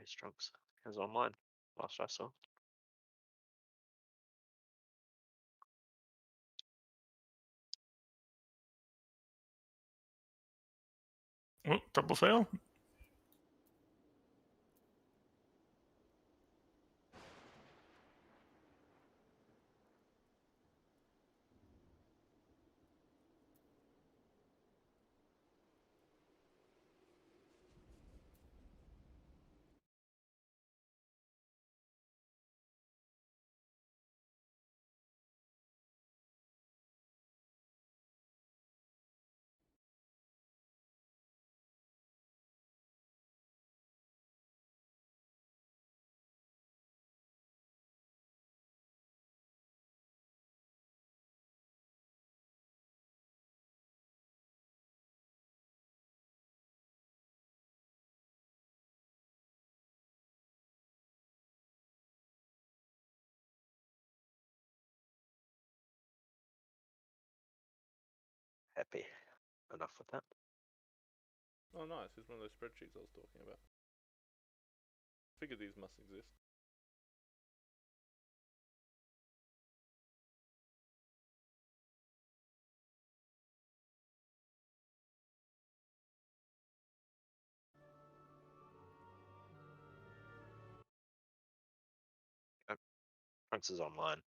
anyways, Trunks. It was online last I saw. Oh, double fail. Happy. Enough with that. Oh, nice. It's one of those spreadsheets I was talking about. Figured these must exist. Trunks is online.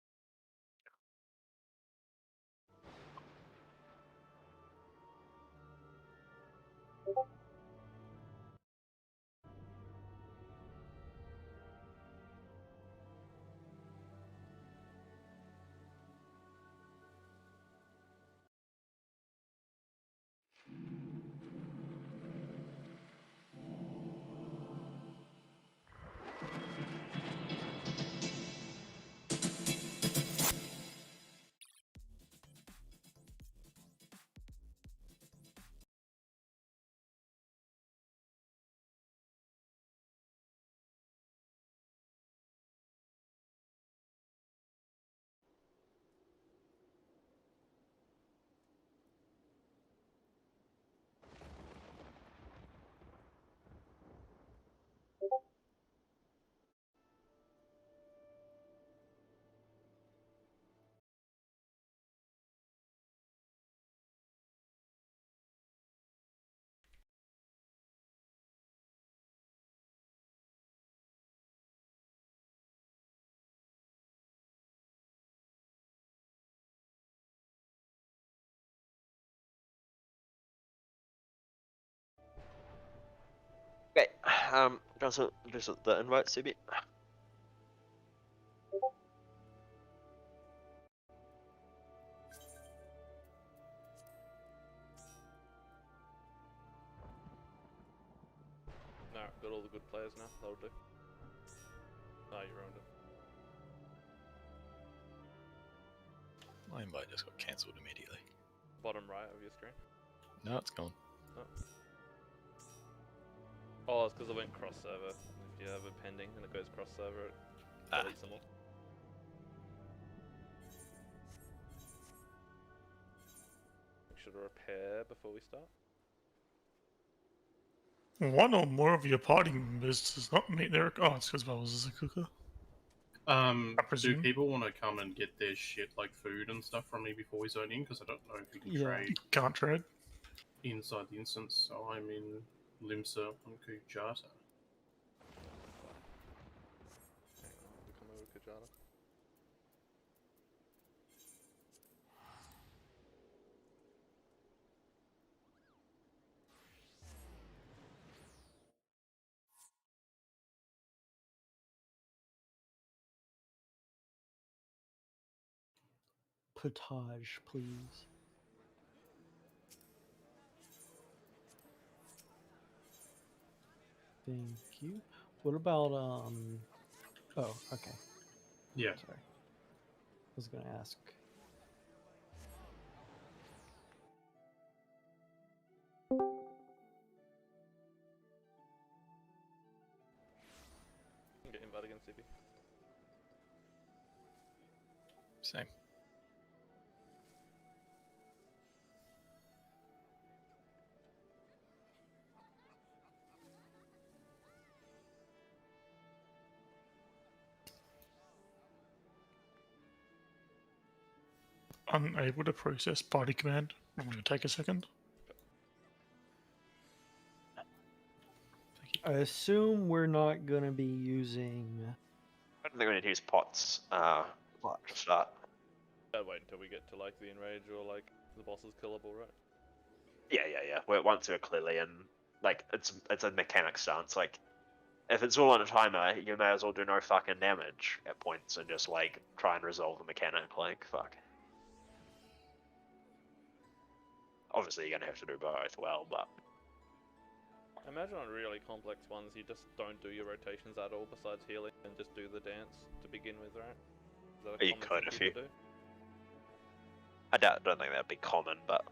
Okay, does the invite, CB? Alright, got all the good players now. That'll do. Ah, you ruined it. My invite just got cancelled immediately. Bottom right of your screen. No, it's gone. Oh, it's because I went cross server. If you have it pending and it goes cross server, it deletes them all. Make sure to repair before we start. One or more of your party members does not meet their. Oh, it's because Bubbles is a cooker. Do presume. people want to come and get their shit like food and stuff from me before we zone in? Because I don't know if you can trade Can't trade. inside the instance. So I'm in Limsa on Kujata. Hang on, we come over to Kajata. Potage, please. Thank you. What about Oh, okay. Yeah. Sorry. I was gonna ask. You can get invite against CP. Same. unable to process party command. I'm going to take a second. I assume we're not gonna be using. I don't think we need to use pots to start. Gotta wait until we get to like the enrage or like the boss is killable, right? Yeah. Once we're clearly in, like, it's a mechanic stance. Like, if it's all on a timer, you may as well do no fucking damage at points and just like try and resolve the mechanic. Like, fuck. Obviously, you're gonna have to do both well, but I imagine on really complex ones, you just don't do your rotations at all besides healing and just do the dance to begin with, right? Is that a You common could thing if you- people do? I don't think that'd be common. But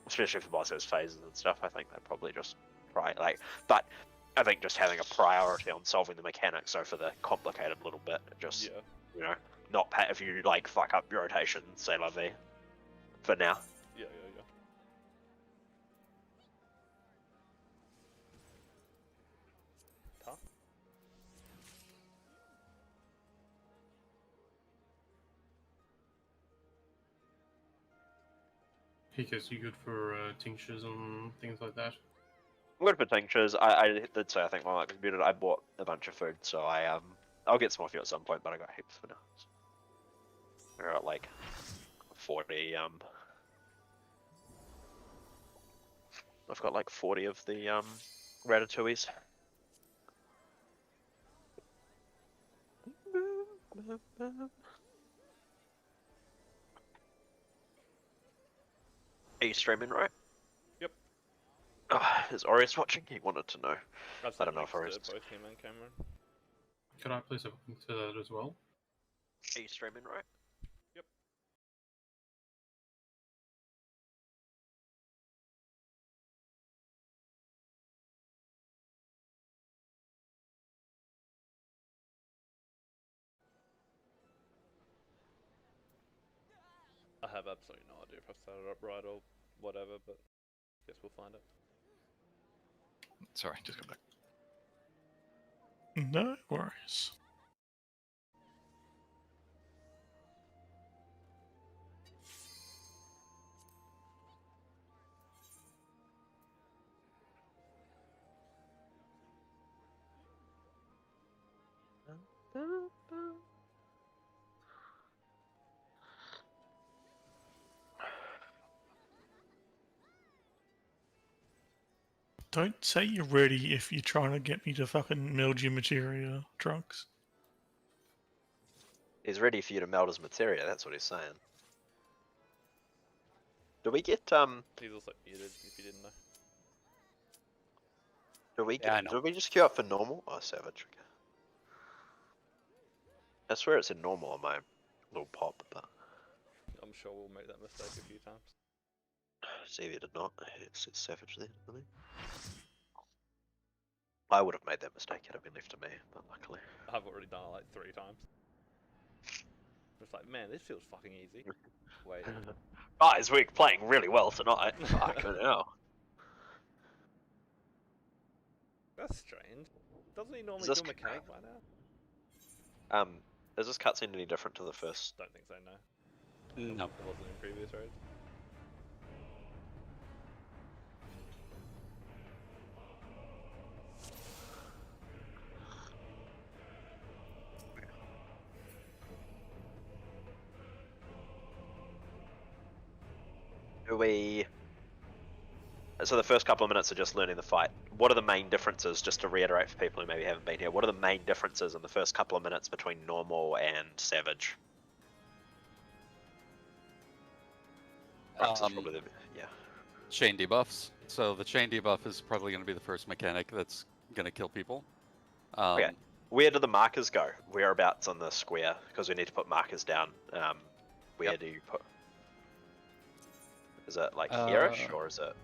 especially for bosses phases and stuff, I think they'd probably just try like. But I think just having a priority on solving the mechanics, so for the complicated little bit, just Yeah. you know, not if you like fuck up your rotation, say la vie. For now. Yeah. Tough. Because you good for tinctures and things like that. I'm good for tinctures. I did say I think while I computed, I bought a bunch of food, so I'll get some more food at some point, but I got heaps for now. We're at like 40 I've got like 40 of the ratatouilles. Are you streaming, right? Yep. Is Orius watching? He wanted to know. I've I don't know if sat Orius. next to both him and Cameron. Could I please have a link to that as well? Are you streaming, right? Yep. I have absolutely no idea if I've set it up right or whatever, but guess we'll find it. Sorry, just come back. No worries. Don't say you're ready if you're trying to get me to fucking meld your materia, Trunks. He's ready for you to meld his materia, that's what he's saying. Do we get He's also muted, if you didn't know. Yeah, I know. do we just queue up for normal? Oh, savage. Okay. I swear it's in normal on my little pop, but I'm sure we'll make that mistake a few times. Xavier did not. It's savage then, really. I would have made that mistake had it been left to me, but luckily. I've already done it like 3 times. It's like, man, this feels fucking easy. Wait. Guys, we're playing really well tonight. Fucking hell. That's strange. Doesn't he normally this do a mechanic by now? Is this cutscene any different to the first? Don't think so, no. No. It wasn't in previous raids. So the first couple of minutes are just learning the fight. What are the main differences, just to reiterate for people who maybe haven't been here, what are the main differences in the first couple of minutes between normal and savage? Crux is probably yeah. Chain debuffs. So the chain debuff is probably going to be the first mechanic that's going to kill people. Okay. Where do the markers go? Whereabouts on the square? Because we need to put markers down. Where do you put? Is it like here-ish, or is it?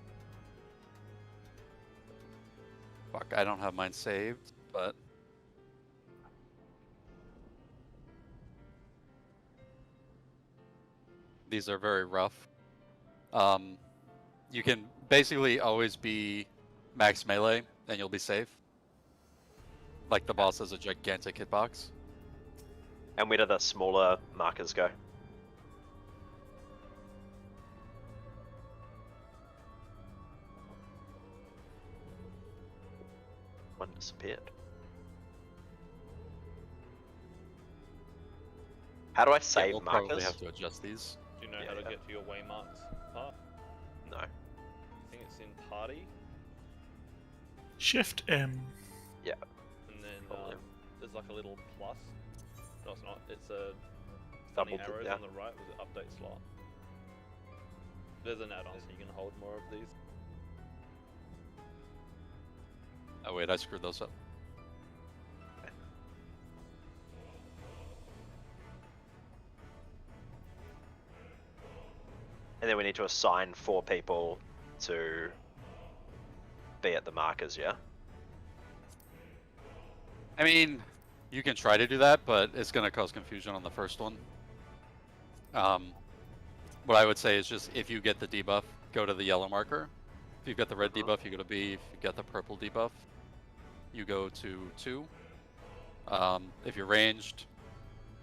Fuck, I don't have mine saved, but these are very rough. You can basically always be max melee, and you'll be safe. Like the boss has a gigantic hitbox. And where do the smaller markers go? disappeared. How do I Yeah, save we'll markers? probably have to adjust these. Do you know Yeah, how to yeah. get to your waymarks part? No. I think it's in party, Shift M. and then Probably. there's like a little plus. No, it's not. It's a Double funny dip, arrows yeah. on the right with the update slot. There's an add-on, so you can hold more of these. Oh wait, I screwed those up. And then we need to assign 4 people to be at the markers, yeah? I mean, you can try to do that, but it's going to cause confusion on the first one. What I would say is just if you get the debuff, go to the yellow marker. If you've got the red debuff, you go to B. If you've got the purple debuff, you go to 2. If you're ranged,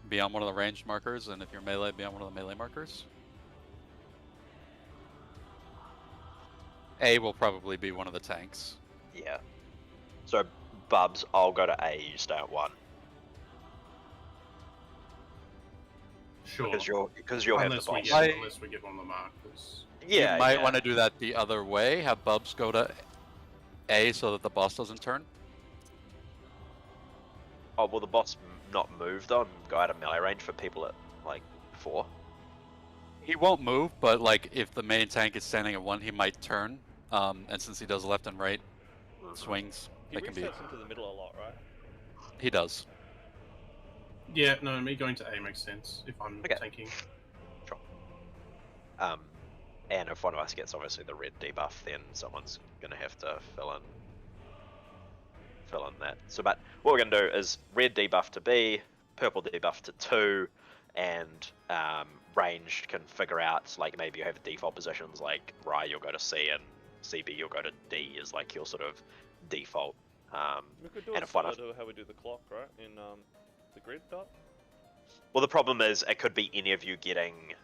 be on one of the ranged markers, and if you're melee, be on one of the melee markers. A will probably be one of the tanks. Yeah. So, Bubs, I'll go to A, you stay at 1. Sure. Because you'll have the unless we boss. get unless we get one of the markers. Yeah, you might yeah. want to do that the other way. Have Bubs go to A so that the boss doesn't turn. Oh, will the boss not move though and go out of melee range for people at, like, 4? He won't move, but like if the main tank is standing at 1, he might turn. And since he does left and right swings, He that can be. resets into the middle a lot, right? He does. Yeah, no, me going to A makes sense if I'm Okay. tanking. And if one of us gets obviously the red debuff, then someone's gonna have to fill in that. So, but what we're gonna do is red debuff to B, purple debuff to 2, and ranged can figure out, like, maybe you have default positions like Rye, you'll go to C, and CB you'll go to D is like your sort of default. We could do And it if one similar to how we do the clock, right? In the grid dot. Well, the problem is it could be any of you getting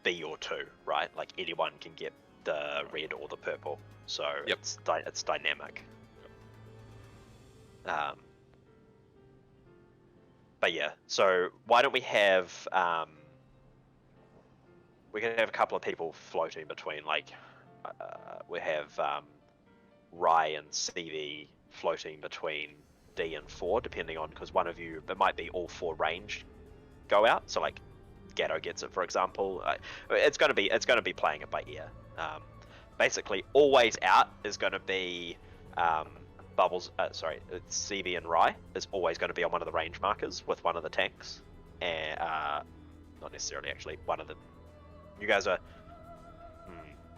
B or 2, right? Like anyone can get the red or the purple, so Yep. it's dynamic. But yeah, so why don't we have we can have a couple of people floating between, like we have Rye and CV floating between D and 4, depending on, because one of you, it might be all 4 ranged go out. So like Gatto gets it, for example. It's gonna be playing it by ear. Basically, always out is gonna be Bubbles. Sorry, it's CB and Rye is always going to be on one of the range markers with one of the tanks, and not necessarily actually one of the. You guys are.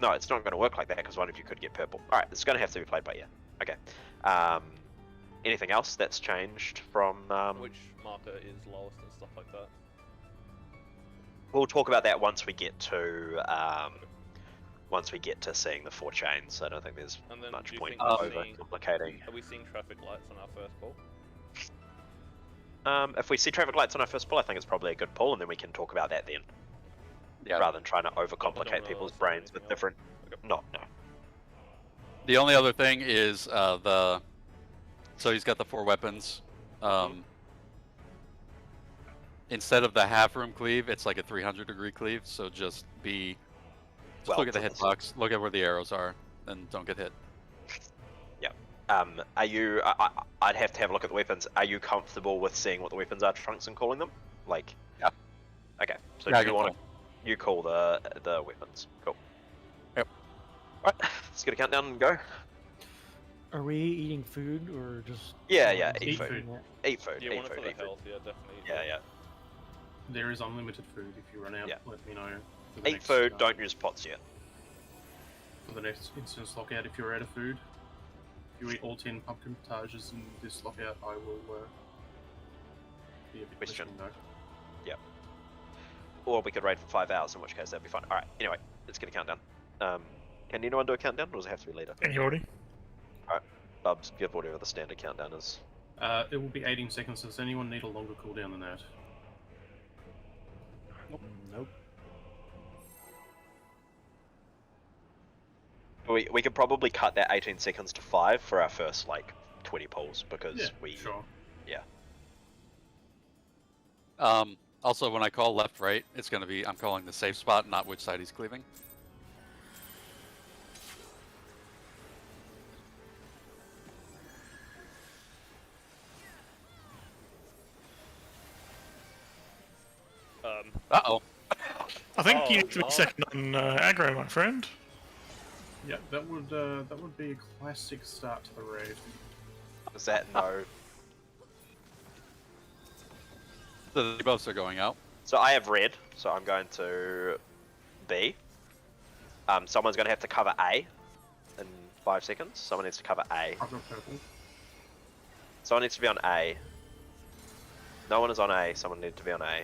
No, it's not going to work like that because one of you could get purple. All right, it's going to have to be played by ear. Okay. Anything else that's changed from? Which marker is lowest and stuff like that. We'll talk about that once we get to seeing the 4 chains. I don't think there's And then much do you point think in we're seeing- overcomplicating. Are we seeing traffic lights on our first pull? If we see traffic lights on our first pull, I think it's probably a good pull, and then we can talk about that then, Yeah. rather than trying to don't overcomplicate wanna people's say brains anything with else. different. Okay. No. The only other thing is so he's got the 4 weapons. Instead of the half room cleave, it's like a 300-degree cleave. So just look at the hitbox, look at where the arrows are, and don't get hit. Are you? I'd have to have a look at the weapons. Are you comfortable with seeing what the weapons are, Trunks, and calling them? Like. Yeah. Okay. So Yeah, I do you can want call. to? You call the weapons. Cool. Yep. All right. Let's get a countdown and go. Are we eating food or just? Yeah, just eat food. eating it? Eat food. Yeah, eat one food. for the Eat food. health. Yeah, definitely. Yeah. There is unlimited food. If you run out, Yeah. let me know. For the Eat next, food. Don't use pots yet. For the next instance lockout, if you're out of food, if you eat all 10 pumpkin potages in this lockout, I will be a bit Question. listening, though. Or we could raid for 5 hours, in which case that'd be fun. All right. Anyway, let's get a countdown. Can anyone do a countdown, or does it have to be later? Anybody? Bubs, give whatever the standard countdown is. It will be 18 seconds. Does anyone need a longer cooldown than that? Nope. We could probably cut that 18 seconds to 5 for our first, like, 20 pulls because Yeah, we. sure. Also, when I call left, right, it's going to be I'm calling the safe spot, not which side he's cleaving. Uh-oh. I think Oh, you need to be God. second on aggro, my friend. Yeah, that would be a classic start to the raid. Is that no? The debuffs are going out. So I have red, so I'm going to B. Someone's going to have to cover A in 5 seconds. Someone needs to cover A. I've got purple. Someone needs to be on A. No one is on A. Someone needs to be on A.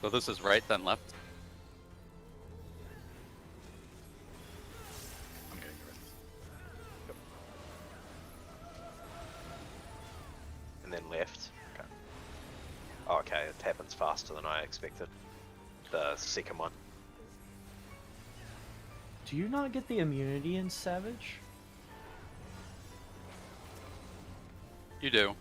So this is right, then left. I'm getting red. And then left. Okay. Oh, okay, it happens faster than I expected. The second one. Do you not get the immunity in Savage? You do.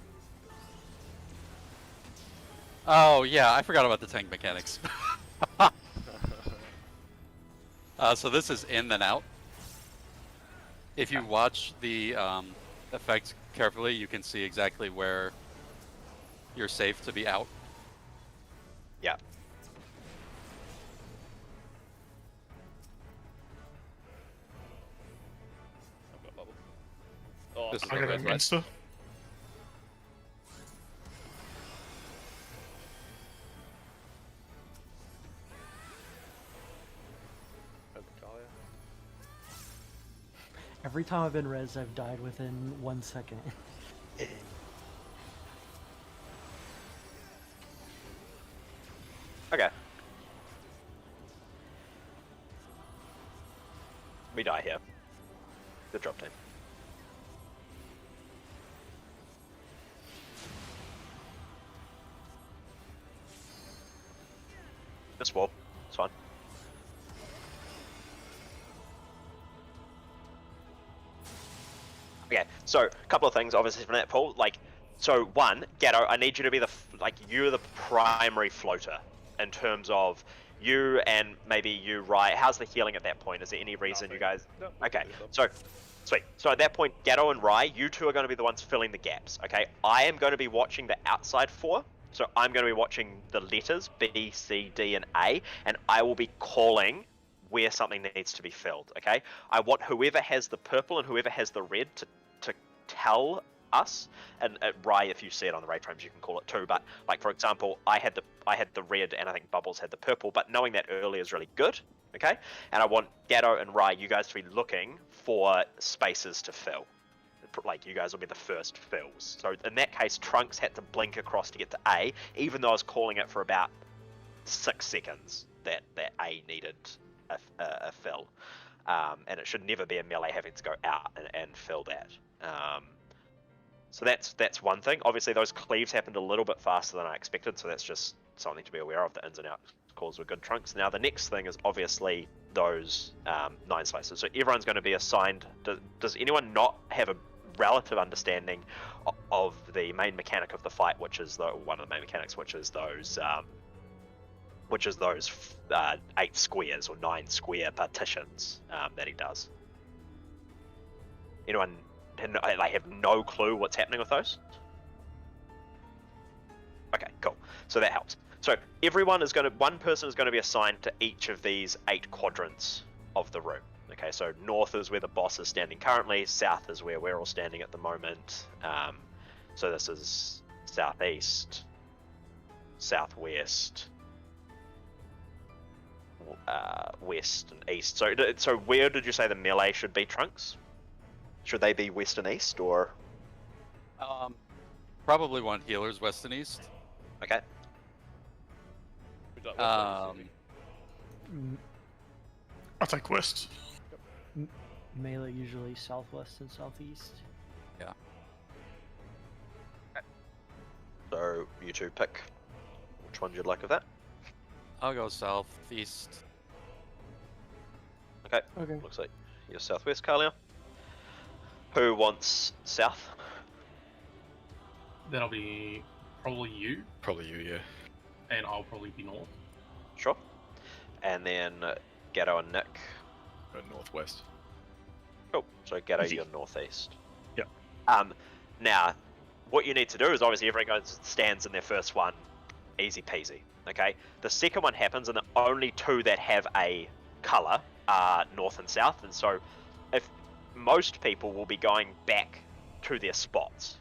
Oh, yeah, I forgot about the tank mechanics. So this is in then out. If you watch the effects carefully, you can see exactly where you're safe to be out. Yeah. I've got bubble. Oh, This is I the got red, a right? monster. Talia. Every time I've been res, I've died within 1 second. Okay. We die here. Good job, team. Just warp. It's fine. Okay, so a couple of things obviously from that pool. Like, so one, Gatto, I need you to be you're the primary floater in terms of you and maybe you, Rye. How's the healing at that point? Is there any reason you guys? No, we can Okay, do stuff. so sweet. So at that point, Gatto and Rye, you two are going to be the ones filling the gaps. Okay, I am going to be watching the outside 4. So I'm going to be watching the letters B, C, D, and A, and I will be calling where something needs to be filled. Okay, I want whoever has the purple and whoever has the red to tell us. And Rye, if you see it on the raid frames, you can call it too. But like for example, I had the red, and I think Bubbles had the purple. But knowing that early is really good. Okay, and I want Gatto and Rye, you guys to be looking for spaces to fill. Like, you guys will be the first fills. So in that case, Trunks had to blink across to get to A, even though I was calling it for about 6 seconds that A needed a fill. And it should never be a melee having to go out and fill that. So that's one thing. Obviously, those cleaves happened a little bit faster than I expected, so that's just something to be aware of. The ins and outs calls were good, Trunks. Now, the next thing is obviously those 9 slices. So everyone's going to be assigned. Does anyone not have a relative understanding of the main mechanic of the fight, which is one of the main mechanics, which is those 8 squares or 9 square partitions that he does? Anyone have no clue what's happening with those? Okay, cool. So that helps. So one person is going to be assigned to each of these 8 quadrants of the room. Okay, so north is where the boss is standing currently, south is where we're all standing at the moment. So this is southeast, southwest, west and east. So where did you say the melee should be, Trunks? Should they be west and east, or? Probably want healers west and east. Okay. Would you like west or east, M- I'll take west. Melee usually southwest and southeast. So you two pick which one you'd like of that. I'll go southeast. Okay, Okay. looks like you're southwest, Kalia. Who wants south? That'll be probably you, Probably you, yeah. and I'll probably be north. Sure. And then Gatto and Nick. Go northwest. Cool. So Gatto, Easy. you're northeast. Yep. Now, what you need to do is obviously everyone stands in their first one, easy peasy. Okay. The second one happens, and the only two that have a color are north and south. And so, if most people will be going back to their spots,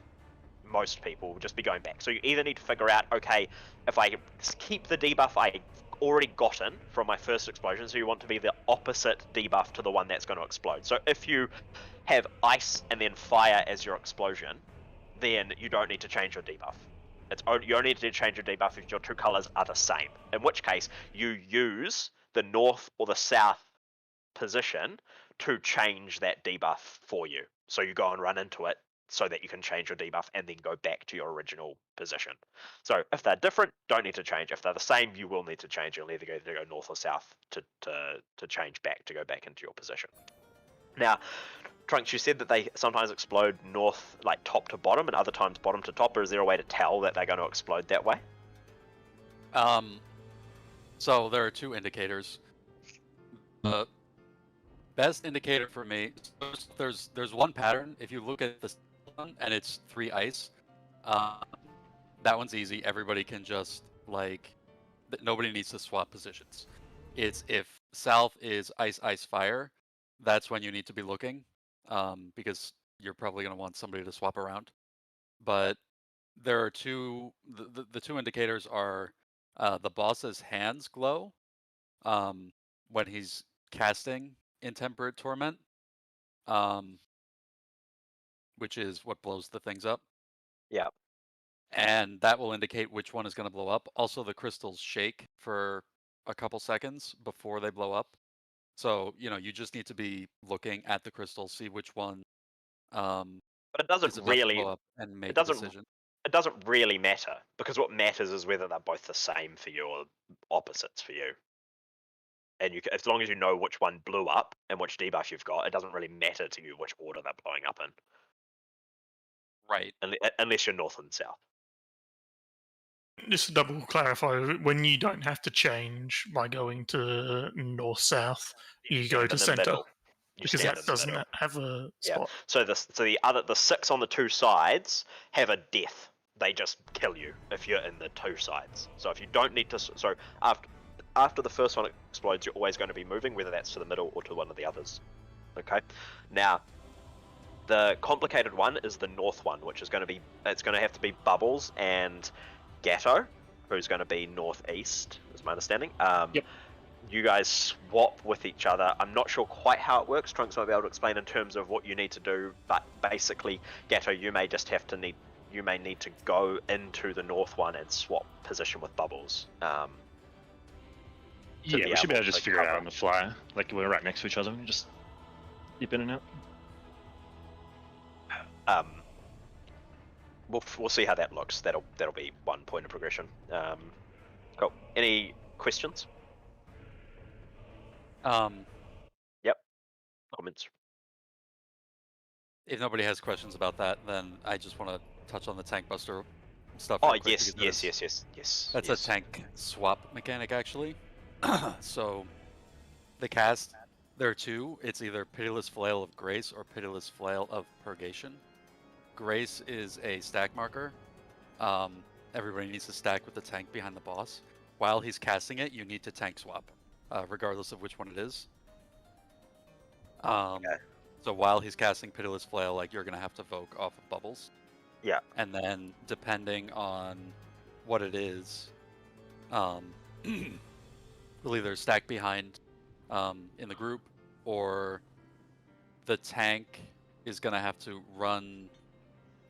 most people will just be going back. So you either need to figure out, okay, if I keep the debuff I already gotten from my first explosion, so you want to be the opposite debuff to the one that's going to explode. So if you have ice and then fire as your explosion, then you don't need to change your debuff. You only need to change your debuff if your two colors are the same, in which case you use the north or the south position to change that debuff for you. So you go and run into it so that you can change your debuff and then go back to your original position. So if they're different, don't need to change. If they're the same, you will need to change. You'll either go north or south to change back, to go back into your position. Now, Trunks, you said that they sometimes explode north, like top to bottom, and other times bottom to top. Or is there a way to tell that they're going to explode that way? So there are two indicators. The best indicator for me, there's one pattern. If you look at this one and it's 3 ice, that one's easy. Everybody can just nobody needs to swap positions. It's if south is ice, ice, fire, that's when you need to be looking, because you're probably going to want somebody to swap around. But there are two. The two indicators are the boss's hands glow when he's casting Intemperate Torment, which is what blows the things up. Yeah. And that will indicate which one is going to blow up. Also, the crystals shake for a couple seconds before they blow up. So, you just need to be looking at the crystals, see which one But it is doesn't about to really. blow up, and make It a doesn't. decision. It doesn't really matter, because what matters is whether they're both the same for you or opposites for you. And as long as you know which one blew up and which debuff you've got, it doesn't really matter to you which order they're blowing up in. Right. Unless you're north and south. Just to double clarify, when you don't have to change by going to north-south, you go stand to in the center. middle. You Because stand that in the doesn't middle. have a Yeah. spot. So the 6 on the 2 sides have a death. They just kill you if you're in the 2 sides. So if you don't need to, so after the first one explodes, you're always going to be moving, whether that's to the middle or to one of the others. Okay. Now, the complicated one is the north one, which is going to have to be Bubbles and Gatto, who's going to be northeast, is my understanding. Yep. You guys swap with each other. I'm not sure quite how it works. Trunks might be able to explain in terms of what you need to do, but basically, Gatto, you may need to go into the north one and swap position with Bubbles. Yeah, we should be able to just figure it out cover. on the fly. Like, we're right next to each other, and just dip in and out. We'll see how that looks. That'll be one point of progression. Cool. Any questions? Comments? If nobody has questions about that, then I just want to touch on the tank buster stuff. Oh real quick, yes. That's a tank swap mechanic, actually. So the cast, there are 2. It's either Pitiless Flail of Grace or Pitiless Flail of Purgation. Grace is a stack marker. Everybody needs to stack with the tank behind the boss. While he's casting it, you need to tank swap, regardless of which one it is. Okay. So while he's casting Pitiless Flail, you're gonna have to Voke off of Bubbles. Yeah. And then depending on what it is, we'll either stack behind in the group, or the tank is gonna have to run.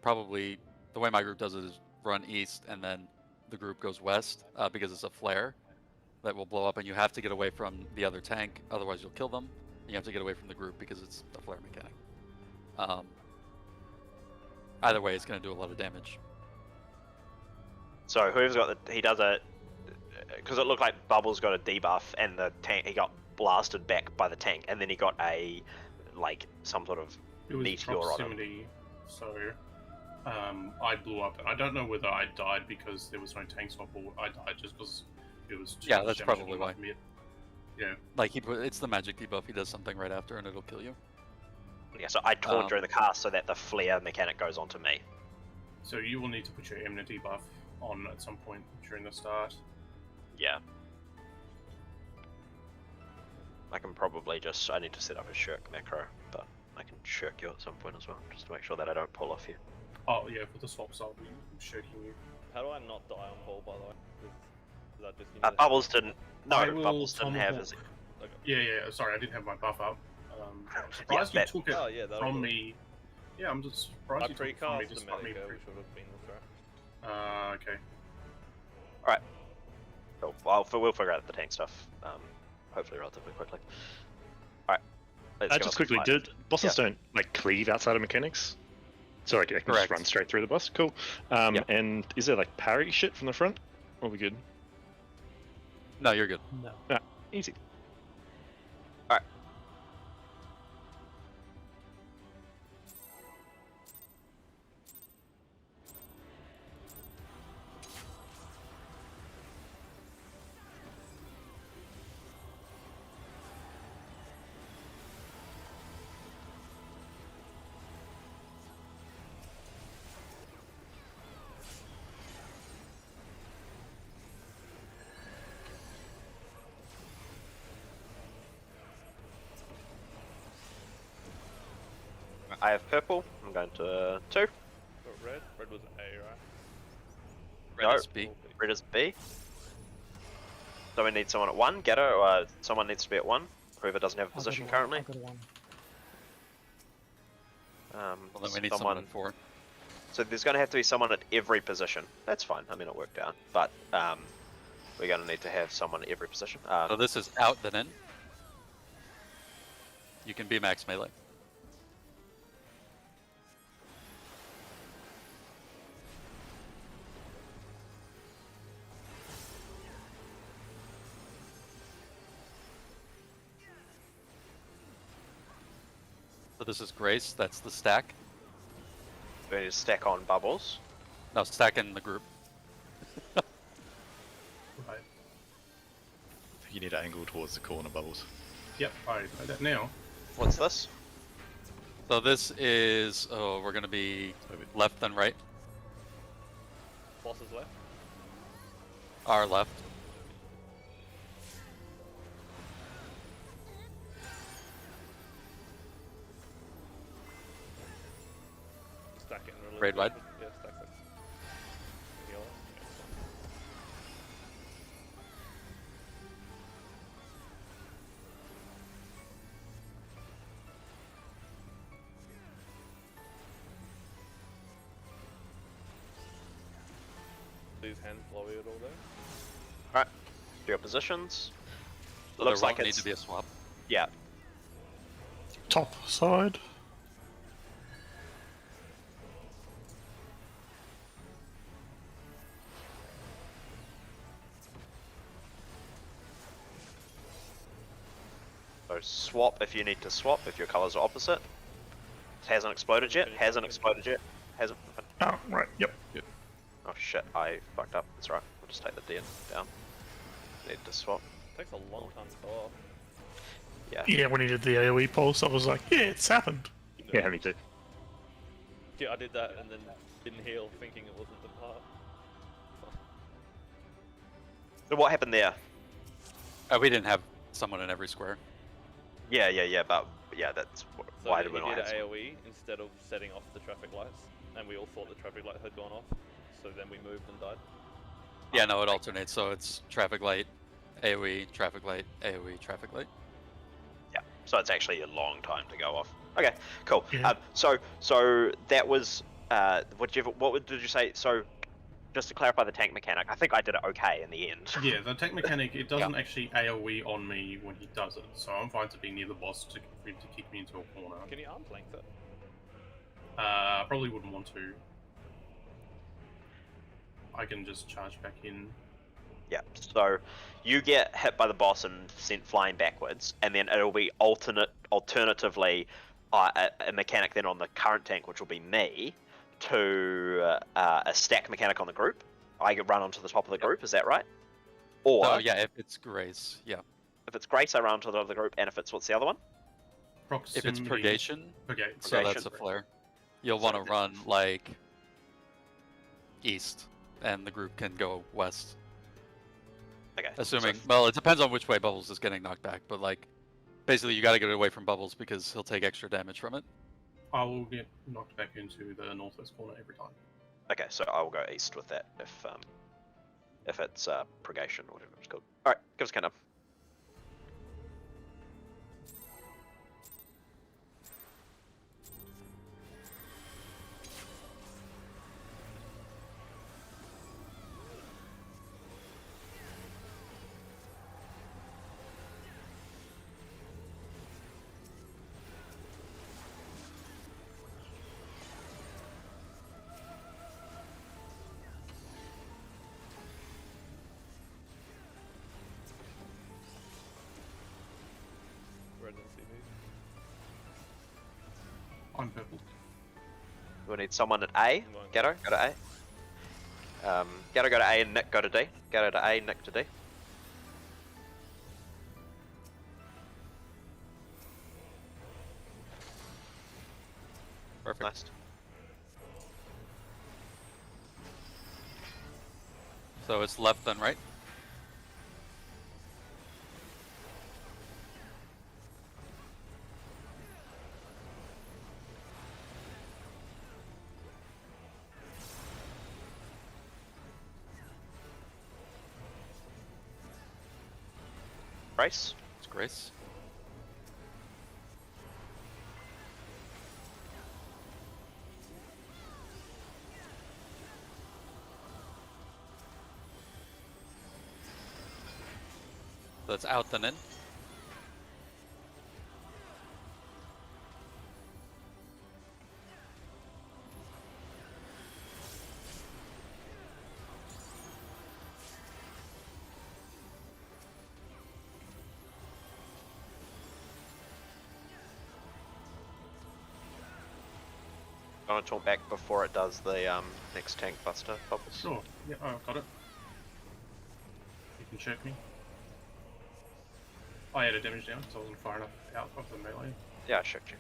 Probably the way my group does it is run east, and then the group goes west, because it's a flare that will blow up, and you have to get away from the other tank, otherwise you'll kill them. You have to get away from the group because it's a flare mechanic. Either way, it's going to do a lot of damage. So whoever's got he does a because it looked like Bubbles got a debuff and the tank, he got blasted back by the tank, and then he got a like some sort of It was meteor on him. proximity, so I blew up. And I don't know whether I died because there was no tank swap or I died just because it was too Yeah, much that's damage probably on my why. mid. Yeah. Like it's the magic debuff. He does something right after, and it'll kill you. Yeah, so I taunt during the cast so that the flare mechanic goes onto me. So you will need to put your enmity buff on at some point during the start. Yeah. I can probably just, I need to set up a shirk macro, but I can shirk you at some point as well, just to make sure that I don't pull off you. Oh yeah, for the swaps I'll be shirking you. How do I not die on Paul, by the way? Is that just Bubbles didn't, I no, will Bubbles didn't have tomahawk. his, Okay. Yeah, sorry, I didn't have my buff up. I'm surprised you that- took it Oh yeah, that'll from work. me. Yeah, I'm just surprised I you took it from me precast the despite me. Medico, which would have been the threat. Okay. cool. Well, we'll figure out the tank stuff, hopefully relatively quickly. Alright. Just quickly, did bosses don't like cleave outside of mechanics? So I can just Correct. run straight through the boss. Cool. Yep. And is there like parry shit from the front? Are we good? No, you're good. No. Easy. I have purple, I'm going to 2. But red? Red was A, right? Red No. is B. Red is B. So we need someone at 1, get her, or someone needs to be at 1, whoever doesn't have a I'll go to position one, currently. I'll go to one. Well, then we need someone in 4. So there's going to have to be someone at every position. That's fine, I mean it worked out, but we're going to need to have someone at every position. So this is out then in. You can be max melee. So this is Grace, that's the stack. We need to stack on Bubbles. No, stack in the group. Right. You need to angle towards the corner bubbles. Yep, I know that now. What's this? So this is, oh, we're gonna be left then right. Boss is left. Our left. Stack it and release. Raid wide? Yeah, stack it. Heal it. Yeah, it's fine. These hands flowy at all there. Alright, do your positions. So Looks there like won't need it's, to be a swap. yeah, Top side. so swap if you need to swap, if your colours are opposite. It hasn't exploded yet, hasn't exploded yet, hasn't... Oh, right. Yep. Oh shit, I fucked up, that's right. We'll just take the D down. Need to swap. Takes a long time to go off. Yeah. Yeah, when he did the AoE pulse, I was like, yeah, it's happened. Yeah, me too. Yeah, I did that and then didn't heal, thinking it wasn't the part. So what happened there? We didn't have someone in every square. Yeah, but yeah, that's So why he did we did not an have AoE instead of setting off the traffic lights, and we all thought the traffic light had gone off, so then we moved and died. Yeah, no, it alternates. So it's traffic light, AoE, traffic light, AoE, traffic light. Yeah, so it's actually a long time to go off. Okay, cool. Yeah. So that was what did you say? So just to clarify the tank mechanic, I think I did it okay in the end. Yeah, the tech mechanic, it doesn't actually AoE on me when he does it, so I'm fine to be near the boss to kick me into a corner. Can you arm's length it? I probably wouldn't want to. I can just charge back in. Yeah. So you get hit by the boss and sent flying backwards, and then it'll be alternatively a mechanic then on the current tank, which will be me, to a stack mechanic on the group. I get run onto the top of the group. Is that right? Or So yeah, if it's Grace, yeah. if it's Grace, I run onto the other group, and if it's what's the other one? If it's Purgation, Purgation. so that's a flare. You'll want to run like east, and the group can go west. Okay. Assuming, well, it depends on which way Bubbles is getting knocked back, but like, basically you got to get away from Bubbles because he'll take extra damage from it. I will get knocked back into the northwest corner every time. Okay, so I will go east with that if it's Purgation or whatever it's called. All right, give us a countdown. Red and CV. I'm purple. We need someone at A. Gatto, go to A. Gatto, go to A, and Nick, go to D. Gatto to A, Nick to D. Perfect. Nice. So it's left then right. Grace. It's Grace. That's out then in. I want to talk back before it does the next tank buster bubbles. Sure. Yeah, I've got it. You can check me. I had a damage down, so I wasn't far enough out of the melee. Yeah, I shook you.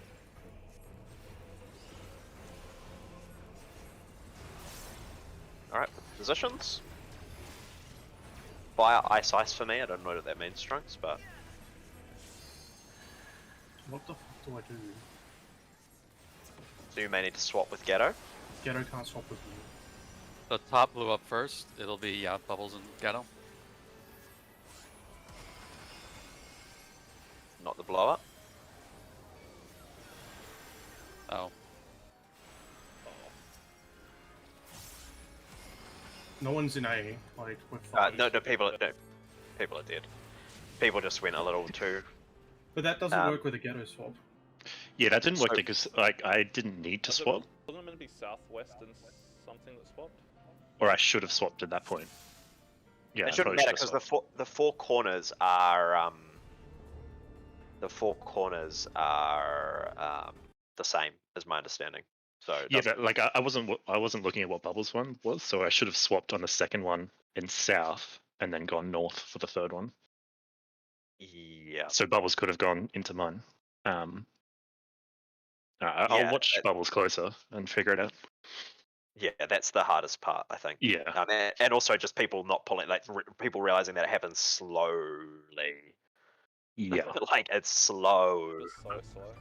Alright, positions. Fire ice for me. I don't know what that means, Strunks, but What the fuck do I do? so you may need to swap with Gatto. Ghetto can't swap with me. The top blew up first. It'll be Bubbles and Ghetto. Not the blow up. Oh, No one's in A, like, with five. No, people are dead. People just went a little too. But that doesn't work with a ghetto swap. Yeah, that didn't work So- because like I didn't need to swap, Wasn't it meant to be southwest and something that swapped? or I should have swapped at that point. Yeah, I It shouldn't probably matter should because have the four corners are the same, is my understanding. So it Yeah, doesn't- but like I wasn't looking at what Bubbles one was, so I should have swapped on the second one in south and then gone north for the third one. yeah. So Bubbles could have gone into mine. I'll Yeah, watch Bubbles closer and figure it out. Yeah, that's the hardest part, I think. Yeah, And also just people not pulling, like people realizing that it happens slowly. yeah. Like it's slow. Just so slow.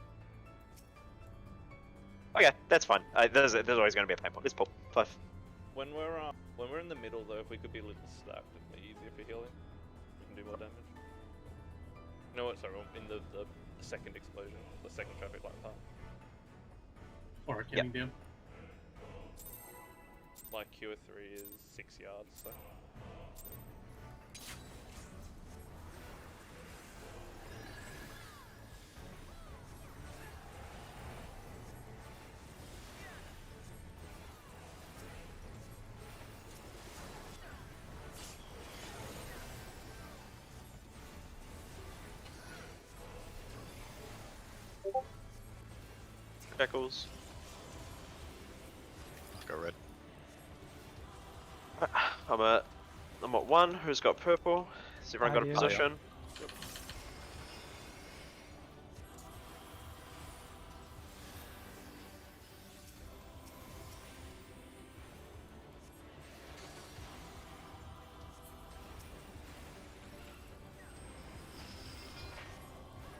Okay, that's fine. There's always going to be a pain point. Let's pull 5. When we're in the middle though, if we could be a little stacked, it'd be easier for healing. We can do more damage. You know what? Sorry, in the second explosion, the second traffic light part. Alright, getting down. Like Cure 3 is 6 yards, so. Shackles. I've got red. I'm at 1. Who's got purple? Has everyone I got a do. position?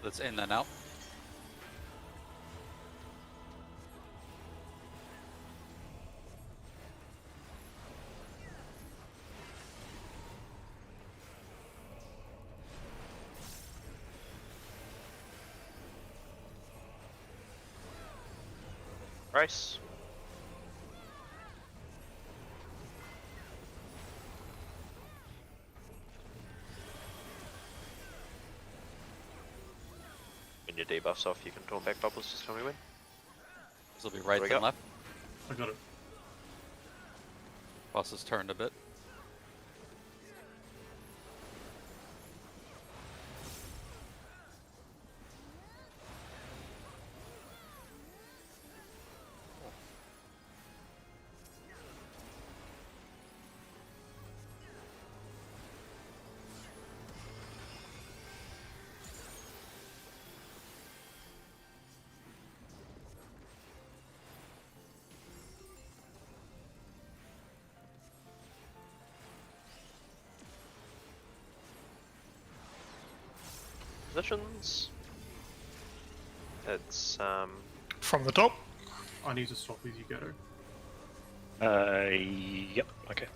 That's in and out. Race. When your debuff's off, you can taunt back bubbles. Just tell me when. This will be right we and go? left. I got it. Boss has turned a bit. Positions. It's From the top. I need to stop with you, Gato. Yep. Okay.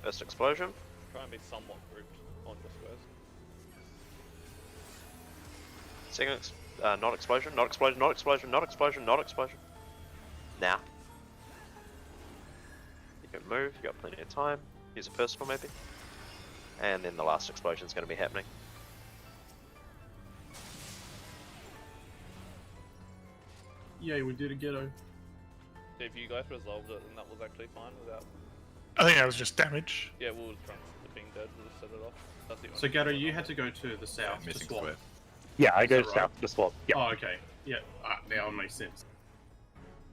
first explosion. Try and be somewhat grouped on your squares. Second, not explosion, not explosion, not explosion, not explosion, not explosion. Now. You can move, you got plenty of time. Use a personal maybe. And then the last explosion is going to be happening. Yay, we did a Ghetto. If you guys resolved it, then that was actually fine without. I think that was just damage. Yeah, we'll trans the being dead, we'll just set it off. That's the So only Gato, thing you going had to go to the south to Missing swap. square. Yeah, I go Is that right? south to swap. Yeah. Oh, okay. Yeah, now it makes sense.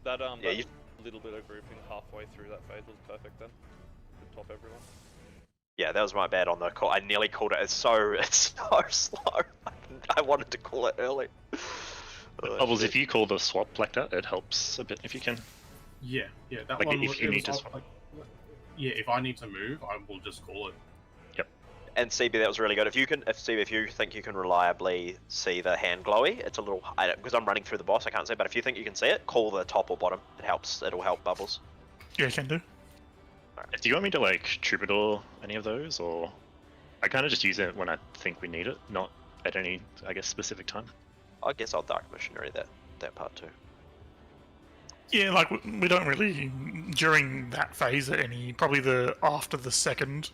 That Yeah, that you- little bit of grouping halfway through that phase was perfect then. To top everyone. Yeah, that was my bad on the call. I nearly called it. It's so slow. I wanted to call it early. Oh, Bubbles, shit. if you call the swap like that, it helps a bit if you can. Yeah, that Like, one. if you it need was to up, like, yeah, if I need to move, I will just call it. And CB, that was really good. If you can, if you think you can reliably see the hand glowy, it's a little because I'm running through the boss. I can't see, but if you think you can see it, call the top or bottom. It helps. It'll help Bubbles. Yeah, can do. Do you want me to like troubadour any of those, or I kind of just use it when I think we need it, not at any, I guess, specific time. I guess I'll dark missionary that part too. Yeah, like we don't really during that phase at any. Probably the after the second.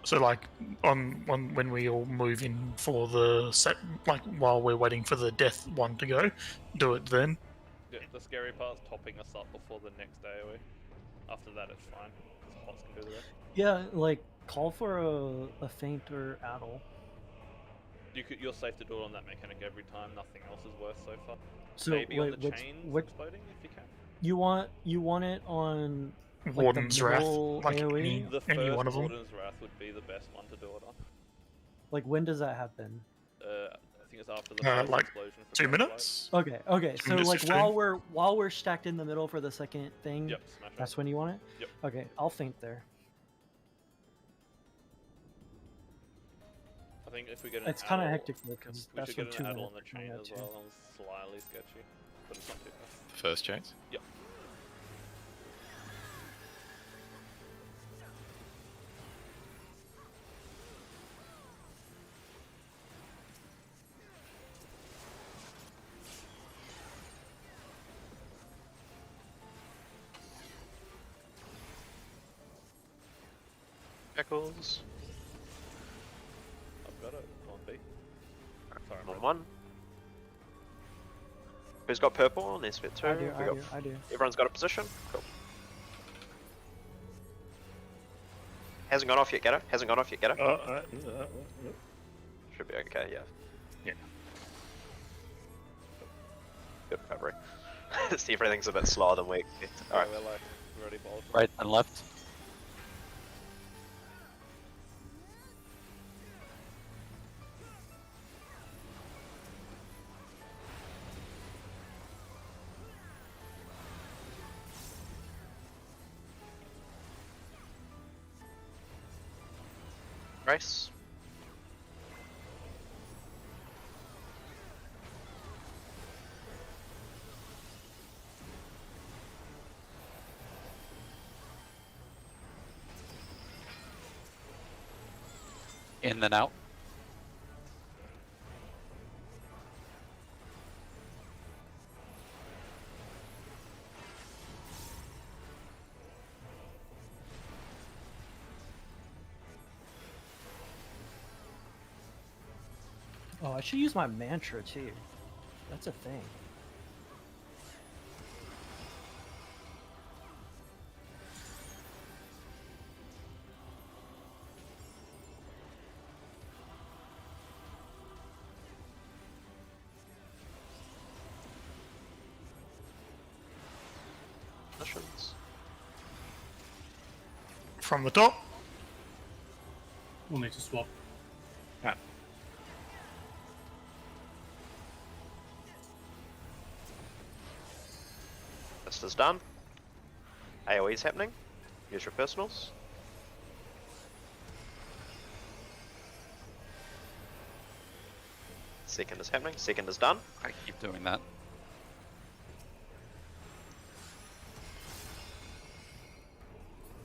So like on when we all move in for the set, like while we're waiting for the death one to go, do it then. Yeah, the scary part's topping us up before the next AoE. After that, it's fine. 'Cause Pots can do the rest. Yeah, like call for a feint or addle. You're safe to do it on that mechanic every time. Nothing else is worse so far. So Maybe on wait, the which chains which exploding if you can. you want it on like Warden's the Wrath, middle like AoE? The any first one of them. Warden's Wrath would be the best one to do it on. Like when does that happen? I think it's after the first Like explosion. For 2 Grand Light. minutes. Okay. So minutes like 15. while we're stacked in the middle for the second thing, Yep, smash that's it. when you want it. Yep. Okay, I'll feint there. I think if we get an It's kind of addle- hectic though because we that's should for get 2 an addle on minutes. the chain and all as that too. well. That was slightly sketchy, but it's not too bad. The first chains? Yep. Eccles. I've got it on B. Sorry, I'm On red. 1. Who's got purple? On this bit 2. I do, We I got- do, I do. Everyone's got a position. Cool. Hasn't gone off yet, Gato. Hasn't gone off yet, Gato. Should be okay, yeah. Yeah. Good recovery. See, everything's a bit slower than we expected. Alright. We're like already bowled. Right and left. Grace. In then out. Oh, I should use my mantra too. That's a thing. Missions. From the top. We'll need to swap. This is done. AoE's happening. Use your personals. Second is happening. Second is done. I keep doing that.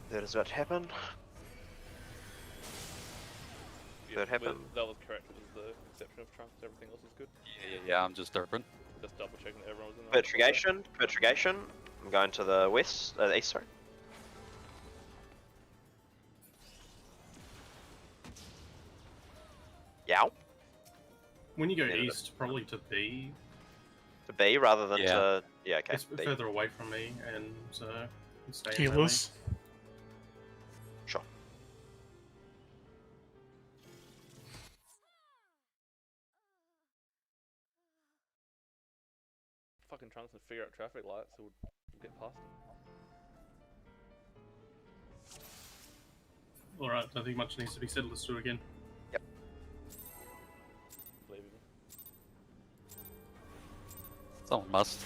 Third is about to happen. That happened. That was correct with the exception of Trunks. Everything else is good. Yeah, I'm just derping. Just double checking that everyone was in the Petrification. Petrification. I'm going to the west. The east, sorry. Yow. When you go Yeah, east, probably to B. To B rather than Yeah. to. Yeah, okay. It's B. further away from me, and stay in melee. Healers. Sure. fucking Trunks and figure out traffic lights so we'll get past them. Alright, I don't think much needs to be said. Let's do it again. Believe me. Someone must.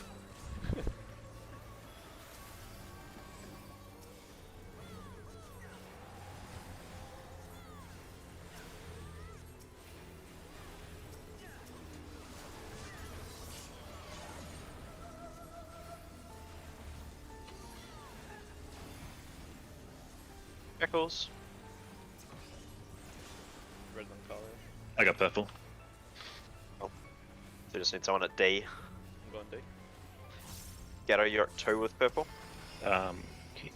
Eccles. Red on Talia. I got purple. So you just need someone at D. I'm going D. Gatto, you're at 2 with purple. Okay.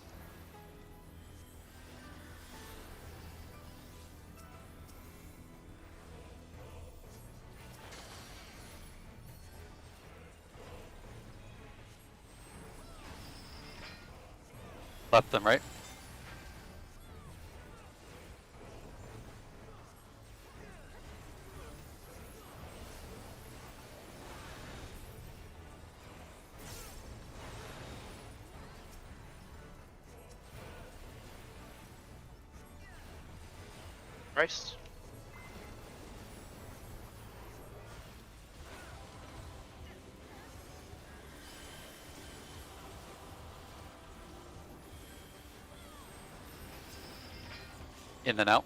Left and right. Race. In and out.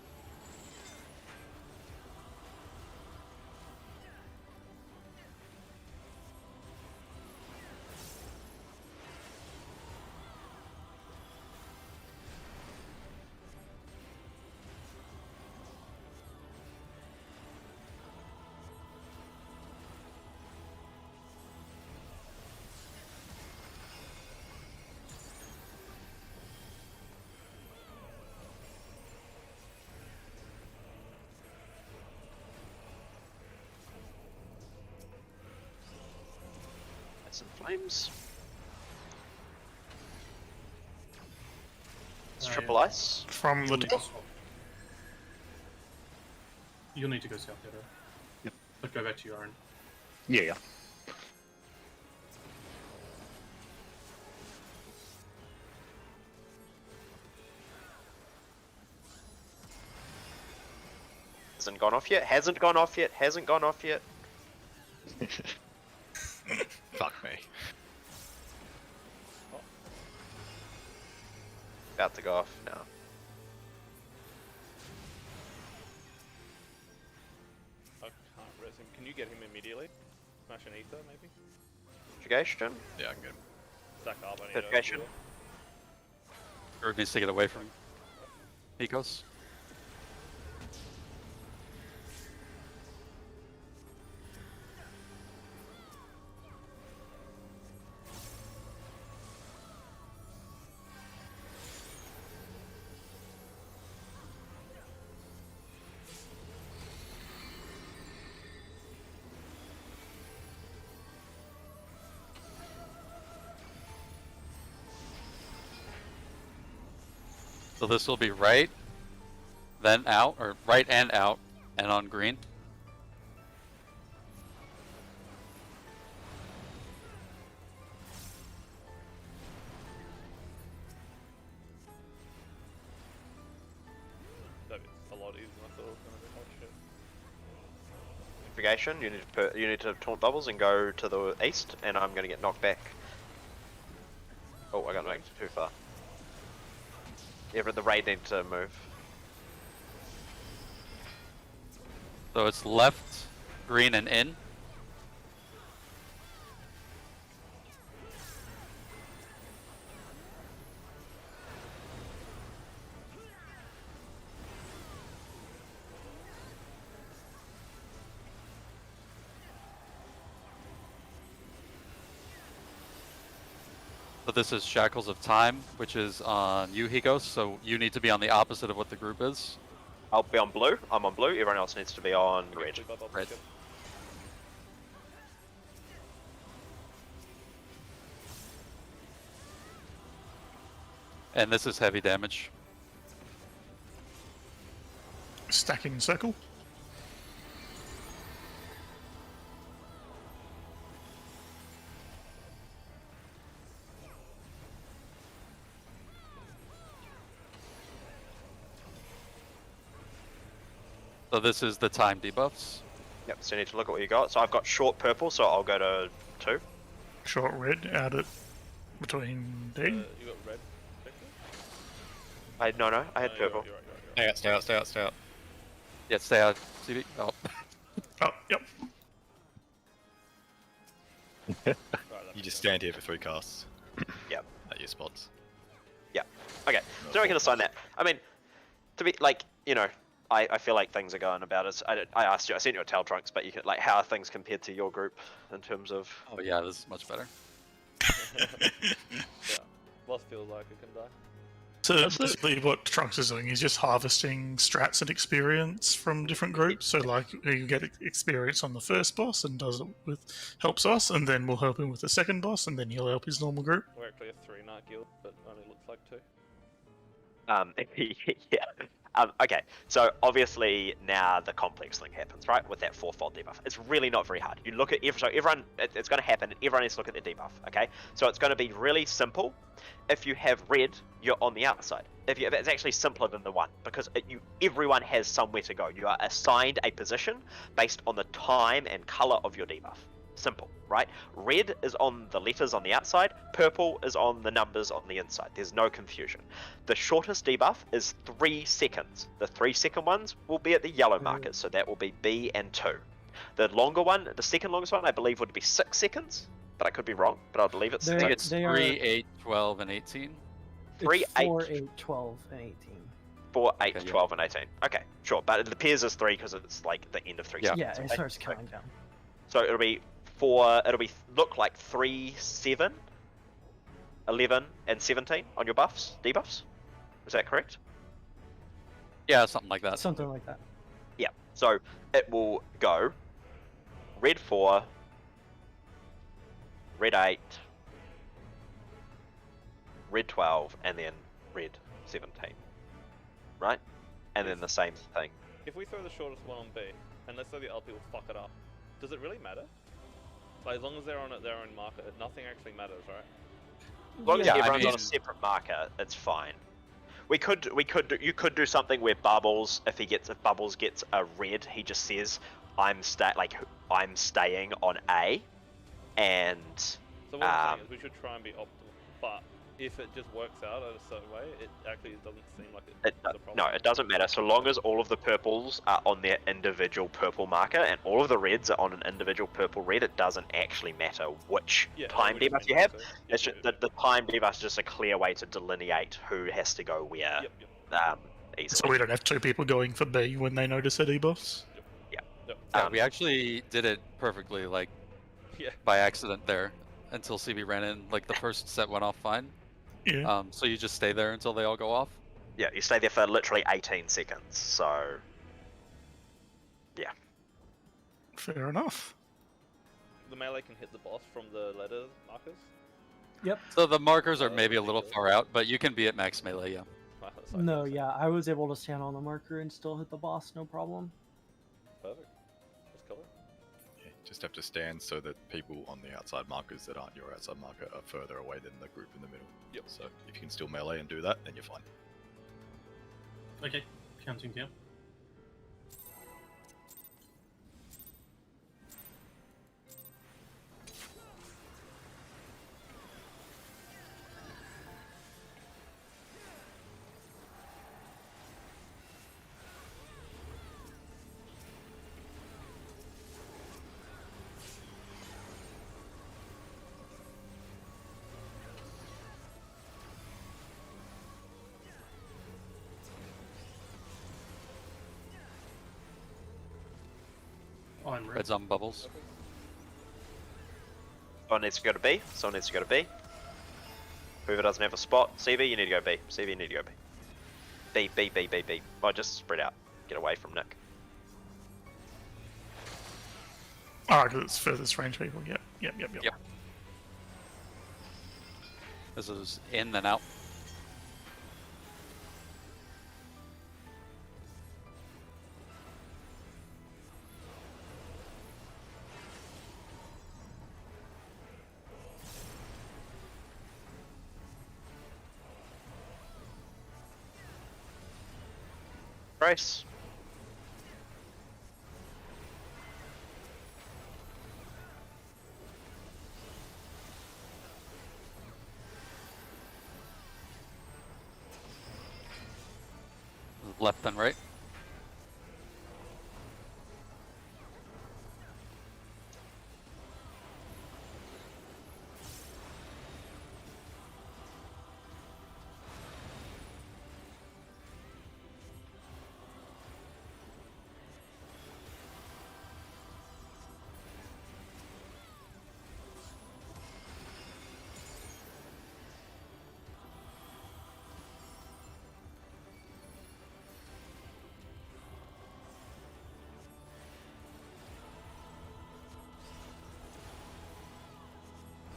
Some flames. It's Oh, triple yeah. ice. From the You'll need to top. swap. You'll need to go south, Ghetto. But go back to your own. Yeah, yeah. Hasn't gone off yet. Hasn't gone off yet. Hasn't gone off yet. Fuck me. About to go off now. I can't res him. Can you get him immediately? Smash an ether, maybe? Conjugation. Yeah, I can get him. Stack up, I need Conjugation. Gerd needs to get away from Nikos. So this will be right, then out, or right and out, and on green. That'd be a lot easier than I thought it was gonna be. Oh shit. Conjugation. You need to taunt bubbles and go to the east, and I'm gonna get knocked back. Oh, I got knocked too far. Yeah, but the raid need to move. So it's left, green, and in. So this is Shackles of Time, which is on you, Higos, so you need to be on the opposite of what the group is. I'll be on blue. I'm on blue. Everyone else needs to be on red. Blue bubble, Red. yep. And this is heavy damage. Stacking circle. So this is the time debuffs. Yep. So you need to look at what you got. So I've got short purple, so I'll go to 2. Short red out at between D. You got red. No, I had purple. You're right. Stay out, stay out, stay out, stay out. Yeah, stay out. CV. Oh. Oh, yep. Right, that You makes just sense. stand here for 3 casts. Yep. At your spots. Okay. So we can assign that. I mean, to be like, you know, I feel like things are going about as I asked you. I sent you a tail trunks, but you can like how are things compared to your group in terms of? Oh yeah, this is much better. Yeah. Lost feels like it can die. So basically what Trunks is doing is just harvesting strats and experience from different groups. So like you get experience on the first boss and does it with helps us, and then we'll help him with the second boss, and then he'll help his normal group. We're actually a 3-night guild, but only looks like 2. Yeah. Okay, so obviously now the complex thing happens, right? With that 4-fold debuff. It's really not very hard. You look at everyone, it's going to happen, and everyone needs to look at their debuff, okay? So it's going to be really simple. If you have red, you're on the outside. It's actually simpler than the 1, because everyone has somewhere to go. You are assigned a position based on the time and color of your debuff. Simple, right? Red is on the letters on the outside, purple is on the numbers on the inside. There's no confusion. The shortest debuff is 3 seconds. The 3-second ones will be at the yellow markers, so that will be B and 2. The longer one, the second longest one, I believe would be 6 seconds, but I could be wrong, but I believe it's I think They're- it's they 3, are- 8, 12, and 18. 3, It's 8, 4, 8, 12, and 18. 4, 8, Okay, yeah. 12, and 18. Okay, sure, but it appears as 3 because it's like the end of 3 Yeah. seconds. Yeah, it okay? starts counting down. So it'll be look like 3, 7, 11, and 17 on your debuffs. Is that correct? Yeah, something like that. Something like that. Yeah. So it will go red 4, red 8, red 12, and then red 17. Right? And then the same thing. If we throw the shortest one on B, and let's say the other people fuck it up, Does it really matter? Like, as long as they're on their own marker, nothing actually matters, right? As long as Yeah, I everyone's on mean- a separate marker, it's fine. You could do something where Bubbles, if Bubbles gets a red, he just says, I'm staying on A, and So what I'm saying Um, is we should try and be optimal. But if it just works out in a certain way, it actually doesn't seem like it's a problem. no, it doesn't matter so long as all of the purples are on their individual purple marker and all of the reds are on an individual purple red. It doesn't actually matter which Yeah, time which debuff you means have. so. It's just the time debuff is just a clear way to delineate who has to go where. Yep, yep. Easily. So we don't have two people going for B when they notice a debuffs. Yep. Yeah, we actually did it perfectly, like Yeah. by accident there, until CB ran in. Like the first set went off fine. Yeah. So you just stay there until they all go off. Yeah, you stay there for literally 18 seconds. So Fair enough. The melee can hit the boss from the letter markers. Yep. So the markers are Oh, maybe a little ridiculous. far out, but you can be at max melee. Yeah. Wow, that's like- No, yeah, I was able to stand on the marker and still hit the boss, no problem. Perfect. Let's cover. Yeah, just have to stand so that people on the outside markers that aren't your outside marker are further away than the group in the middle. Yep. So if you can still melee and do that, then you're fine. Okay, counting down. I'm ready. Red's on bubbles. someone needs to go to B. Someone needs to go to B. Whoever doesn't have a spot, CB, you need to go B. CB, you need to go B. B, B, B, B, B. Oh, just spread out. Get away from Nick. Oh, because it's furthest range people. Yep. Yep. This is in then out. Brace. Left then right.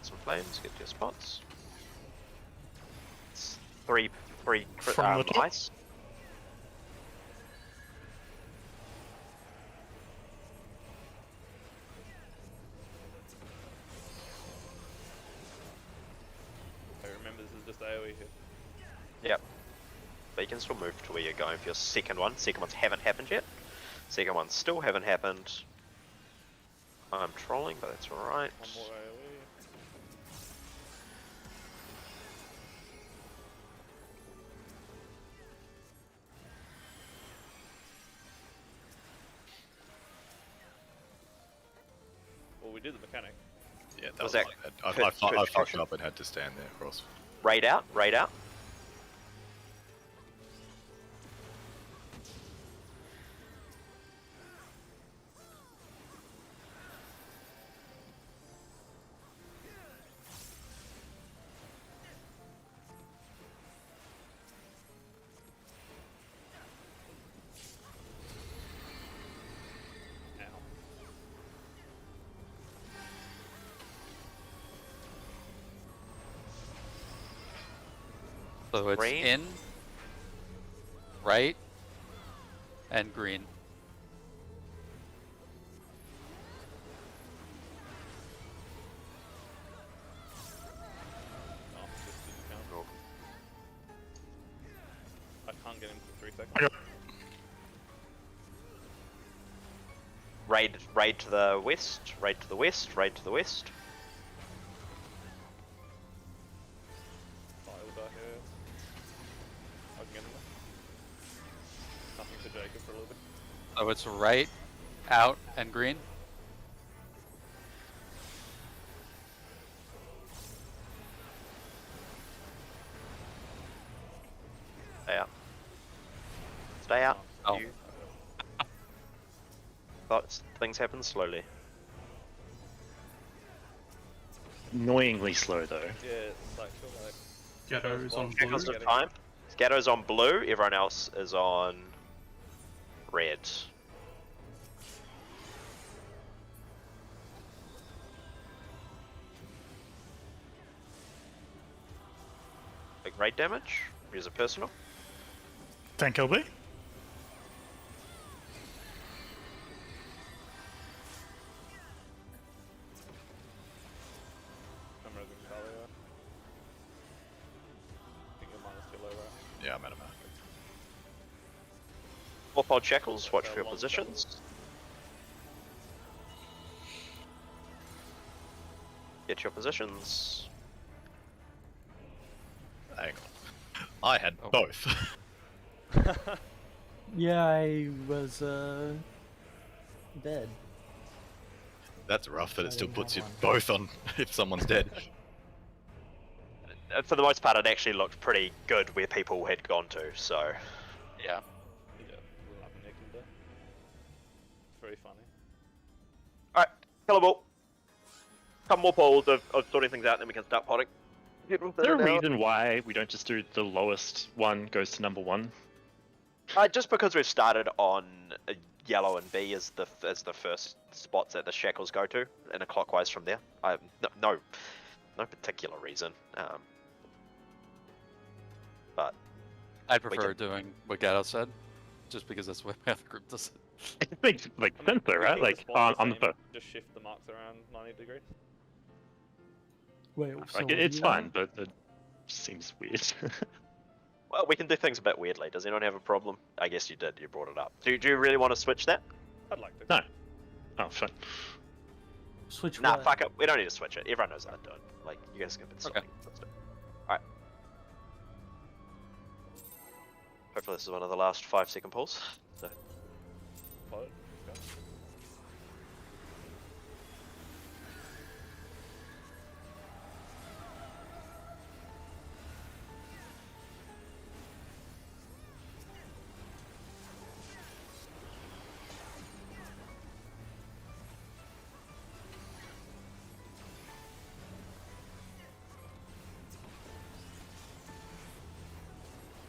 Some flames, get to your spots. It's three From the top? ice. I remember this is just AoE here. Yep. But you can still move to where you're going for your second one. Second ones haven't happened yet. Second ones still haven't happened. I'm trolling, but that's alright. One more AoE. Well, we did the mechanic. Yeah, that Was was that my bad. could- I could fucked you- up and had to stand there across. Raid out, raid out. Now. So it's Green. in, right, and green. raid to the west, raid to the west, raid to the west. Fire will die here. I can get him there. Nothing for Jacob for a little bit. So it's right, out, and green. Stay out. Stay out. Oh. You. Thoughts, things happen slowly. Annoyingly slow though. Yeah, it's like, feel like Ghetto's on Ghetto's blue. Shackles of time. Scatto's on blue, everyone else is on red. Big raid damage. Use a personal. Tank LB. I'm ready to Talia. I think your mana's still low, right? Yeah, I'm at a mark. Fourfold shackles, watch for your positions. Get your positions. Hang on. I had Oh. both. Yeah, I was dead. That's rough that I it still didn't puts you have one. both on if someone's dead. For the most part, it actually looked pretty good where people had gone to, so. Yeah. Yeah, laughing at him there. It's very funny. Alright, killable. Couple more polls of sorting things out, then we can start potting. Is there a reason why we don't just do the lowest one goes to number 1? Just because we've started on yellow and B as the first spots that the shackles go to, and a clockwise from there. I have no particular reason. But I'd We prefer doing what Gatto said, just because that's the way my other group does it. It makes like sense though, we right? keep Like spots on the same, first. just shift the marks around 90 degrees. Wait, so Like what it's do you fine, but it seems weird. well, we can do things a bit weirdly. Does anyone have a problem? I guess you did. You brought it up. Do you really want to switch that? I'd like to. No. Oh, fine. Switch Nah, what? fuck it. We don't need to switch it. Everyone knows how to do it. Like, you guys can be silly. Okay. Let's do it. Alright. Hopefully this is one of the last 5-second pulls. So. Follow it. Let's go.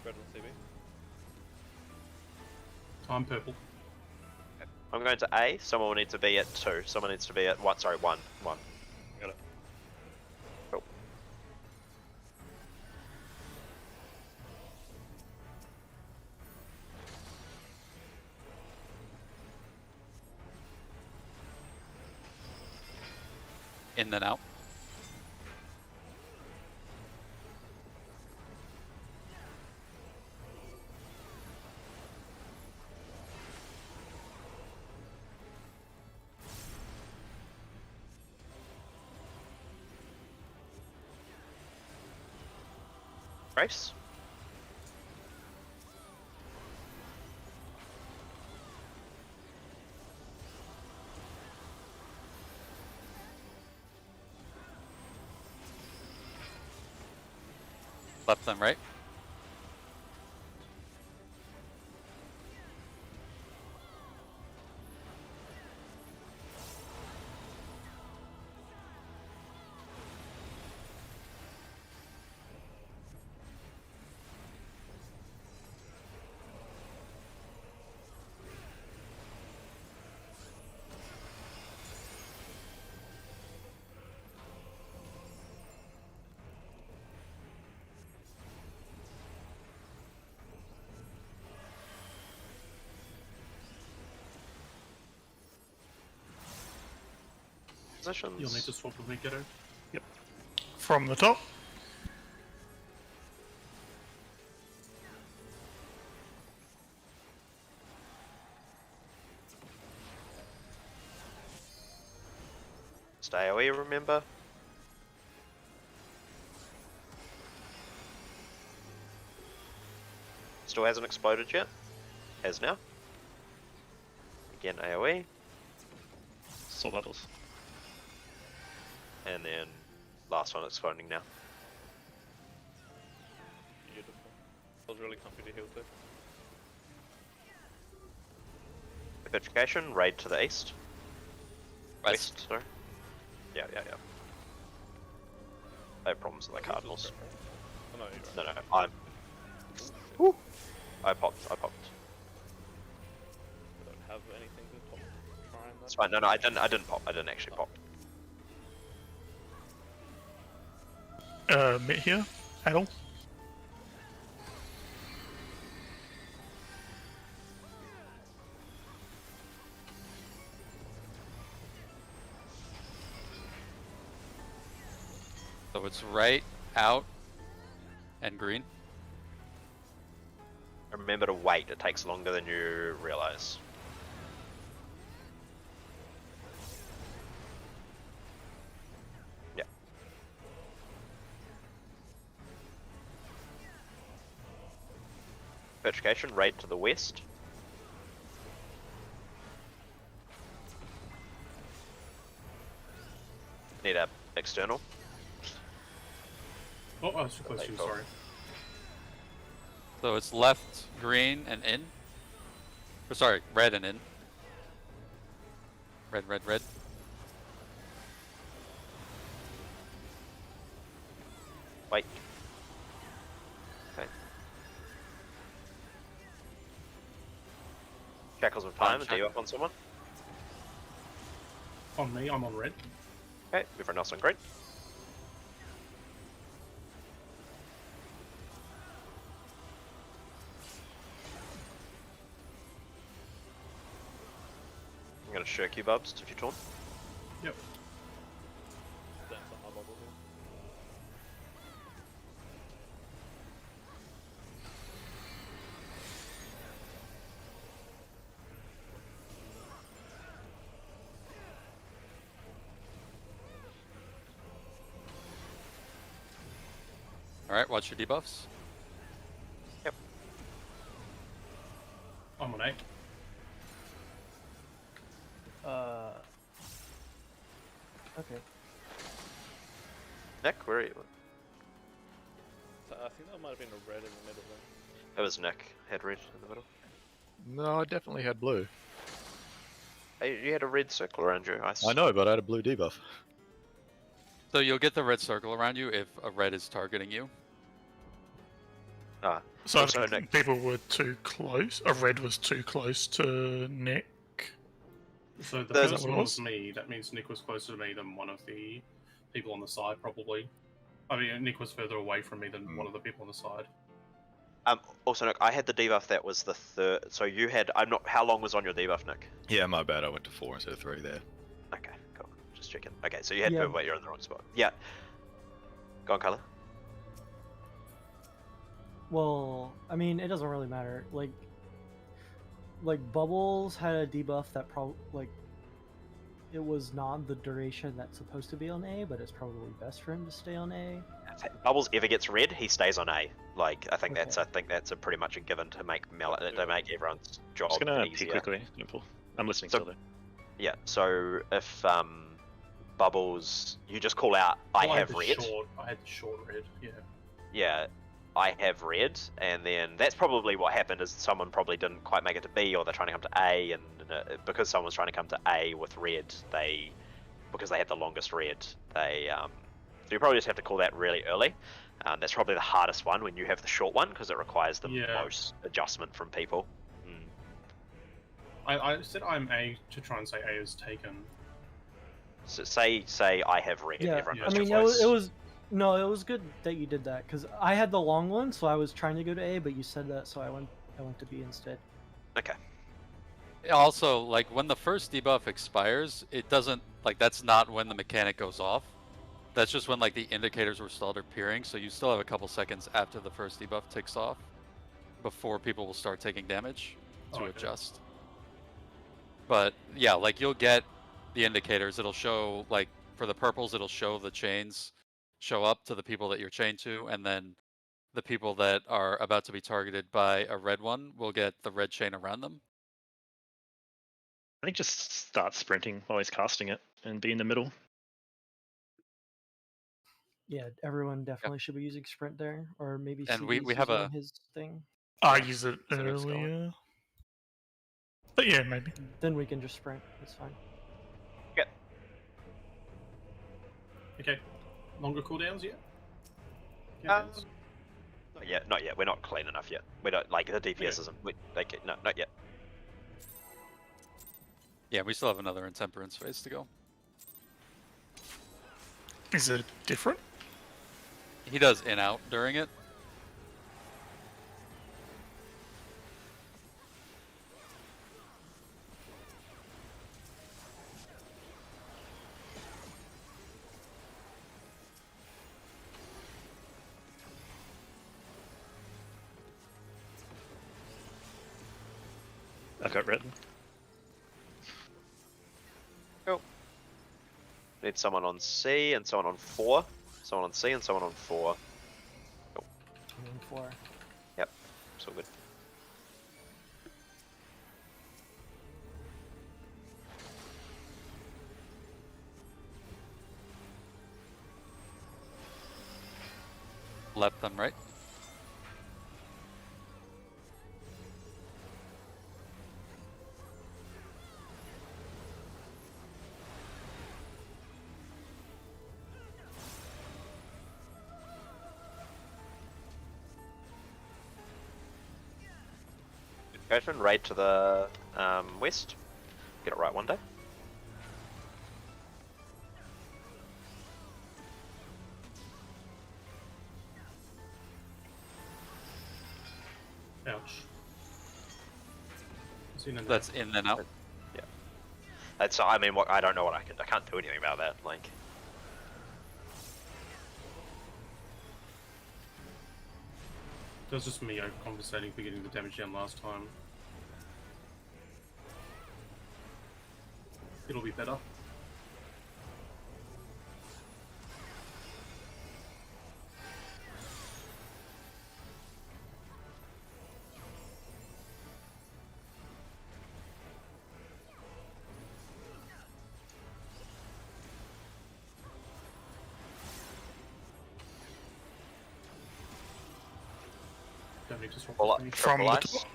Red on CB. I'm purple. I'm going to A. Someone will need to be at 2. Someone needs to be at 1. Sorry, 1. 1. Got it. Cool. In then out. Race. Left then right. Positions. You'll need to swap with me, Ghetto. From the top. Stay away, remember? Still hasn't exploded yet. Has now. Again, AoE. Soul levels. And then last one exploding now. Beautiful. I was really comfy to heal too. Petrification, raid to the east. West. Sorry. Yeah. I have problems with the cardinals. Oh, no, you're right. No, I'm. Woo. I popped. I don't have anything to try and It's fine. No, I didn't pop. I didn't actually pop. Mitt here. Adel. So it's right, out, and green. Remember to wait. It takes longer than you realize. Yeah. Petrification, raid to the west. Need a external. Oh, I was too close to you, sorry. So it's left, green, and in. Or sorry, red and in. Red. Wait. Okay. Shackles of time, do you up on someone? On me, I'm on red. Okay, everyone else on green. I'm gonna shirk you, Bubs, if you're torn. Yep. Dance on my bubble here. Alright, watch your debuffs. Yep. I'm on A. Okay. Nick, where are you? So I think that might have been a red in the middle then. It was Nick, had red in the middle. No, I definitely had blue. Hey, you had a red circle around you. I know, but I had a blue debuff. So you'll get the red circle around you if a red is targeting you. Ah, So I Also, think Nick. people were too close. A red was too close to Nick. So the There's- first What one was? was me. That means Nick was closer to me than one of the people on the side, probably. I mean, Nick was further away from me than one of the people on the side. Also, Nick, I had the debuff that was the third. So you had. I'm not. How long was on your debuff, Nick? Yeah, my bad. I went to 4 instead of 3 there. Okay, cool. Just checking. Okay, so you had Yeah. purple, but you're in the wrong spot. Yeah. Go on, color. Well, I mean, it doesn't really matter. Like Bubbles had a debuff that it was not the duration that's supposed to be on A, but it's probably best for him to stay on A. If Bubbles ever gets red, he stays on A. Like I think Okay. that's a pretty much a given to make everyone's job Just gonna peek easier. quickly. Nimble. I'm listening So- still though. Yeah. So if Bubbles, you just call out, I Well, have had the red. I had the short red, yeah. Yeah, I have red, and then that's probably what happened. Is someone probably didn't quite make it to B, or they're trying to come to A, and because someone's trying to come to A with red, because they had the longest red, so you probably just have to call that really early. That's probably the hardest one when you have the short one because it requires the Yeah. most adjustment from people. I said I'm A to try and say A is taken. So say I have red. Yeah, Everyone yeah. I goes to mean, close. it was no, it was good that you did that because I had the long one, so I was trying to go to A, but you said that, so I went to B instead. Okay. Also, like when the first debuff expires, it doesn't like that's not when the mechanic goes off. That's just when like the indicators were start appearing, so you still have a couple seconds after the first debuff ticks off before people will start taking damage to Okay. adjust. But yeah, like you'll get the indicators. It'll show like for the purples, it'll show the chains show up to the people that you're chained to, and then the people that are about to be targeted by a red one will get the red chain around them. I think just start sprinting while he's casting it and be in the middle. Yeah, everyone definitely should be using sprint there, or maybe And CD's we have using a- his thing. I Yeah, use it instead of Scully. earlier. But yeah, maybe. Then we can just sprint. It's fine. Okay. Longer cooldowns yet? Um, Not yet, not yet. We're not clean enough yet. We don't like the DPS Okay. isn't. No, not yet. Yeah, we still have another intemperance phase to go. Is it different? He does in out during it. I've got red. Need someone on C and someone on 4. Someone on C and someone on 4. And then 4. It's all good. Left and right. Ocean, raid to the west. Get it right one day. Ouch. It's in and That's in and out. That's. I mean, what I don't know what I can't do anything about that. Like, That was just me overcompensating for getting the damage down last time. It'll be better. Don't need to swap well, with me. From the ice. top.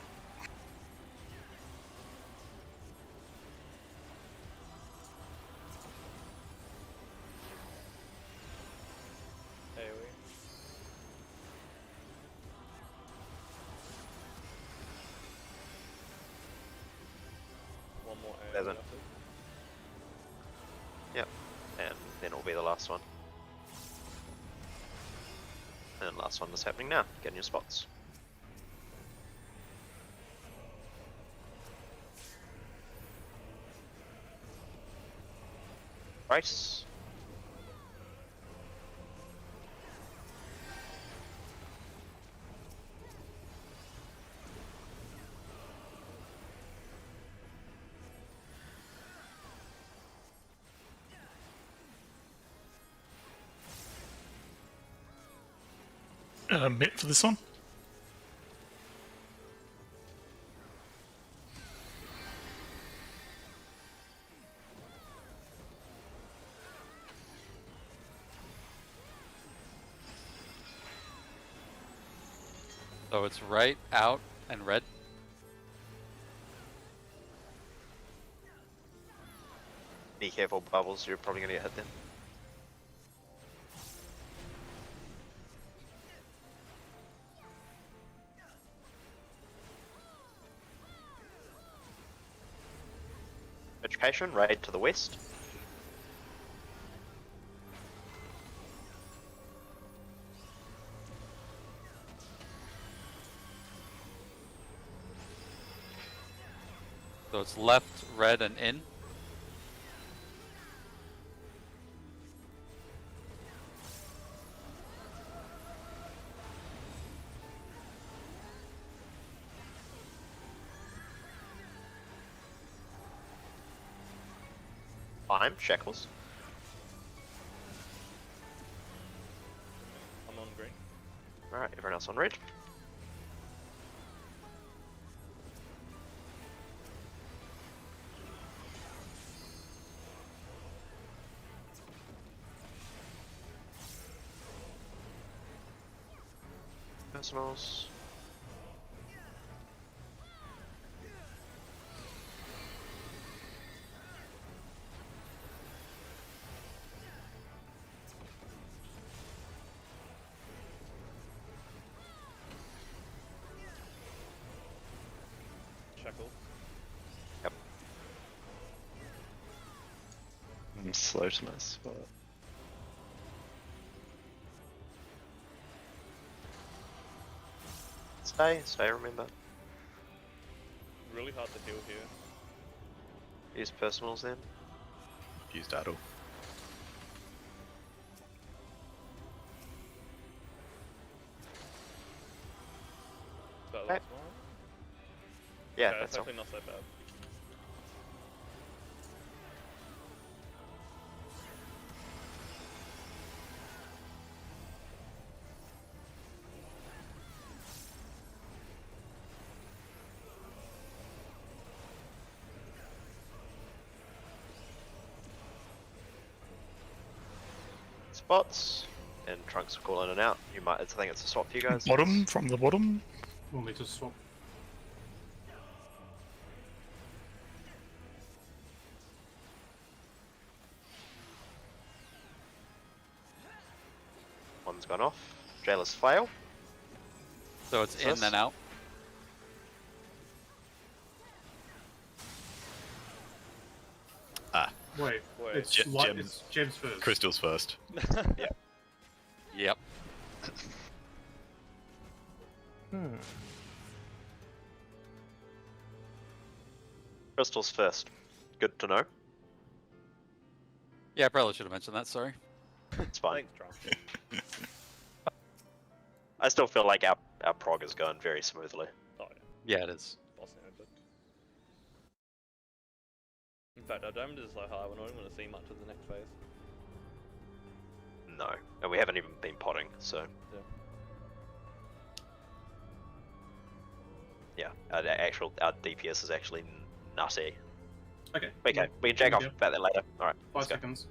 AoE. One more AoE. There's an- after. And then it'll be the last one. And last one is happening now. Get in your spots. Right. Mitt for this one. So it's right, out, and red. Be careful, bubbles. You're probably gonna get hit then. Education, raid to the west. So it's left, red, and in. Climb, shackles. Alright, everyone else on red. Personals. Shackle. Yep. I'm slow to my spot. Stay, remember. Really hard to heal here. Use personals then. Use Daddle. That Okay. last one. Yeah, Okay, that's all. actually not so bad. Spots. And Trunks will call in and out. You might, I think it's a swap for you guys. Bottom, from the bottom. We'll need to swap. One's gone off. Jailers fail. So it's in This? then out. Wait, Wait. it's, Gem- it's gems first. Crystals first. Yep. Crystals first. Good to know. Yeah, I probably should have mentioned that. Sorry. It's fine. Thanks, Trump. I still feel like our prog is going very smoothly. Oh yeah, Yeah, it is. boss but... In fact, our damage is so high, we're not even going to see much of the next phase. No. And we haven't even been potting, so. Yeah, our DPS is actually nutty. Okay. Okay, we can jack off Yeah. about that later. Alright, 5 let's go. seconds.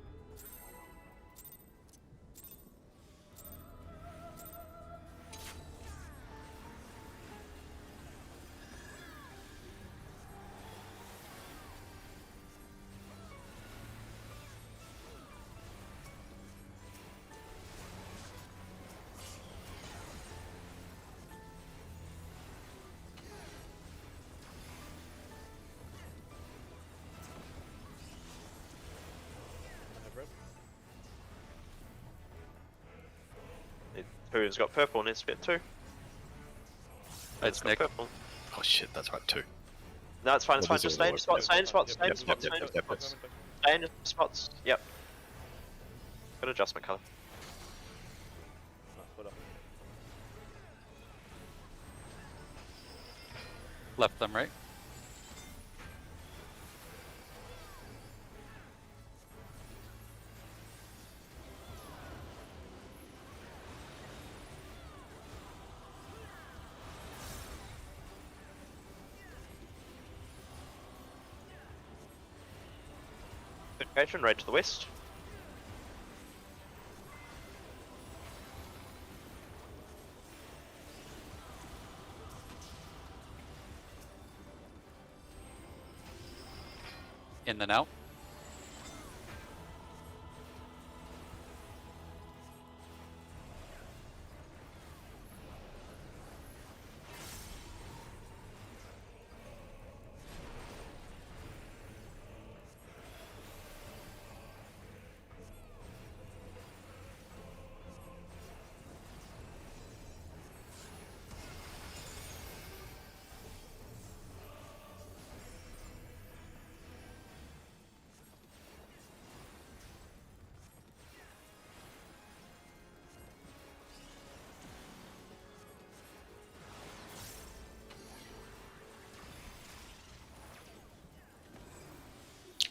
I have red. Who's got purple needs to get 2. It's got Nick. purple. Oh shit, that's right too. No, it's fine, it's Well, fine. this Just is stay all in spots, stay in spots, stay in Yep, spots, yep, stay in yep, yep, spots. Stay in spots. Yep. Good adjustment colour. Nice, what up? Left them right. Notification, right to the west. In then out.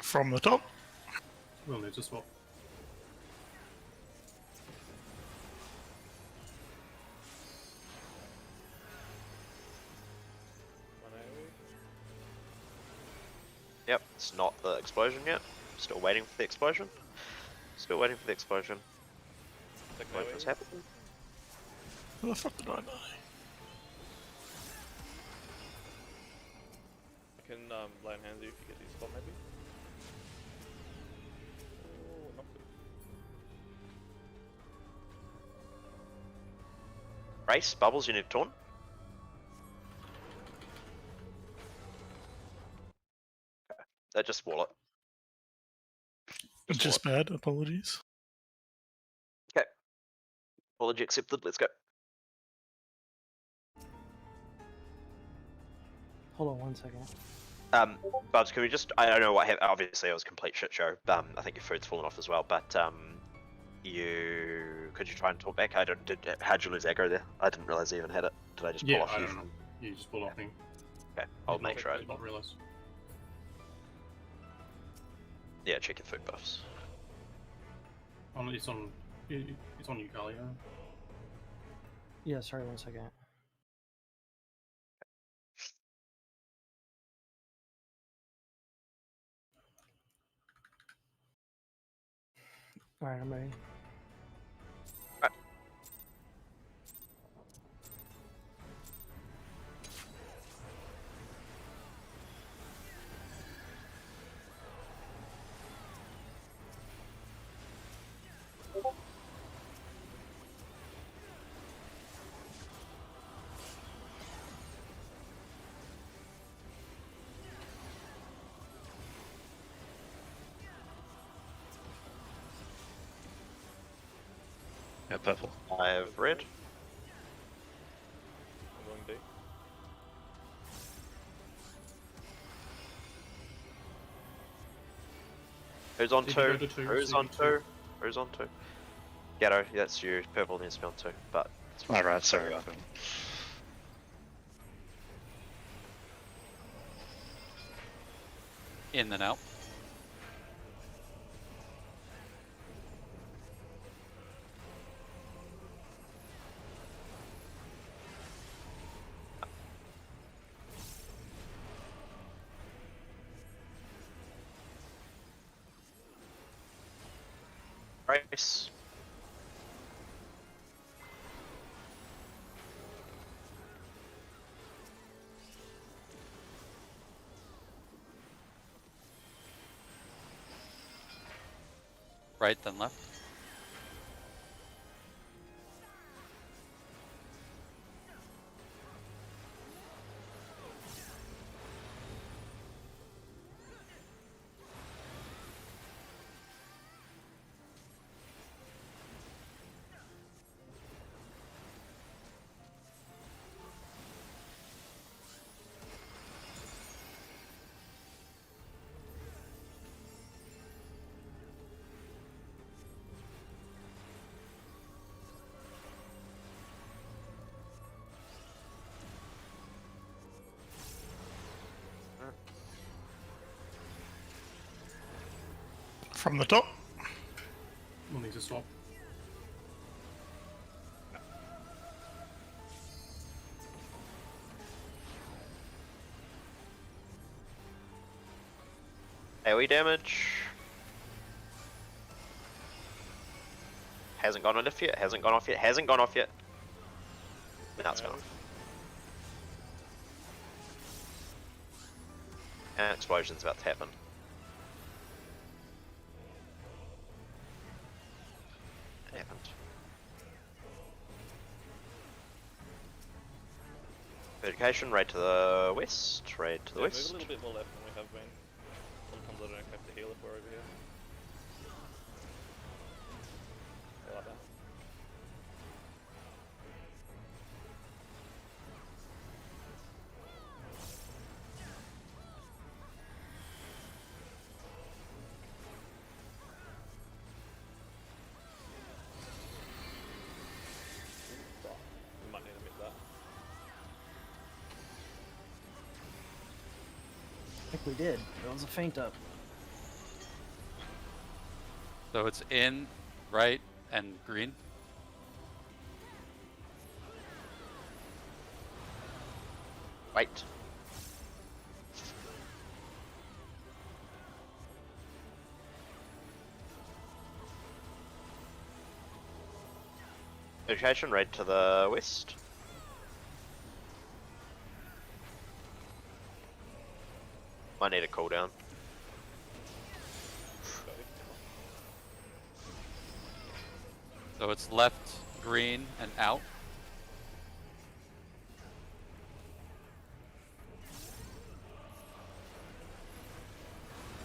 From the top. We'll need to swap. Yep, it's not the explosion yet. Still waiting for the explosion. Still waiting for the explosion. Explosion's happening. Where the fuck did I die? I can lay on hands you if you get this spot maybe. Oh, not good. Race, Bubbles, you need taunt. Just wall it. Just bad. Apologies. Okay. Apology accepted. Let's go. Hold on 1 second. Bubs, can we just? I don't know what happened. Obviously, it was a complete shit show. I think your food's fallen off as well. But could you try and talk back? How'd you lose aggro there? I didn't realize you even had it. Did I just pull Yeah, off I you? don't know. You just pulled off me. Okay, I'll make sure. Did not realize. Yeah, check your food buffs. It's on you, Galio. Yeah, sorry, 1 second. Alright, I'm ready. Yeah, purple. I have red. I'm going D. Who's on Did you go two? to two? Who's So on you two? two. Who's on two? Gatto, that's you. Purple needs to be on two, but it's fine. Alright, sorry about that. In and out. Race. Right, then left. From the top. We'll need to swap. AoE damage. Hasn't gone off yet. Hasn't gone off yet. Hasn't gone off yet. Now it's gone off. And explosion's about to happen. It happened. Education, right to the west. Right to the Yeah, west. move a little bit more left than we have been. Sometimes I don't have to heal if we're over here. I like that. We might need to miss that. I think we did. It was a feint up. So it's in, right, and green. Wait. Education, red to the west. Might need a cooldown. So it's left, green, and out.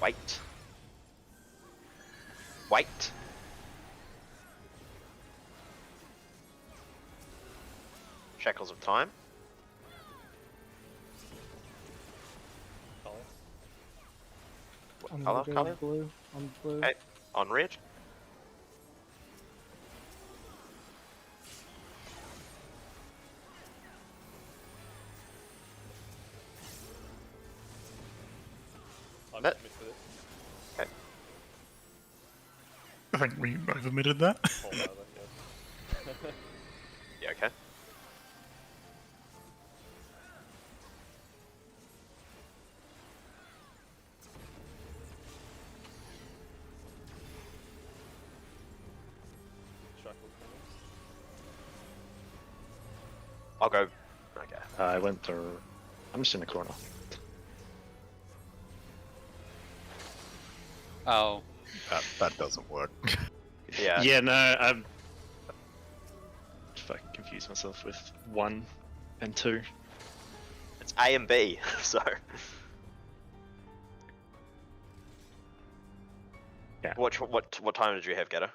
Wait. Wait. Shackles of time. Color. What I'm colour? gonna go Colour? blue. On blue. Okay. On red. I'm That- commit to this. I think we both admitted that. Hold out then, yes. Yeah, okay. Shackles coming. I'll go. Okay. I went through. I'm just in the corner. Oh, That doesn't work. Yeah. Yeah, no, I'm. Fucking confused myself with 1 and 2. It's A and B, so. Yeah. What time did you have, Gato?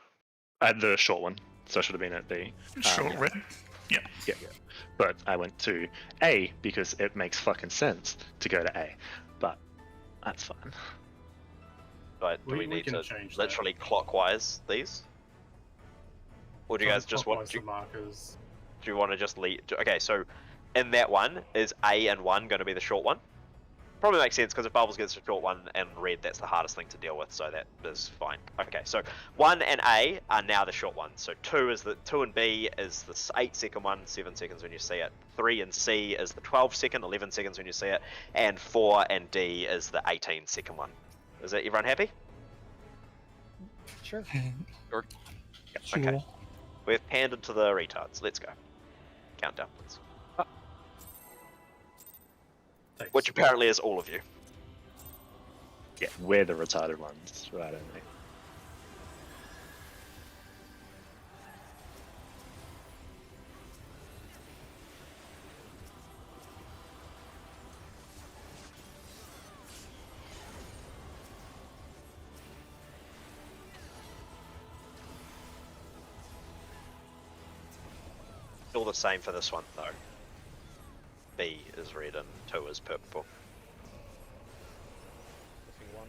I had the short one, so I should have been at B. Short yeah. red. Yeah. Yeah. But I went to A because it makes fucking sense to go to A. But that's fine. Like, do we We need can to change that. literally clockwise these? Or do you guys just want? Clockwise the markers. Do you want to just lead? Okay, so in that one, is A and 1 going to be the short one? Probably makes sense because if Bubbles gets the short one and red, that's the hardest thing to deal with, so that is fine. Okay, so 1 and A are now the short ones. So 2 and B is the 8-second one, 7 seconds when you see it. 3 and C is the 12-second, 11 seconds when you see it, and 4 and D is the 18-second one. Is that everyone happy? Sure. sure. Sure. Okay. We've panded to the retards. Let's go. Countdown, please. Takes Which apparently is all of you. Yeah, we're the retarded ones, right? Only. All the same for this one, though. B is red and 2 is purple. Missing 1.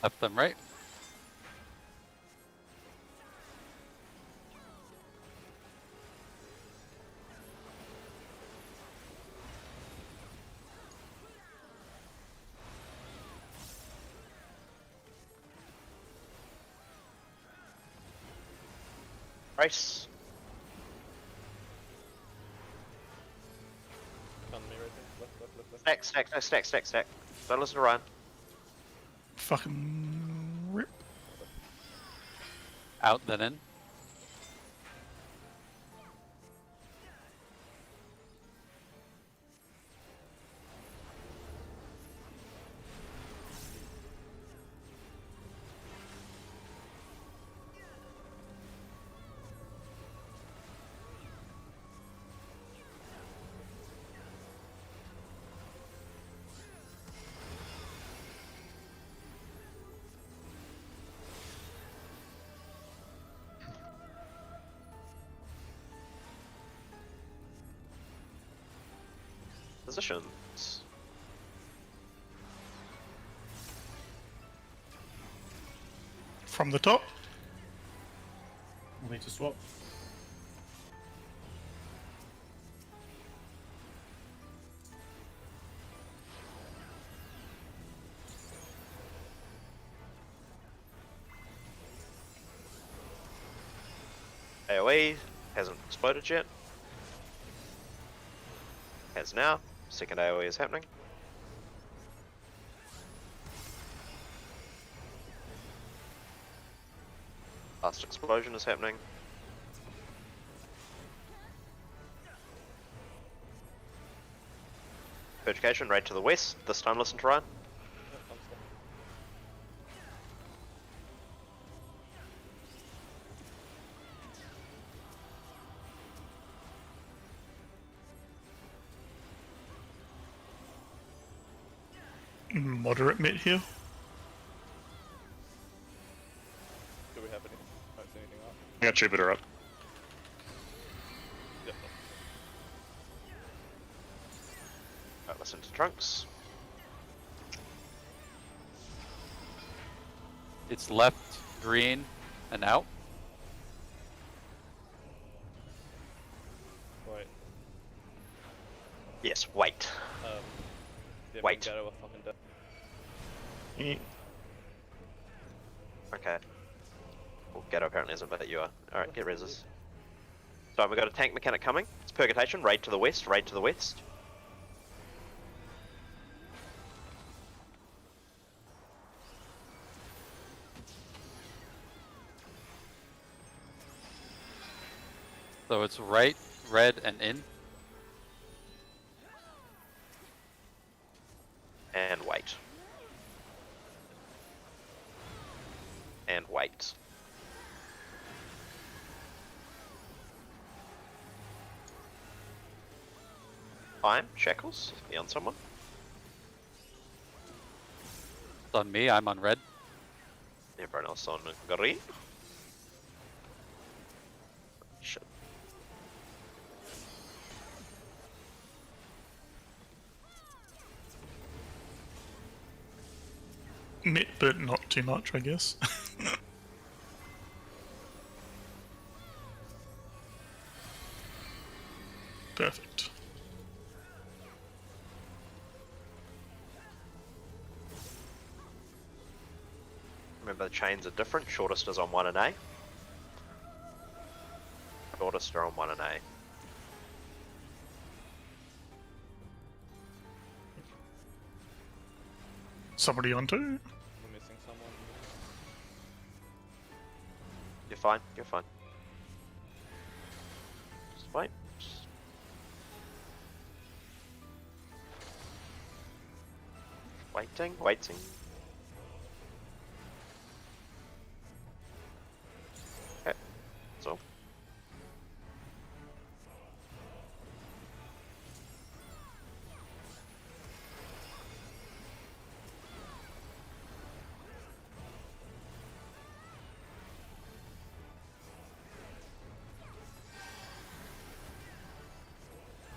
Left them right. Race. Come to me right there. Left. Stack. Don't listen to Ryan. Fucking rip. Out, then in. Positions. From the top. We'll need to swap. AoE hasn't exploded yet. Has now. Second AoE is happening. Last explosion is happening. Purgation, raid to the west. This time listen to Ryan. Yep, I'm stuck. Moderate mid here. Do we have any? Don't see anything up. I got Jupiter up. Yep. Right, listen to Trunks. It's left, green, and out. Wait. Yes, wait. Yeah, Wait. Go to a fucking death. Okay. Well, Gato apparently isn't, but you are. Alright, get reses. So we've got a tank mechanic coming. It's Purgation, raid to the west, raid to the west. So it's right, red, and in. And wait. And wait. I'm Shackles. Be on someone. It's on me, I'm on red. Everyone else on green. Shit. Mid, but not too much, I guess. Perfect. Remember the chains are different. Shortest is on 1 and A. Shortest are on 1 and A. Somebody on 2? We're missing someone. You're fine, you're fine. Just wait. Waiting, waiting. Okay, so.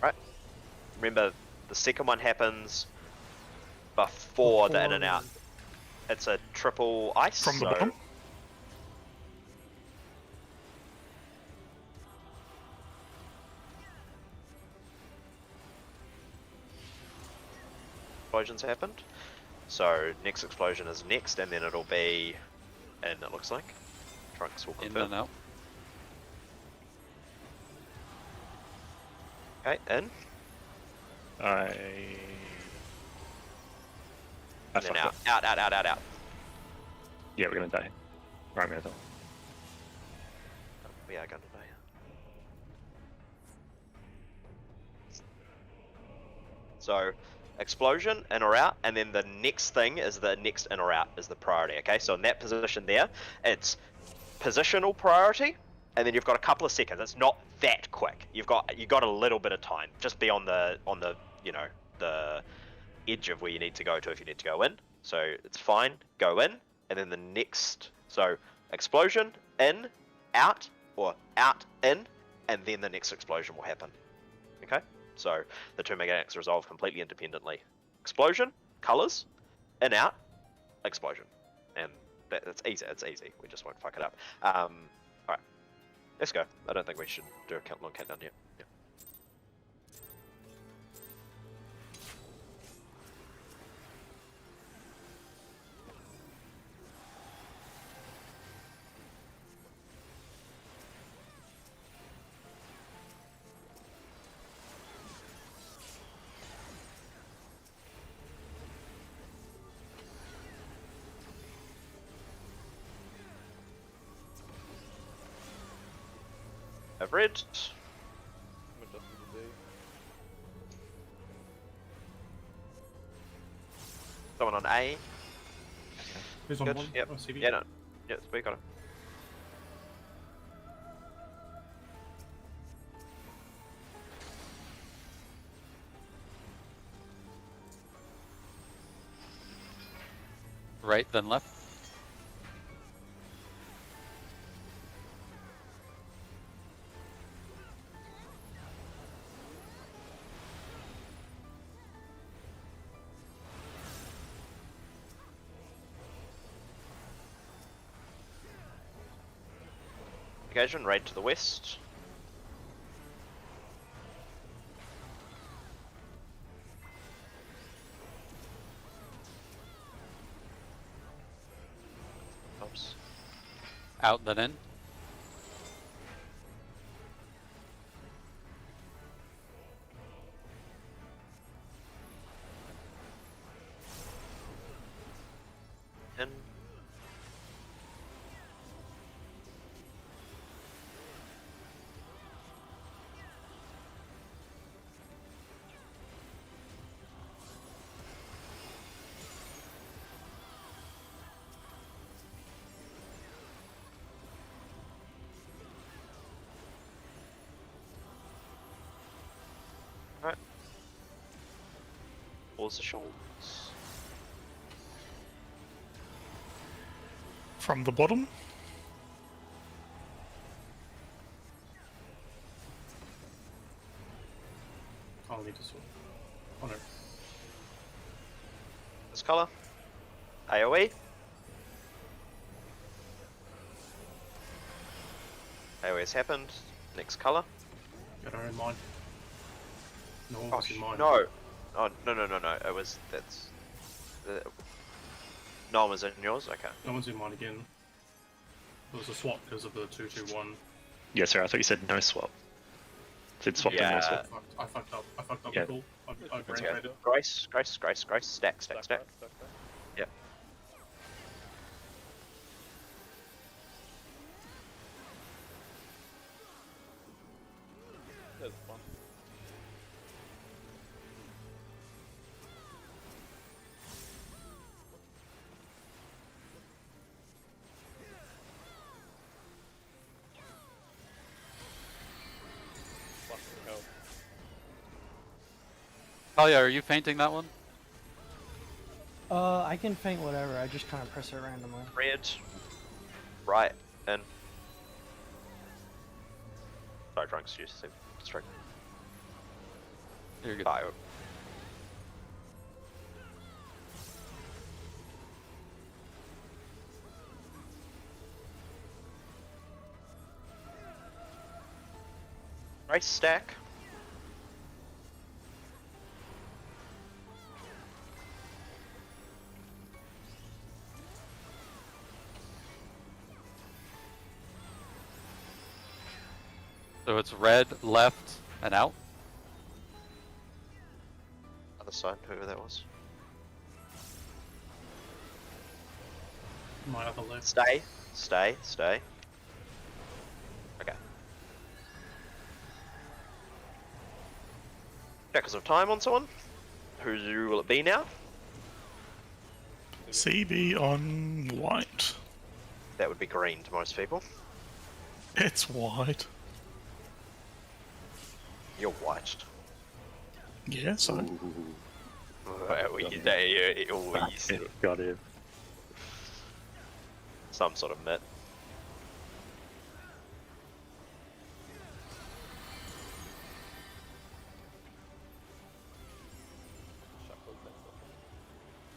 Right. Remember, the second one happens before the in and out. It's a triple ice. From the so bottom? explosions happened. So next explosion is next, and then it'll be in. It looks like Trunks will In confirm. and out. Okay, in I and then fucked out, up. out. Yeah, we're gonna die. Right, Miracle. We are going to die. So, explosion, in or out, and then the next thing is the next in or out is the priority, okay? So in that position there, it's positional priority, and then you've got a couple of seconds. It's not that quick. You got a little bit of time. Just be on the you know, the edge of where you need to go to if you need to go in. So it's fine, go in, and then the next, so explosion, in, out, or out, in, and then the next explosion will happen. Okay? So the two mechanics resolve completely independently. Explosion, colors, in, out, explosion. And it's easy, we just won't fuck it up. Alright, let's go. I don't think we should do a long countdown yet. Yeah. Have red. I'm adjusting the D. Someone on A. Who's on Good. one? Yep. Oh, CB. Yeah, no. Yes, we got it. Right, then left. Engagement, raid to the west. Oops. Out, then in. In. Alright. Pause the shoulders. From the bottom. I'll need to swap. Oh no. This color. AoE. AoE's happened. Next color. Got our own mine. No one Oh, was in mine. no. Oh, no. It was, that's... no one was in yours? Okay. No one's in mine again. It was a swap because of the 2-2-1. Yeah, sorry, I thought you said no swap. Said swap and no Yeah. swap. I fucked up. I fucked up Yeah. the call. I Okay. brain-traded. Grace. Stack. Stack. Yep. There's one. Fucking hell. Talia, are you fainting that one? I can feint whatever. I just kind of press it randomly. Red. Right. In. Sorry, drunks. You said straight. You're good. Bio. Race stack. So it's red, left, and out. Other side, whoever that was. My other left. Stay. Okay. Checkers of time on someone. Who will it be now? CB on white. That would be green to most people. It's white. You're white. Yeah, so. Got it. Some sort of mitt.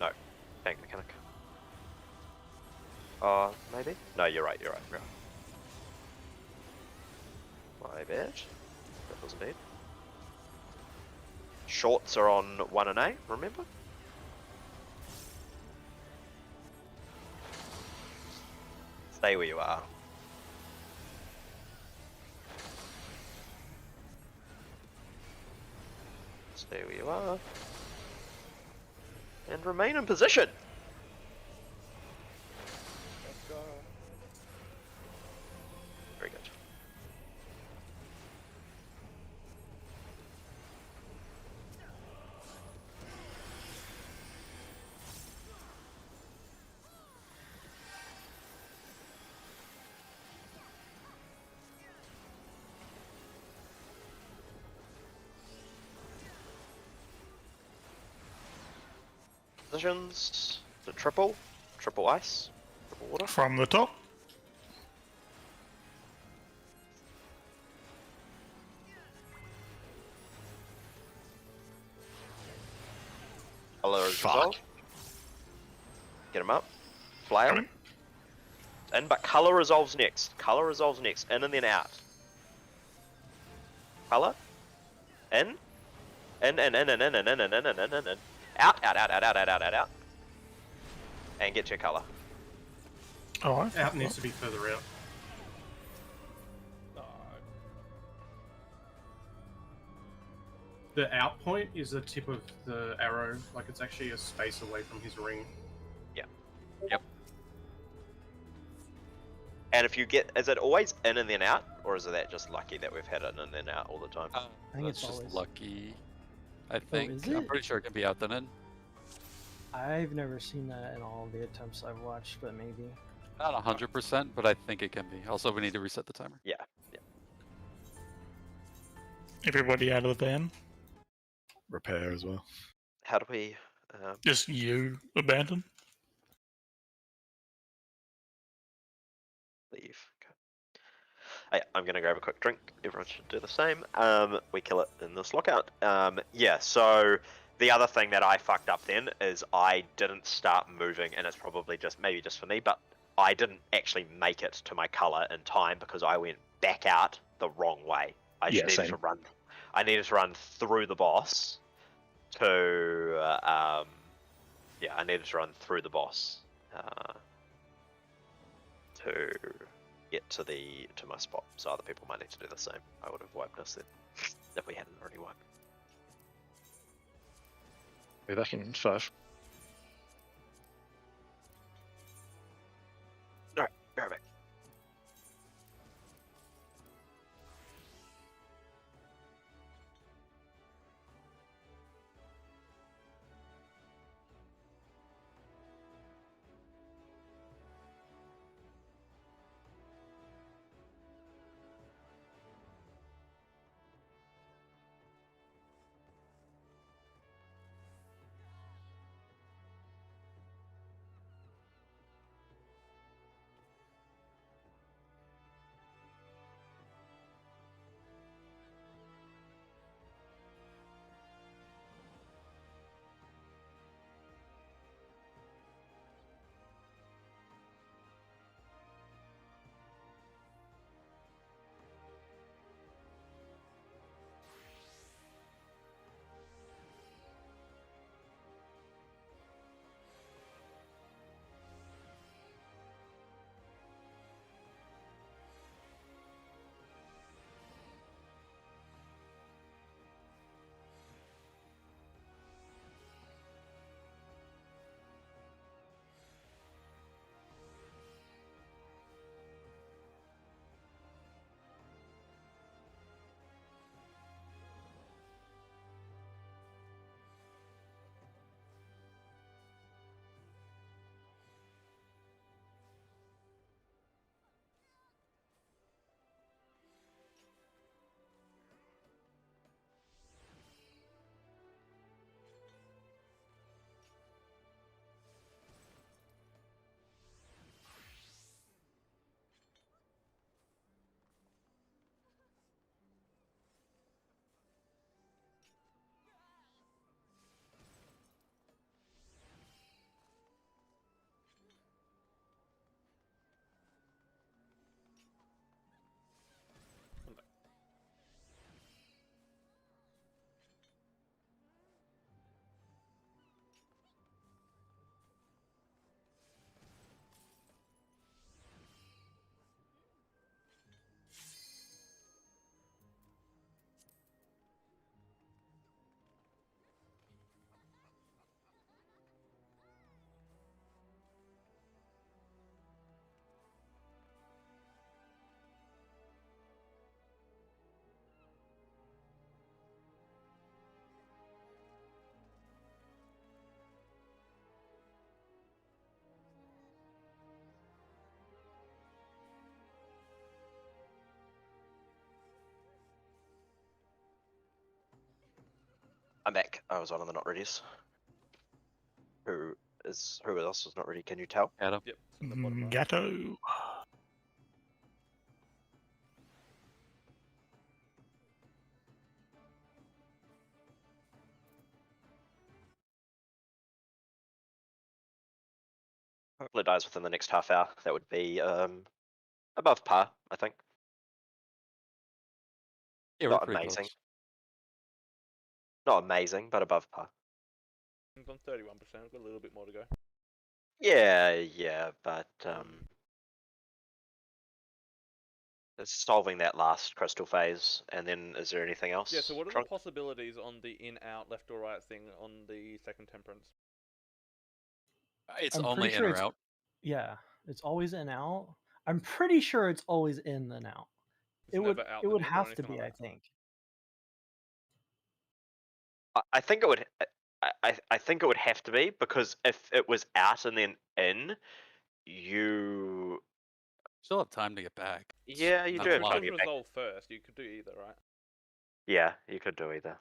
No, tank mechanic. Maybe? No, you're right. My bad. That was indeed. Shorts are on 1 and A, remember? Stay where you are. Stay where you are. And remain in position. Let's go. Very good. Positions. The triple ice, triple water. From the top. Color is Fuck. resolved. Get him up. Flail. Coming. In, but color resolves next. Color resolves next. In and then out. Color. In. In. Out. Out. And get to your color. Alright. Out needs to be further out. No. The out point is the tip of the arrow, like it's actually a space away from his ring. And if you get, is it always in and then out, or is it that just lucky that we've had it in and then out all the time? I think That's it's just always- lucky. I think. is I'm it? pretty sure it can be out then in. I've never seen that in all the attempts I've watched, but maybe. Not 100%, but I think it can be. Also, we need to reset the timer. Yeah. Everybody out of the van. Repair as well. How do we? Just you abandon. Leave. Okay. Hey, I'm gonna grab a quick drink. Everyone should do the same. We kill it in this lockout. Yeah. So the other thing that I fucked up then is I didn't start moving, and it's probably maybe just for me, but I didn't actually make it to my color in time because I went back out the wrong way. I Yeah, needed same. to run. I needed to run through the boss to. Yeah, I needed to run through the boss. To get to my spot, so other people might need to do the same. I would have wiped us then if we hadn't already wiped. Be back in 5. Alright, be right back. I'm back. I was one of the not readies who is who else is not ready? Can you tell? Adam. Yep. It's in the bottom right. Gatto. Hopefully it dies within the next half hour. That would be above par, I think. Yeah, we're Not pretty amazing. close. Not amazing, but above par. It's on 31%. We've got a little bit more to go. Yeah, but it's solving that last crystal phase, and then is there anything else? Yeah, so what are Trunk? the possibilities on the in-out, left or right thing on the second temperance? It's I'm only pretty in sure or it's- out. Yeah, it's always in out. I'm pretty sure it's always in then out. It's It would never out it then would in or have to anything be, like I that? think. I think it would. I think it would have to be, because if it was out and then in, you Still have time to get back. It's Yeah, you not do a have Which lot. time was to get back. resolved first? You could do either, right? Yeah, you could do either.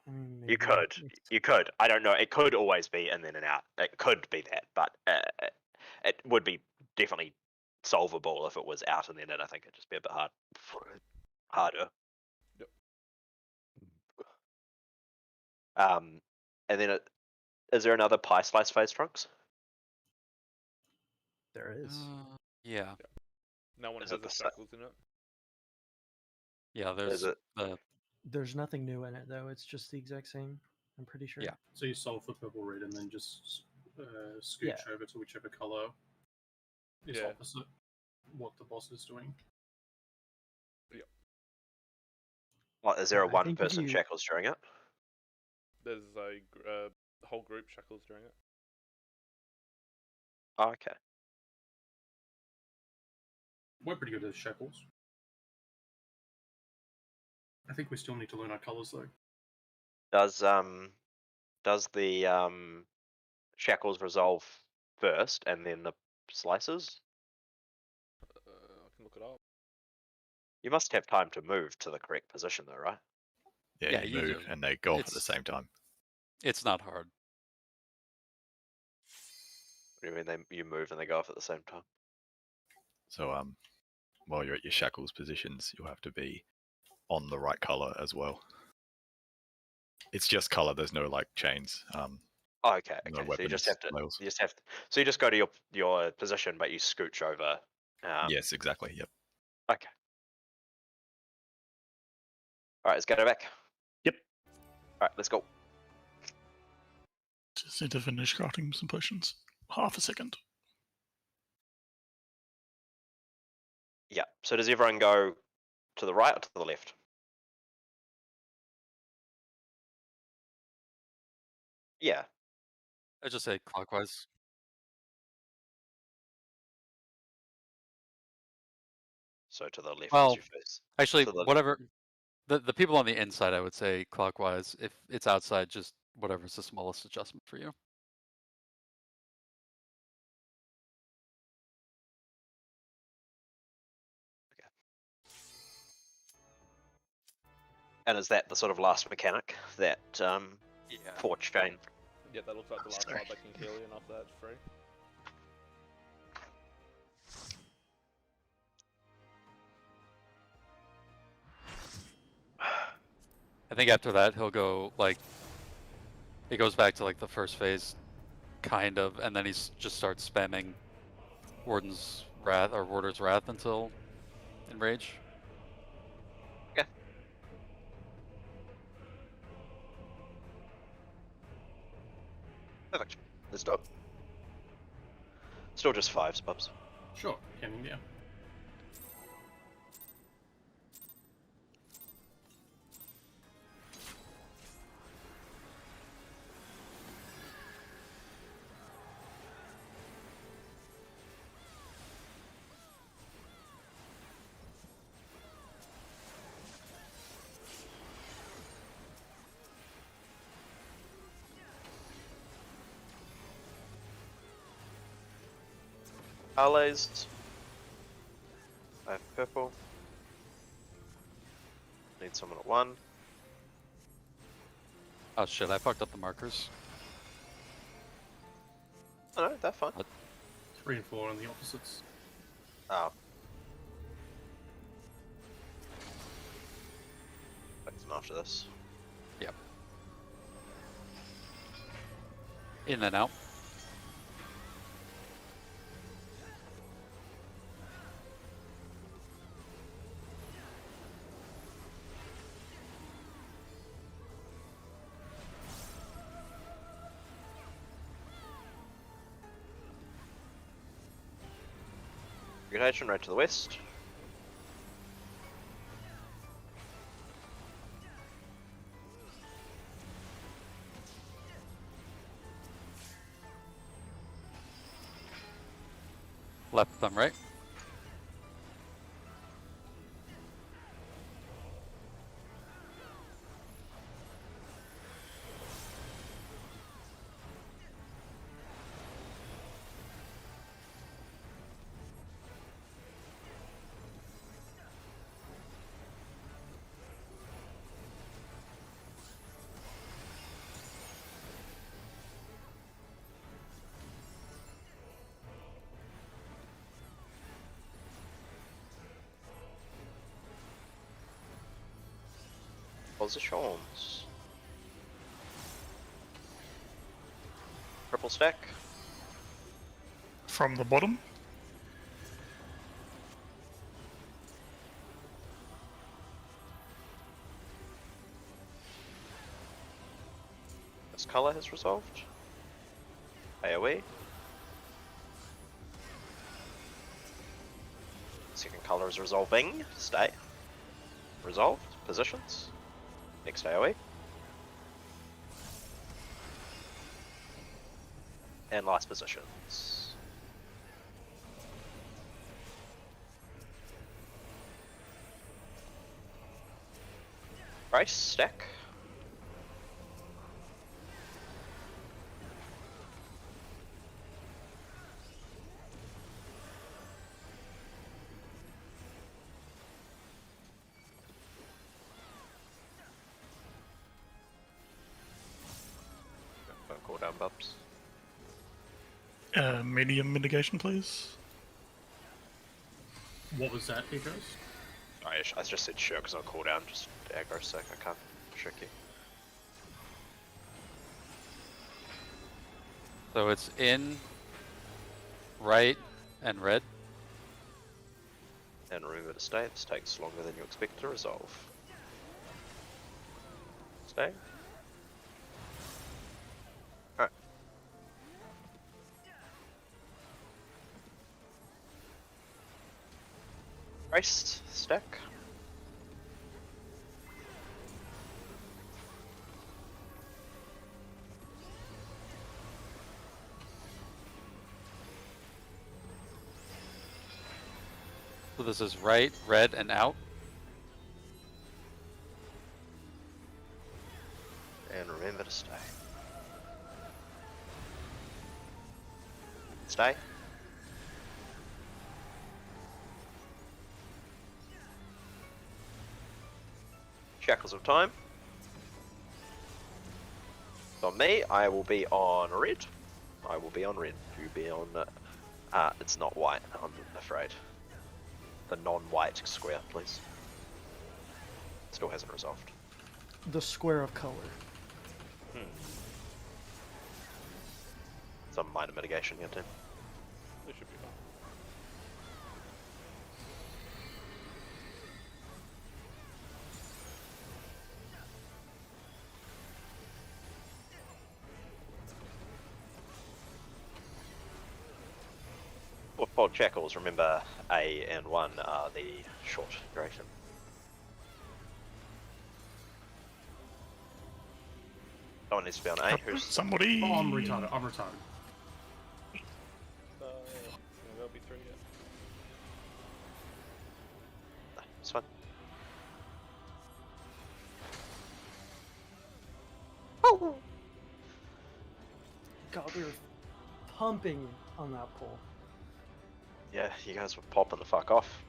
I mean, You maybe. could. You could. I don't know. It could always be in then and out. It could be that, but it would be definitely solvable if it was out and then in. I think it'd just be a bit harder. Yep. And then is there another pie slice phase, Trunks? There is. Yeah. No one Is has it the the sa- shackles in it. Yeah, Is there's it? the There's nothing new in it though. It's just the exact same. I'm pretty sure. Yeah. So you solve for purple red and then just scooch over to whichever color is Yeah. opposite what the boss is doing. Is there a Yeah, I think if one-person you- shackles during it? There's a whole group shackles during it. Oh, okay. We're pretty good at shackles. I think we still need to learn our colors though. Does the shackles resolve first and then the slices? I can look it up. You must have time to move to the correct position, though, right? Yeah, Yeah, you you move do. and they go off at the It's- same time. It's not hard. What do you mean you move and they go off at the same time? So while you're at your shackles positions, you'll have to be on the right color as well. It's just color. There's no like chains. Oh, okay. No So you just weapons, have to. flails. You just have to. So you just go to your position, but you scooch over. Yes, exactly. Yep. Okay. All right, let's get it back. Yep. All right, let's go. Just need to finish crafting some potions. Half a second. Yeah. So does everyone go to the right or to the left? Yeah. I just say clockwise. So to the left Well, as you face. Actually, To the- whatever. The people on the inside, I would say clockwise. If it's outside, just whatever's the smallest adjustment for you. And is that the sort of last mechanic, that Yeah. forge chain? Yeah, that looks like the last Sorry. part that can kill you, and after that it's free. I think after that he'll go like. It goes back to like the first phase, kind of, and then he's just starts spamming Warden's Wrath or Warder's Wrath until enrage. Perfect. Let's do it. Still just 5s, bubs. Sure, counting down. Allies. I have purple. Need someone at 1. Oh shit! I fucked up the markers. no, they're fine. 3 and 4 on the opposites. Oh. Fix them after this. Yep. In and out. Grenadier right to the west. Left thumb right. Positions. Triple stack. From the bottom. This color has resolved. AoE. Second color is resolving. Stay. Resolved. Positions. Next AoE. And last positions. Right, stack. Don't call down bubs. Medium mitigation, please. What was that, Egos? I just said sure because I'll call down just aggro sake. I can't trick you. So it's in, right, and red. And remember to stay. This takes longer than you expect to resolve. Stay. Alright. Christ, stack. So this is right, red, and out. And remember to stay. Stay. Shackles of time. On me, I will be on red. I will be on red. You be on. It's not white, I'm afraid. The non-white square, please. Still hasn't resolved. The square of color. Some minor mitigation here, too. This should be fine. Fold shackles, remember A and 1 are the short duration. Someone needs to be on A. Who's Somebody. Oh, I'm retarded. I'm retarded. That'll be 3 yet. No, it's fine. Oh! God, we were pumping on that pull. Yeah, you guys were popping the fuck off.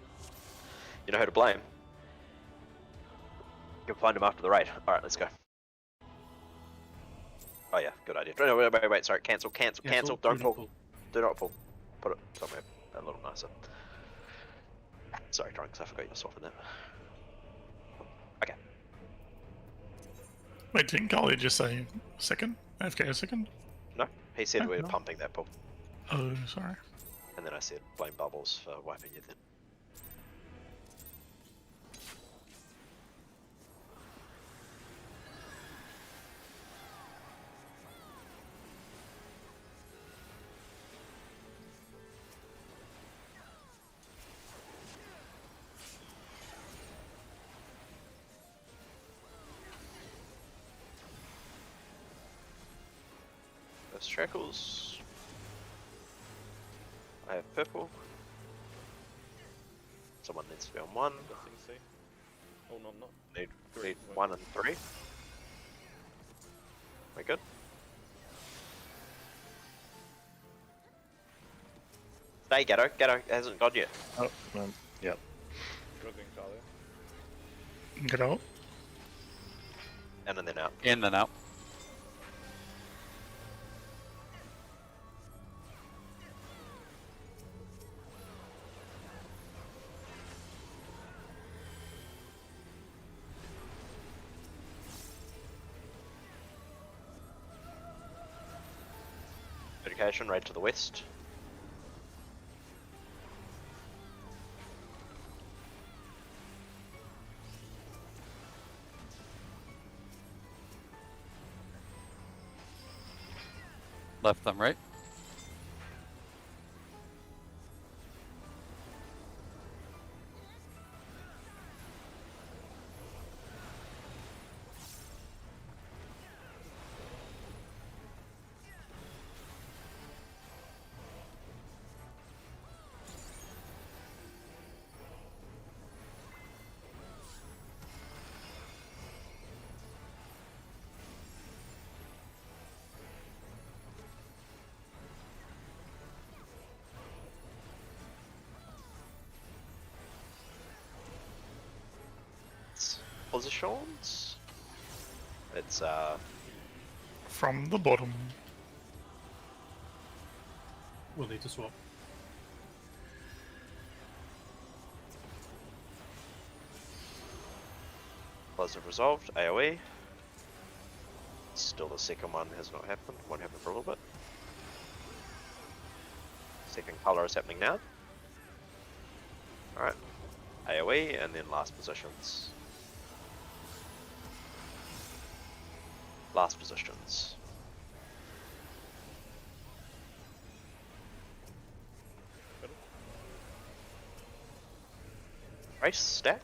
You know who to blame. You can find him after the raid. Alright, let's go. Oh yeah, good idea. No, wait, sorry, cancel, don't pull. Do not pull. Put it somewhere a little nicer. Sorry, Trunks, I forgot you're swapping that. Okay. Wait, didn't Golly just say second? AFK a second? No, he said Oh, we were no. pumping that pull. Oh, sorry. And then I said blame Bubbles for wiping you then. First Shackles. I have purple. Someone needs to be on 1. Nothing C. Oh no, I'm not. Need, Three. need 1 and 3. We good? Stay, Gatto. Gatto hasn't got yet. Oh, yep. Struggling Talia. Get out. And then out. In and out. Education, right to the west. Left them right. Positions. It's From the bottom. We'll need to swap. positive resolved. AoE. Still the second one has not happened. Won't happen for a little bit. Second color is happening now. Alright. AoE and then last positions. Last positions. Race stack.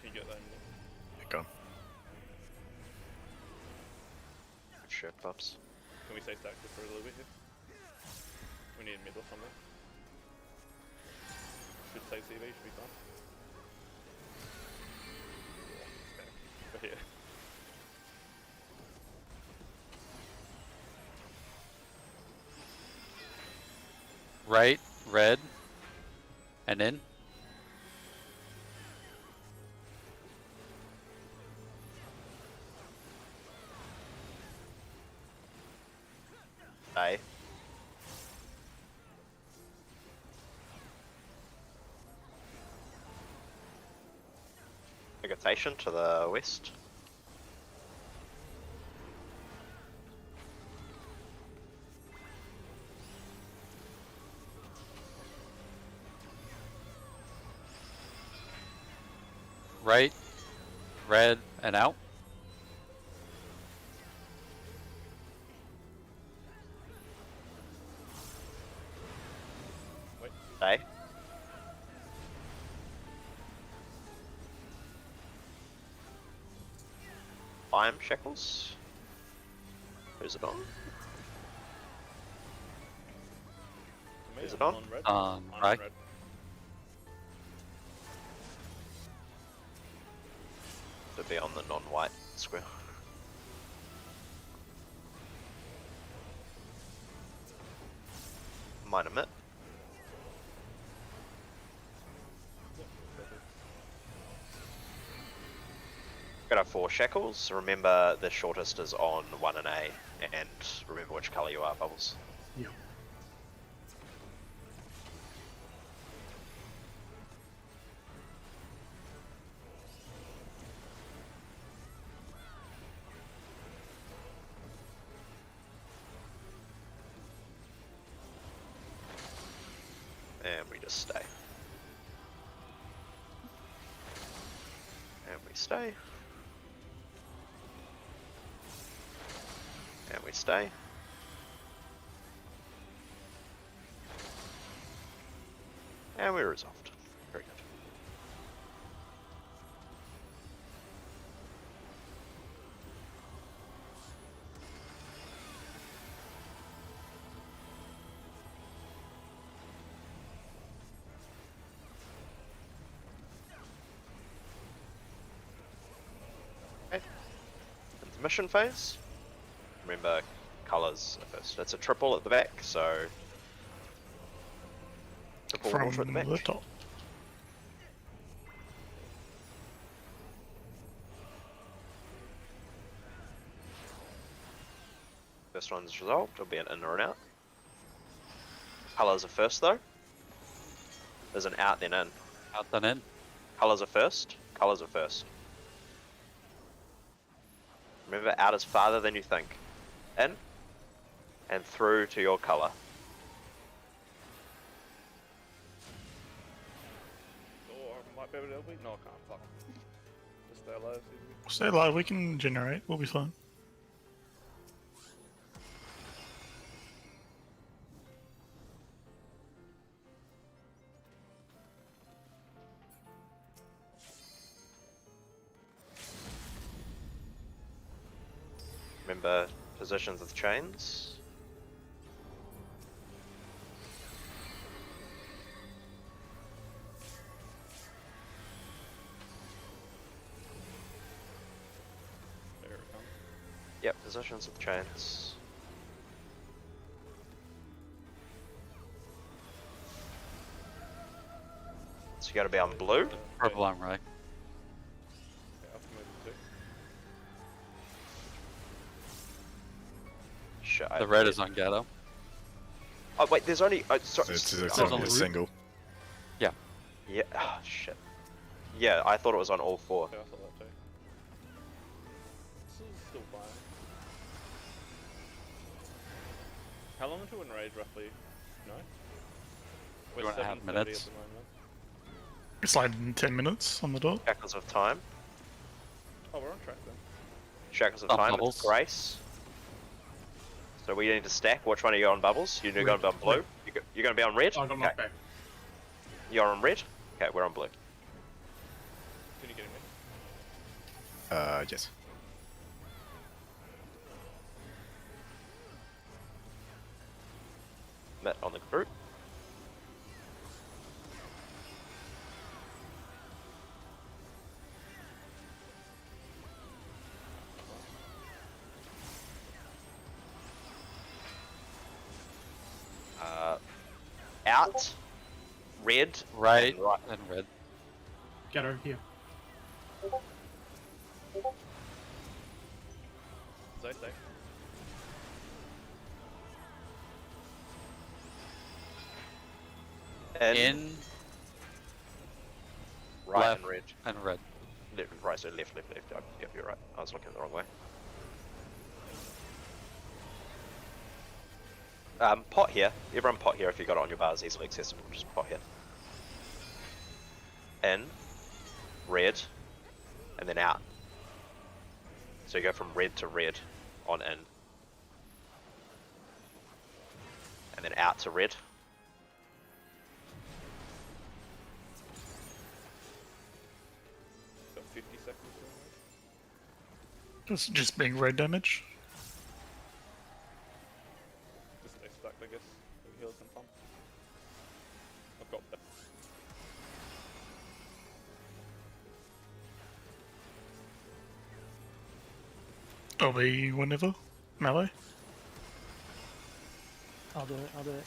Can you get that in there? Go. Sure, pups. Can we say stack this for a little bit here? We need a mid or something. Should say CV, should be fine. Stack. But here. Right, red, and in. A. Vegetation to the west. Right, red, and out. A. I'm Shackles. Who's it on? Me, Is it I'm on? red. On I'm right. red. To be on the non-white square. Mine emit. Yep, perfect. got our 4 shackles. Remember the shortest is on 1 and A, and remember which colour you are, Bubbles. Yeah. And we just stay. And we stay. And we stay. And we resolved. Very good. Okay. Intermission phase. Remember, colours are first. It's a triple at the back, so triple From water at the back. the top. First one's resolved. It'll be an in or an out. Colours are first though. There's an out then in. Out then in. Colours are first. Colours are first. Remember, out is farther than you think. In and through to your colour. Oh, I might be able to LB. No, I can't. Fuck. Just stay alive. Stay alive, we can generate, we'll be fine. Remember positions of the chains. There it comes. Yep, positions of the chains. So you gotta be on blue. Purple on right. Yeah, I'll move it too. Shit, The red is on Gatto. Oh wait, there's only. Sorry. It's Oh, only a single. yeah. Oh, shit. Yeah, I thought it was on all 4. Yeah, I thought that too. This is still fine. How long until enrage roughly? No? We're 2.5 7:30 minutes. at the moment. It's like 10 minutes on the dot. Shackles of time. Oh, we're on track then. Shackles of On time. bubbles. It's grace. So we need to stack. Which one are you on, Bubbles? You're going to be on blue. You're going to be on red. I got knocked back. You're on red. Okay, we're on blue. Can you get him in? Yes. Met on the group. Out. Red. Right and right. and red. Get over here. Stay, stay. In. Right left, and red. and red. Right, so left. Yep, you're right. I was looking the wrong way. Pot here. Everyone pot here if you got it on your bars, easily accessible. Just pot here. In, red, and then out. So you go from red to red on in. And then out to red. Got 50 seconds to enrage. Just being red damage. Just stay stuck, I guess. With heals and pump. I've got that. I'll be whenever. Melee. I'll do it. I'll do it.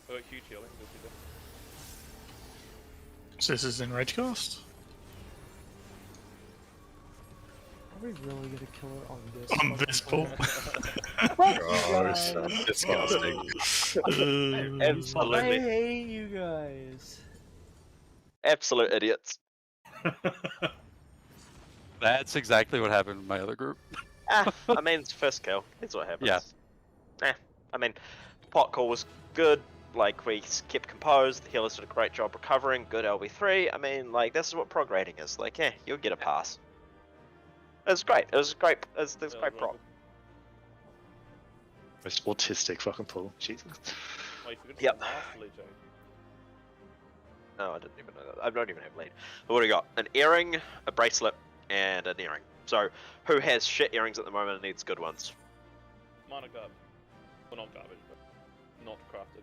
I got huge healing. If you do. So this is in Ragecast? Are we really gonna kill it on this? On this pull? Gross. guys. Disgusting. I Absolutely. hate you guys. Absolute idiots. That's exactly what happened in my other group. I mean, it's first kill. That's what happens. Yeah. I mean, pot call was good. Like, we kept composed. The healers did a great job recovering. Good LB3. I mean, like, this is what prog rating is. Like, yeah, you'll get a pass. It was great. It was great. It was great prog. Most autistic fucking pull. Jesus. Oh, you forgot to Yep. say lastly, Jay. No, I didn't even know that. I don't even have lead. But what do we got? An earring, a bracelet, and an earring. So, who has shit earrings at the moment and needs good ones? Mine are garbage. Well, not garbage, but not crafted.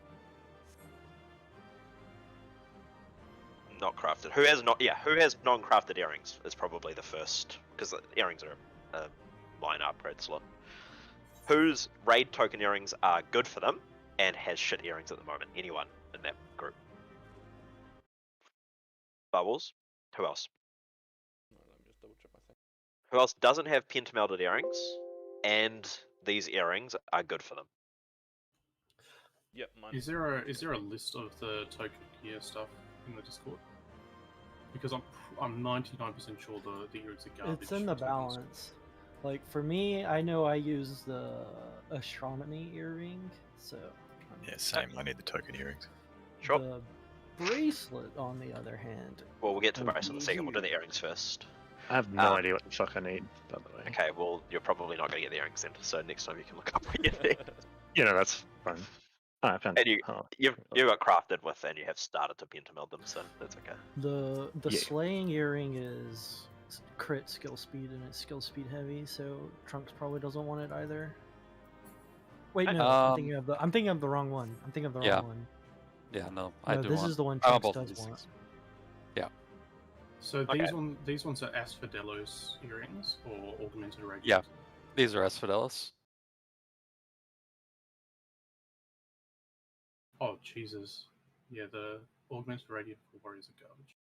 Not crafted. Who has not? Yeah, who has non-crafted earrings is probably the first, because the earrings are a minor upgrade slot. Whose raid token earrings are good for them and has shit earrings at the moment? Anyone in that group? Bubbles. Who else? No, let me just double check my thing. Who else doesn't have pentamelded earrings and these earrings are good for them? Yep, mine. Is there a list of the token gear stuff in the Discord? Because I'm 99% sure the earrings are garbage. It's in the tokens. balance. Like for me, I know I use the astronomy earring, so Yeah, same. I need the token earrings. Sure. the bracelet, on the other hand, Well, we'll get to the would bracelet in a be second. We'll do the huge. earrings first. I have no idea what the fuck I need, by the way. Okay, well, you're probably not going to get the earrings then, so next time you can look up what you need. You know, that's fine. Oh, I found And you, oh, you got crafted with, and you have started to pentameld them, so that's okay. The Yeah. slaying earring is crit skill speed and it's skill speed heavy, so Trunks probably doesn't want it either. Wait, no, I'm thinking of the wrong one. I'm thinking of the Yeah. wrong one. Yeah, no, I No, do this want. is the one I want Trunks both of does these want. things. So Okay. these ones are Asphodelos earrings or augmented radiant. Yeah. These are Asphodelos. Oh Jesus. Yeah, the augmented radiant for warriors are garbage.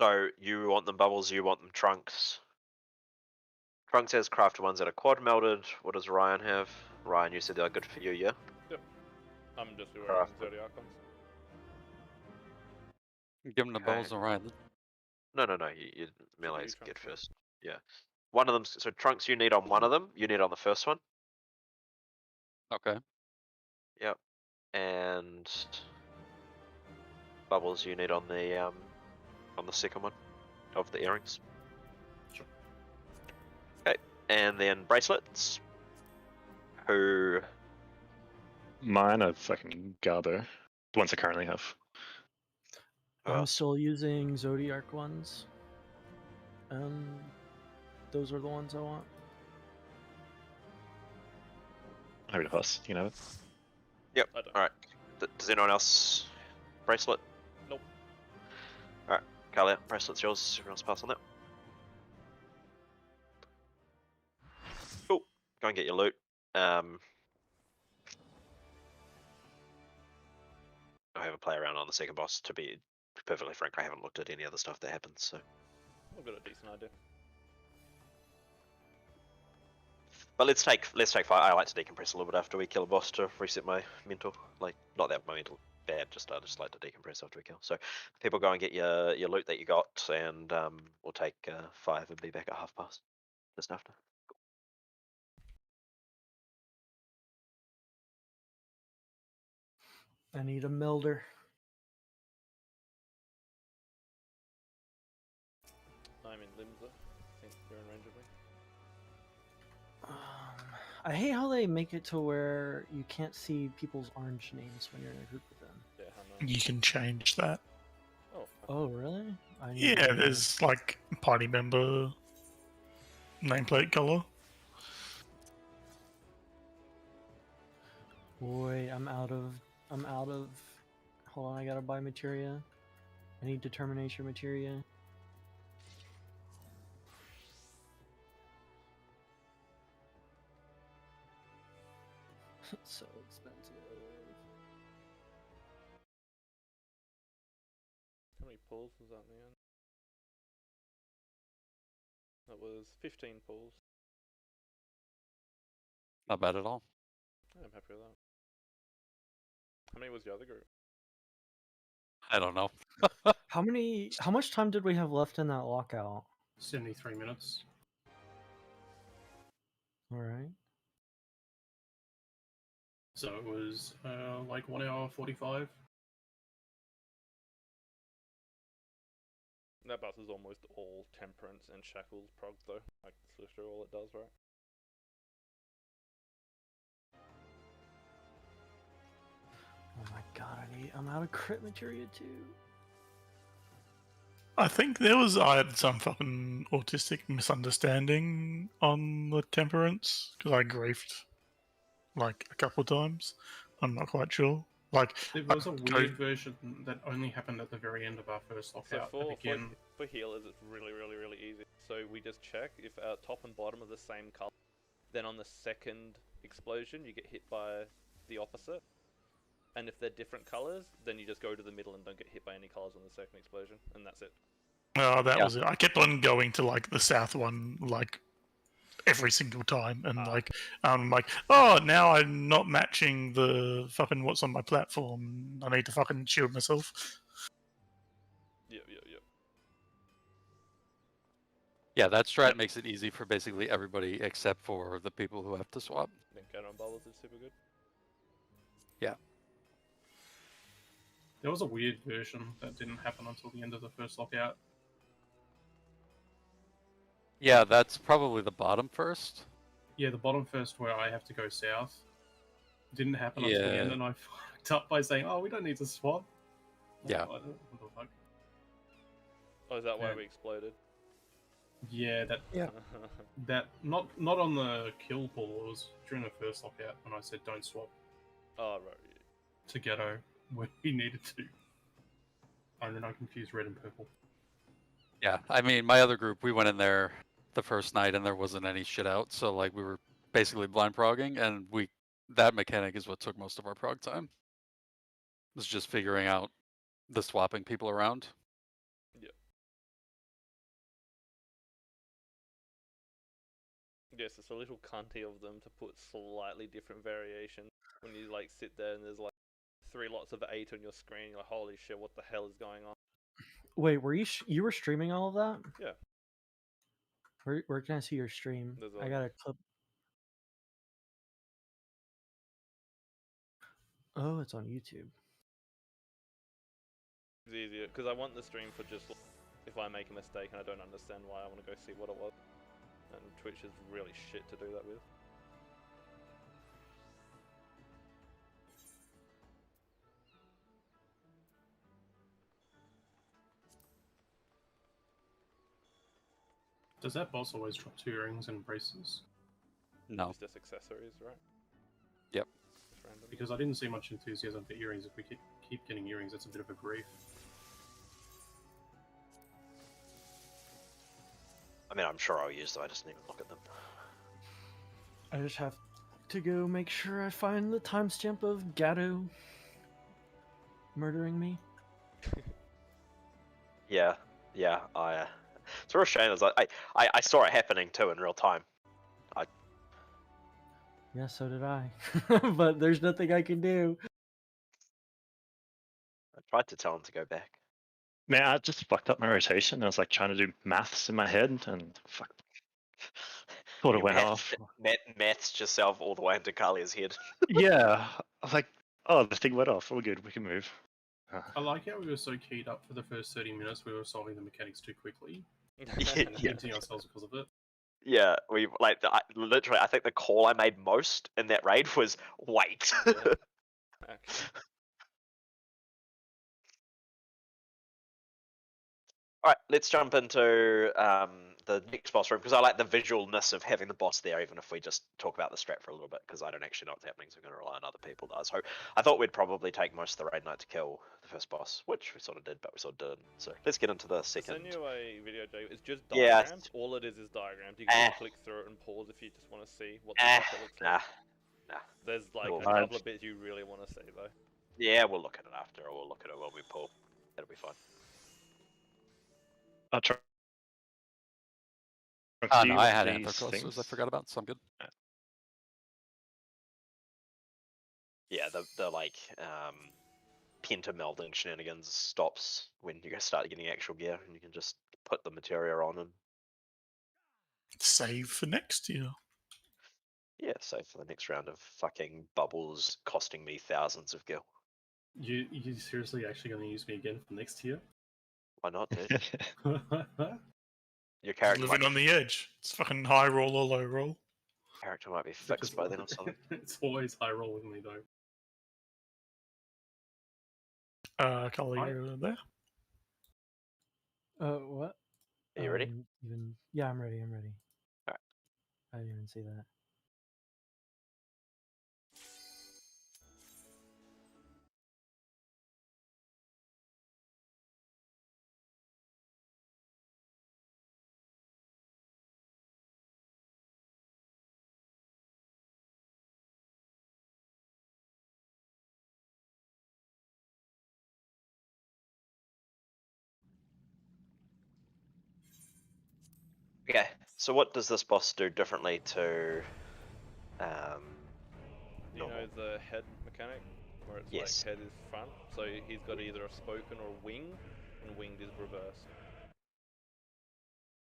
So you want them bubbles, you want them trunks. Trunks has crafted ones that are quad melded. What does Ryan have? Ryan, you said they are good for you, yeah? I'm just wearing Crafted. Zodiac ones. Give them the Okay. bubbles and Ryan. No, you melee's Trunks good first. first. Yeah. One of them, so trunks you need on one of them, you need on the first one. Okay. Yep. And bubbles you need on the second one of the earrings. Sure. Okay. And then bracelets. Who mine are fucking garbo. The ones I currently have. who I'm else? still using Zodiac ones. Those are the ones I want. Happy to pass. You know it. Yep. I don't. Alright. Does anyone else bracelet? Nope. Alright. Kalia, bracelet's yours. Everyone else pass on that. Cool. Go and get your loot. I have a play around on the second boss. To be perfectly frank, I haven't looked at any other stuff that happens, so. I've got a decent idea. But let's take 5. I like to decompress a little bit after we kill a boss to reset my mental. Like, not that my mental bad, just I just like to decompress after we kill. So people go and get your loot that you got, and we'll take 5 and be back at half past just after. I need a melder. I'm in Limsa. I think you're in range of me. I hate how they make it to where you can't see people's orange names when you're in a group with them. Yeah, I know. You can change that. Oh, Oh, really? I need Yeah, to- there's like party member nameplate color. Boy, I'm out of. Hold on, I gotta buy materia. I need determination materia. So expensive. How many pulls was that in the end? That was 15 pulls. Not bad at all. I'm happy with that. How many was the other group? I don't know. How much time did we have left in that lockout? 73 minutes. All right. So it was like 1 hour 45. That bus is almost all temperance and shackles prog though. Like that's literally all it does, right? Oh my god, I'm out of crit materia too. I think I had some fucking autistic misunderstanding on the temperance because I griefed like a couple of times. I'm not quite sure. Like There I was a go- weird version that only happened at the very end of our first So lockout. for healers, it's really easy. So we just check if our top and bottom are the same color. Then on the second explosion, you get hit by the opposite. And if they're different colors, then you just go to the middle and don't get hit by any colors on the second explosion, and that's it. Oh, that Yeah. was it. I kept on going to like the south one, like every single time, and like, oh, now I'm not matching the fucking what's on my platform. I need to fucking shield myself. Yep. Yeah, that strat makes it easy for basically everybody except for the people who have to swap. Then cannon bubbles is super good. Yeah. There was a weird version that didn't happen until the end of the first lockout. Yeah, that's probably the bottom first. Yeah, the bottom first where I have to go south didn't happen until the end, Yeah. and I fucked up by saying, "Oh, we don't need to swap." Yeah. What the fuck? Oh, is that why Yeah. we exploded? Yeah, that not on the kill pool. It was during the first lockout when I said don't swap Oh, right. to ghetto when we needed to. And then I confused red and purple. Yeah, I mean, my other group, we went in there the first night and there wasn't any shit out, so like we were basically blind progging, and that mechanic is what took most of our prog time. It was just figuring out the swapping people around. Yes, it's a little cunty of them to put slightly different variations when you like sit there and there's like 3 lots of 8 on your screen. You're like, holy shit, what the hell is going on? Wait, were you were streaming all of that? Yeah. Where can I see your stream? I got a clip. Oh, it's on YouTube. It's easier because I want the stream for just if I make a mistake and I don't understand why, I want to go see what it was. And Twitch is really shit to do that with. Does that boss always drop 2 earrings and braces? No. It's just accessories, right? Yep. Just random. Because I didn't see much enthusiasm for earrings. If we keep getting earrings, that's a bit of a grief. I mean, I'm sure I'll use them. I just need to look at them. I just have to go make sure I find the timestamp of Gatto murdering me. Yeah. It's a real shame. I saw it happening too in real time. Yeah, so did I. But there's nothing I can do. I tried to tell him to go back. Man, I just fucked up my rotation. I was like trying to do maths in my head, and fuck, thought it You went off. Maths yourself all the way into Kalia's head. Yeah, I was like, oh, the thing went off. We're good. We can move. I like how we were so keyed up for the first 30 minutes. We were solving the mechanics too quickly. Yeah. Limiting ourselves because of it. Yeah, we like literally. I think the call I made most in that raid was wait. Yeah. Actually. All right, let's jump into the next boss room because I like the visualness of having the boss there, even if we just talk about the strat for a little bit because I don't actually know what's happening, so we're going to rely on other people. So I thought we'd probably take most of the raid night to kill the first boss, which we sort of did, but we sort of didn't. So let's get into the second. I'll send you a video, Jay. It's just Yeah. diagrams. All it is diagrams. You can just click through it and pause if you just want to see what the fuck it looks like. Nah. Nah. There's like Well, a couple of bits you really want to see though. Yeah, we'll look at it after, or we'll look at it when we pull. It'll be fine. I'll try. Oh, Do no, you I want had these anthroclusters things? I forgot about, so I'm good. Yeah, the like penta melding shenanigans stops when you guys start getting actual gear, and you can just put the materia on and Save for next year. yeah, so for the next round of fucking bubbles costing me thousands of gil. You seriously actually going to use me again for next year? Why not, dude? Your Just character living might, on the edge. It's fucking high roll or low roll. character might be fixed by then or something. It's always high roll with me though. Cully, Hi. you're there. What? Are you ready? Yeah, I'm ready. I'm ready. Alright. I didn't even see that. Okay, so what does this boss do differently to You know normal? the head mechanic, where it's Yes. like head is front, so he's got either a spoken or wing, and winged is reverse.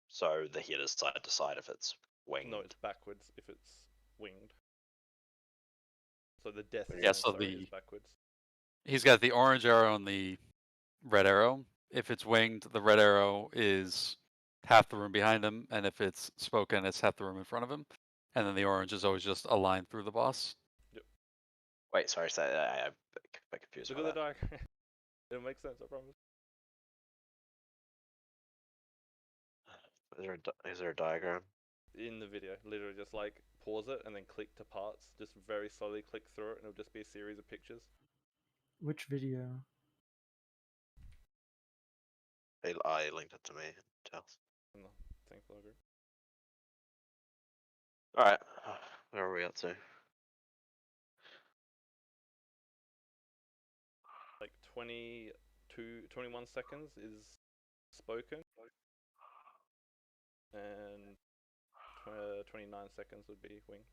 So the head is side to side if it's winged. No, it's backwards if it's winged. So the death Yeah, zone, so sorry, is backwards. He's got the orange arrow and the red arrow. If it's winged, the red arrow is half the room behind him, and if it's spoken, it's half the room in front of him. And then the orange is always just a line through the boss. Wait, sorry, so I'm a bit confused Look by at the that. diagram. It'll make sense, I promise. Is there a diagram? In the video, literally just like pause it and then click to parts. Just very slowly click through it, and it'll just be a series of pictures. Which video? I linked it to me. Tells. In the thankful group. Alright, where are we up to? Like 21 seconds is spoken, and 29 seconds would be winged.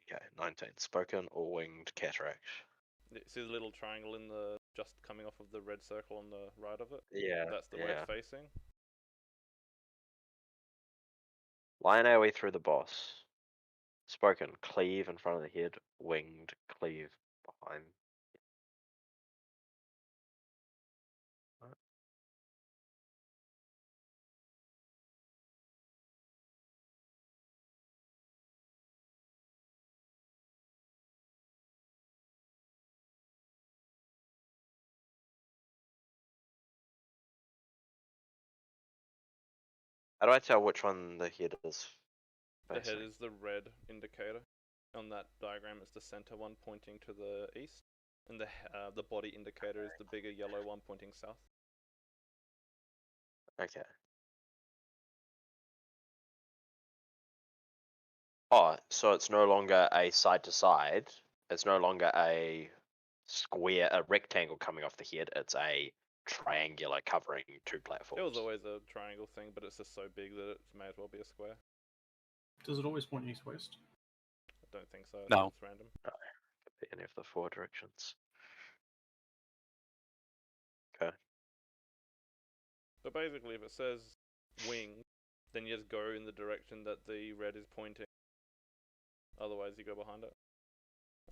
Okay, 19. Spoken or winged cataract. See the little triangle in the just coming off of the red circle on the right of it? Yeah. That's the way it's facing. Line AoE through the boss. Spoken, cleave in front of the head. Winged, cleave behind. How do I tell which one the head is The head facing? is the red indicator. On that diagram, it's the center one pointing to the east, and the body indicator is the bigger yellow one pointing south. Okay. Oh, so it's no longer a side to side. It's no longer a square, a rectangle coming off the head. It's a triangular covering two platforms. It was always a triangle thing, but it's just so big that it may as well be a square. Does it always point east-west? I don't think so. I No. think it's random. Could be any of the four directions. Okay. But basically, if it says wing, then you just go in the direction that the red is pointing. Otherwise, you go behind it.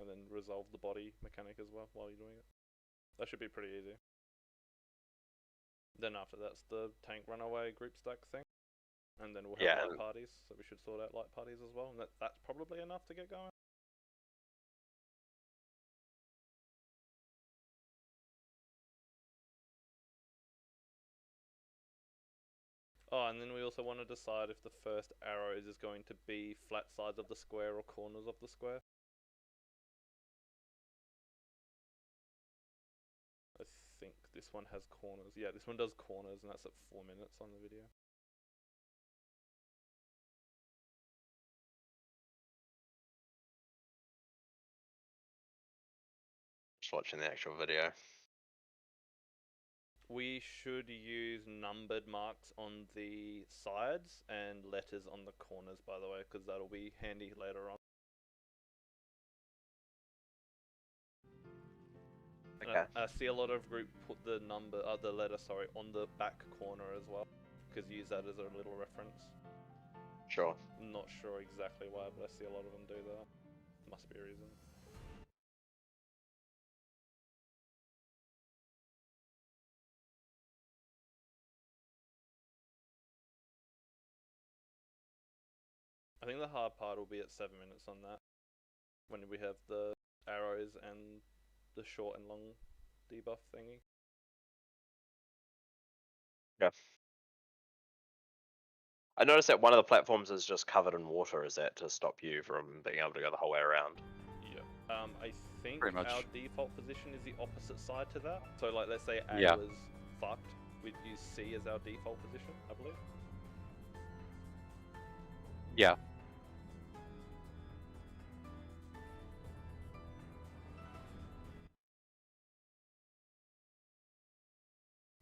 And then resolve the body mechanic as well while you're doing it. That should be pretty easy. Then after that's the tank runaway group stack thing. And then we'll have light parties, so we should sort out light parties as well. And that's probably enough to get going. Oh, and then we also want to decide if the first arrows is going to be flat sides of the square or corners of the square. I think this one has corners. Yeah, this one does corners, and that's at 4 minutes on the video. just watching the actual video. We should use numbered marks on the sides and letters on the corners, by the way, because that'll be handy later on. Okay. I see a lot of group put the letter, on the back corner as well, because use that as a little reference. Sure. I'm not sure exactly why, but I see a lot of them do that. Must be a reason. I think the hard part will be at 7 minutes on that, when we have the arrows and the short and long debuff thingy. Yeah. I noticed that one of the platforms is just covered in water. Is that to stop you from being able to go the whole way around? Yeah. I think Pretty much. our default position is the opposite side to that. So like, let's say A Yeah. was fucked, we'd use C as our default position, I believe. Yeah.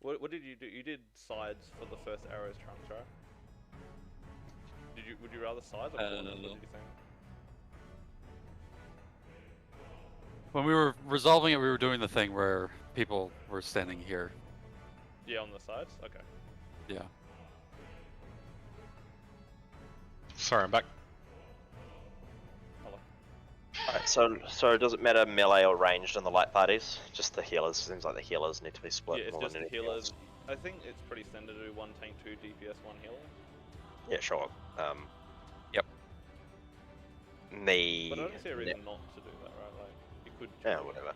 What did you do? You did sides for the first arrows, Trunks, right? Would you rather sides or corners? What did you think? When we were resolving it, we were doing the thing where people were standing here. Yeah, on the sides? Okay. Yeah. Sorry, I'm back. Hello. Alright, so does it matter melee or ranged in the light parties? Just the healers. Seems like the healers need to be split. Yeah, it's more just than the anything healers. else. I think it's pretty standard to do 1 tank, 2 DPS, 1 healer. Yeah, sure. Yep. Me. But I don't see a reason not to do that, right? Like, you could. Yeah, whatever.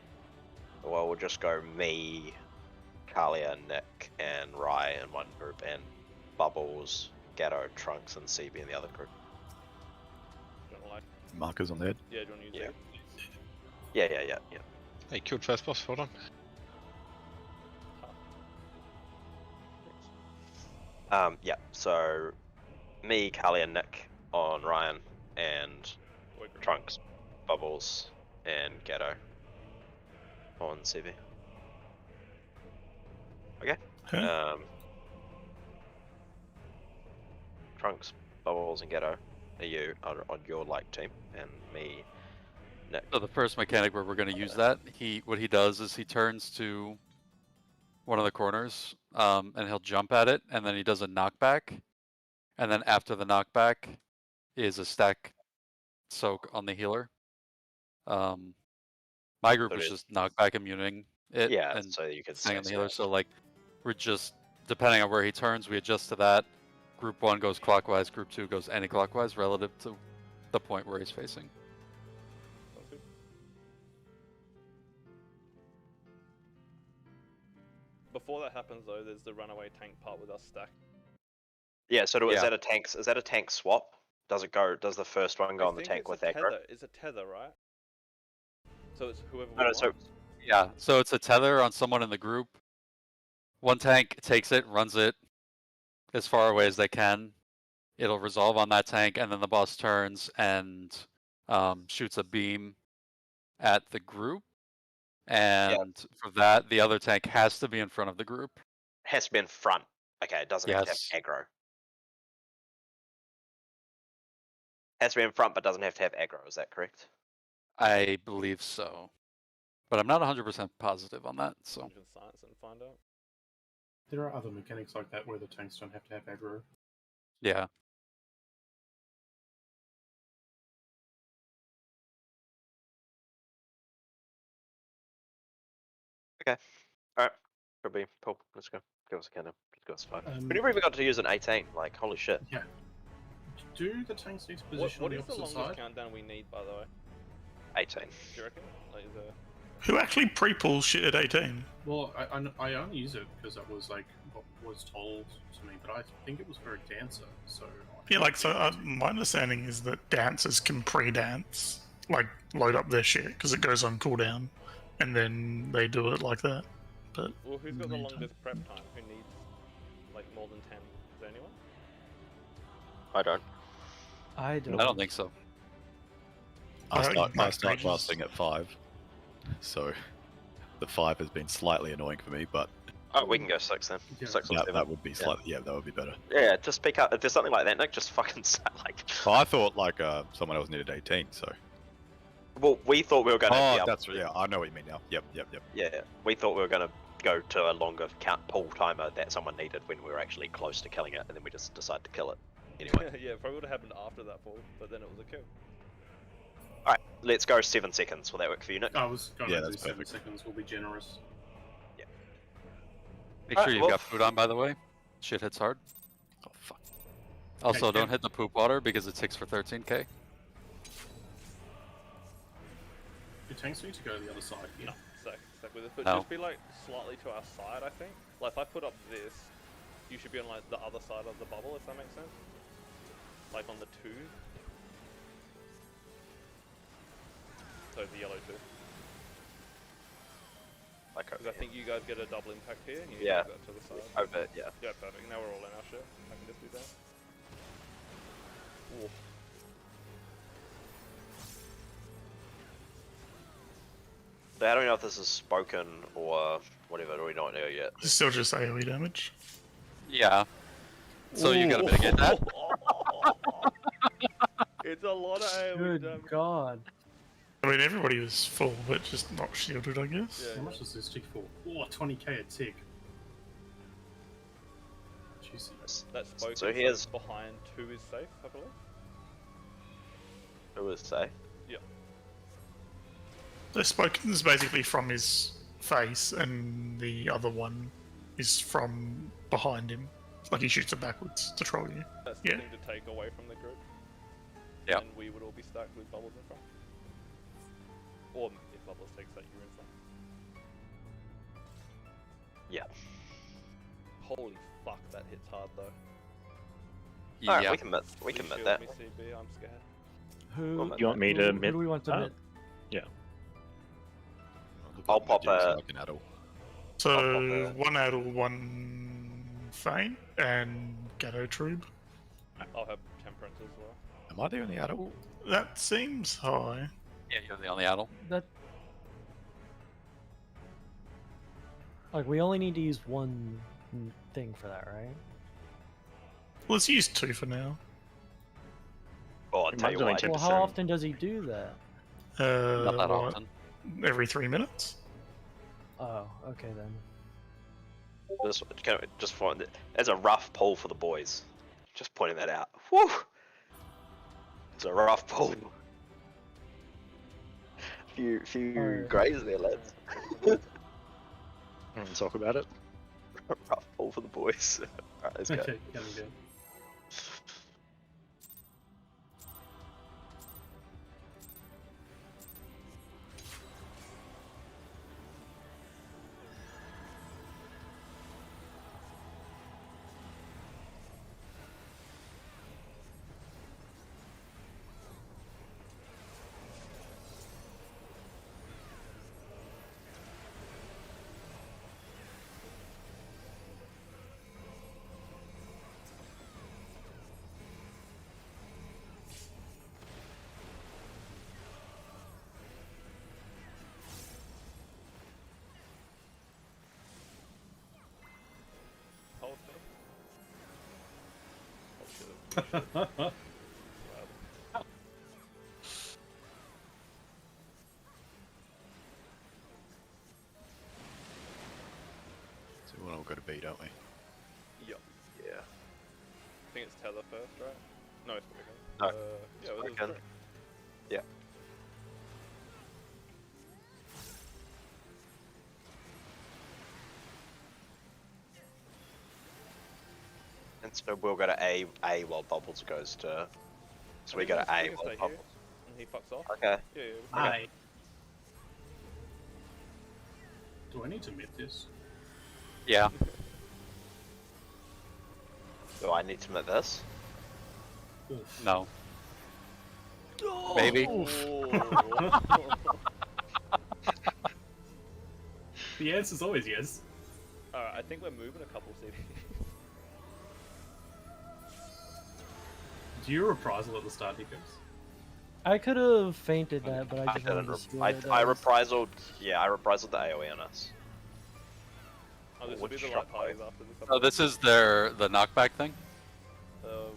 Well, we'll just go me, Kalia, Nick, and Rye in one group, and Bubbles, Gatto, Trunks, and CB in the other group. Do you wanna, like, Markers on the head. yeah, do you want to use Yeah. it? Yeah. Hey, killed first boss, hold on. Yeah. So me, Kalia, Nick on Ryan, and Wait, group. Trunks, Bubbles, and Gatto on CB. Okay. Okay. Trunks, Bubbles, and Gatto are you on your like team, and me, Nick. So the first mechanic where we're going to use that, what he does is he turns to one of the corners, and he'll jump at it, and then he does a knockback, and then after the knockback is a stack soak on the healer. My group So it was is- just knockback immuning it, Yeah, and so you can staying on the stay healer. safe. So like, we're just depending on where he turns, we adjust to that. Group 1 goes clockwise, Group 2 goes anti-clockwise relative to the point where he's facing. Sounds good. Before that happens, though, there's the runaway tank part with us stacked. Yeah, so is Yeah. that a tank? Is that a tank swap? Does it go? Does the first one go I on the think tank it's with a aggro? tether. It's a tether, right? So it's whoever we No, want. so Yeah, so it's a tether on someone in the group. One tank takes it, runs it as far away as they can. It'll resolve on that tank, and then the boss turns and shoots a beam at the group. And for that, the other tank has to be in front of the group. has to be in front. Okay, it doesn't have to Yes. have aggro. Has to be in front, but doesn't have to have aggro. Is that correct? I believe so. But I'm not 100% positive on that, so. You can science and find out. There are other mechanics like that where the tanks don't have to have aggro. Yeah. Alright. Could be. Cool. Let's go. Give us a countdown. Let's go. It's fine. We Um, never even got to use an 18. Like, holy shit. Yeah. Do the tanks need to What position on is the the opposite longest side? countdown we need, by the way? 18. Do you reckon? Like, is there... Who actually pre-pulls shit at 18? Well, I only use it because that was like what was told to me, but I think it was for a dancer, so. Yeah, like, so my understanding is that dancers can pre-dance, like, load up their shit, because it goes on cooldown, and then they do it like that. But Well, who's got the Meantime. longest prep time? Who needs, like, more than 10? Is there anyone? I don't. I don't. I don't think so. I start Max blasting Mages- at 5. So the 5 has been slightly annoying for me, but Oh, we can go 6 then. Yeah. 6 or 7. that would be slightly. Yeah, that would be better. Yeah, just pick up. If there's something like that, Nick, just fucking start, like. Well, I thought like someone else needed 18, so. Well, we thought we were going to. Oh, be able that's to- yeah. I know what you mean now. Yep. Yeah, we thought we were going to go to a longer count pull timer that someone needed when we were actually close to killing it, and then we just decided to kill it. Anyway. Yeah, probably would have happened after that fall, but then it was a kill. Alright, let's go 7 seconds. Will that work for you, Nick? I was going Yeah, to do that's 7 perfect. seconds. Will be generous. Make Alright, sure you've well- got food on, by the way. Shit hits hard. Oh fuck. Also, Okay, don't hit the poop water because it ticks for 13k. Your tanks need to go to the other side. Yeah. Stack with it, but No. just be like slightly to our side, I think. Like if I put up this, you should be on like the other side of the bubble, if that makes sense. Like on the 2. So the yellow 2. Like Because over I think you guys get a double impact here, and you Yeah. move that to the side. Over, yeah. Yeah, perfect. Now we're all in our shit. I can just do that. Ooh. So I don't know if this is spoken or whatever, do we not know yet? It's still just AoE damage. Yeah. So you gotta mitigate that. It's a lot of AoE Good damage. God. I mean, everybody was full, but just not shielded, I guess. Yeah, How much does this tick for? Oh, 20k a tick. Juicy. That spoken So here's behind 2 is safe, I believe. who was say. The spoken is basically from his face, and the other one is from behind him. Like he shoots it backwards to troll you. That's the Yeah. thing to take away from the group. Yep. And we would all be stacked with bubbles in front. Or if bubbles takes that, you're in front. Yeah. Holy fuck, that hits hard though. Alright, Yeah. we can admit Please shield that. me, CB, I'm scared. Who? You want me who, to who mid? do we want to Oh. mid? I'll pop a- like an adult. So I'll pop one Adel, one Feint, and Gatto Troob. I'll have temperance as well. Am I the only adult? That seems high. Yeah, you're the only adult. That. Like, we only need to use one thing for that, right? Let's use 2 for now. Oh, I'll We tell might you do what. 10%. Well, how often does he do that? Not that what, often. every 3 minutes. Oh, okay then. Just find it as a rough pull for the boys. Just pointing that out. Woo! It's a rough pull. Few Alright. greys there, lads. Want to talk about it? Rough pull for the boys. Alright, let's go. Okay, coming down. Hold me. Oh shit. So we want to all go to B, don't we? Yup. Yeah. I think it's tether first, right? No, it's spoken. No, Yeah, it was spoken. great. Yeah. And so we'll go to A while Bubbles goes to. So we go to A We can while stay here, Bubbles. and he fucks off. Okay. Yeah, yeah. Hi. Do I need to mid this? Yeah. Do I need to admit this? Oof. No. Maybe. Oh. The answer's always yes. Alright, I think we're moving a couple CB. Do you reprisal at the start, Nickos? I could have fainted that, but I I just didn't. wanted to see I, what it I does. reprisal. Yeah, I reprisal the AOE on us. Oh, this will Would be the struck light parties after this. So this is the knockback thing.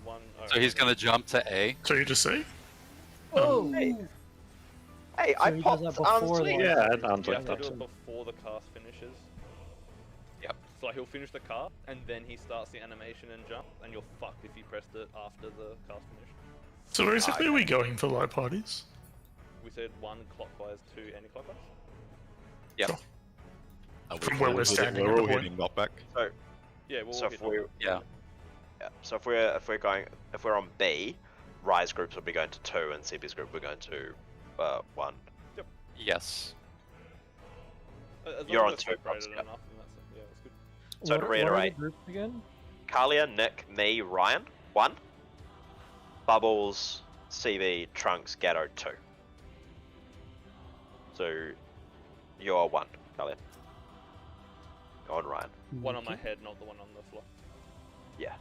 One. So he's gonna jump to A. So you just see? Oh! Hey, hey, So I he does popped that arms before the sleeve. light Yeah, parties. arms You like have to that. do it before the cast finishes. Yep. So like, he'll finish the cast, and then he starts the animation and jump, and you're fucked if you pressed it after the cast finish. So basically, are we going for light parties? We said 1 clockwise, 2 anti-clockwise. Yep. Sure. Are From where all we're hitting- standing We're at the all point. hitting knockback. So, Yeah, we'll so all if hit we, knockback. Yeah. yeah, so if we're on B, Rise groups will be going to 2, and CB's group will be going to 1. Yes. As You're long on as it's 2 separated props, enough, then that's yeah, that's good. So to What are the reiterate, groups again? Kalia, Nick, me, Ryan, 1. Bubbles, CB, Trunks, Gatto, 2. So you're 1, Kalia. You're on Ryan. One on my head, not the one on the floor. Yeah.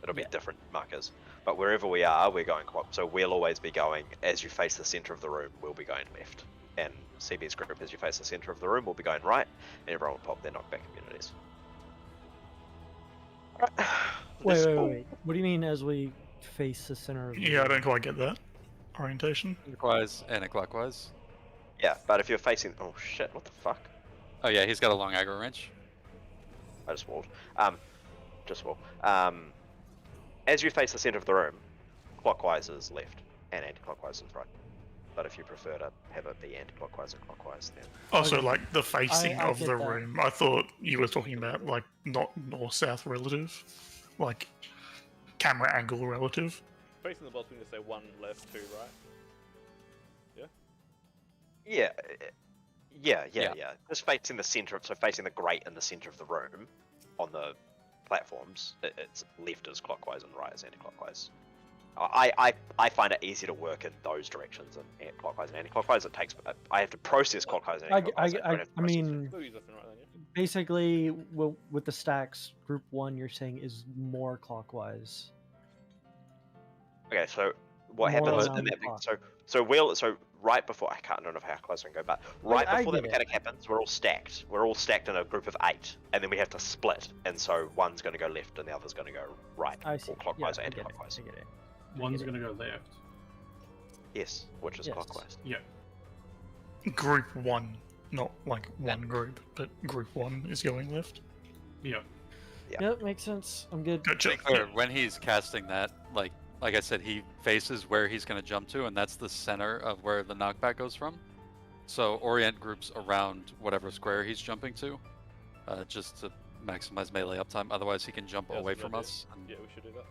It'll be different markers. But wherever we are, we're going so we'll always be going, as you face the center of the room, we'll be going left. And CB's group, as you face the center of the room, will be going right, and everyone will pop their knockback communities. Alright. Wait. What do you mean as we face the center of the Yeah, I room? don't quite get that orientation. Clockwise and clockwise. Yeah, but if you're facing, oh shit, what the fuck? Oh yeah, he's got a long aggro range. I just walled. Just wall. As you face the center of the room, clockwise is left, and anti-clockwise is right. But if you prefer to have it be anti-clockwise and clockwise, then Also, Okay. like the facing I of get the that. room. I thought you were talking about like not north-south relative, like camera angle relative. Facing the boss, we can just say 1 left, 2 right. yeah, Yeah. just facing the center, so facing the grate in the center of the room, on the platforms, it's left is clockwise and right is anti-clockwise. I find it easier to work in those directions and clockwise and anti-clockwise. It takes I have to process clockwise and anti-clockwise. don't have to I process- mean, Still use left and right then, yeah. basically, with the stacks, group 1 you're saying is more clockwise. okay. So what more happens around in the that? clock. So right before I don't know how close I can go, but right I before that get it. mechanic happens, we're all stacked. We're all stacked in a group of 8, and then we have to split. And so one's going to go left, and the other's going to go right, I see. or clockwise yeah, or I get it. anti-clockwise. I get it. One's gonna go left. Yes, which is Yes. clockwise. Yeah. Group 1, not like one group, but group 1 is going left. Yeah. Yeah. Yep, makes sense. I'm good. Gotcha. To be clear, when he's casting that, like I said, he faces where he's gonna jump to, and that's the center of where the knockback goes from. So orient groups around whatever square he's jumping to, just to maximize melee uptime. Otherwise, he can jump Yeah, that's away a good from idea. us. And Yeah, we should do that.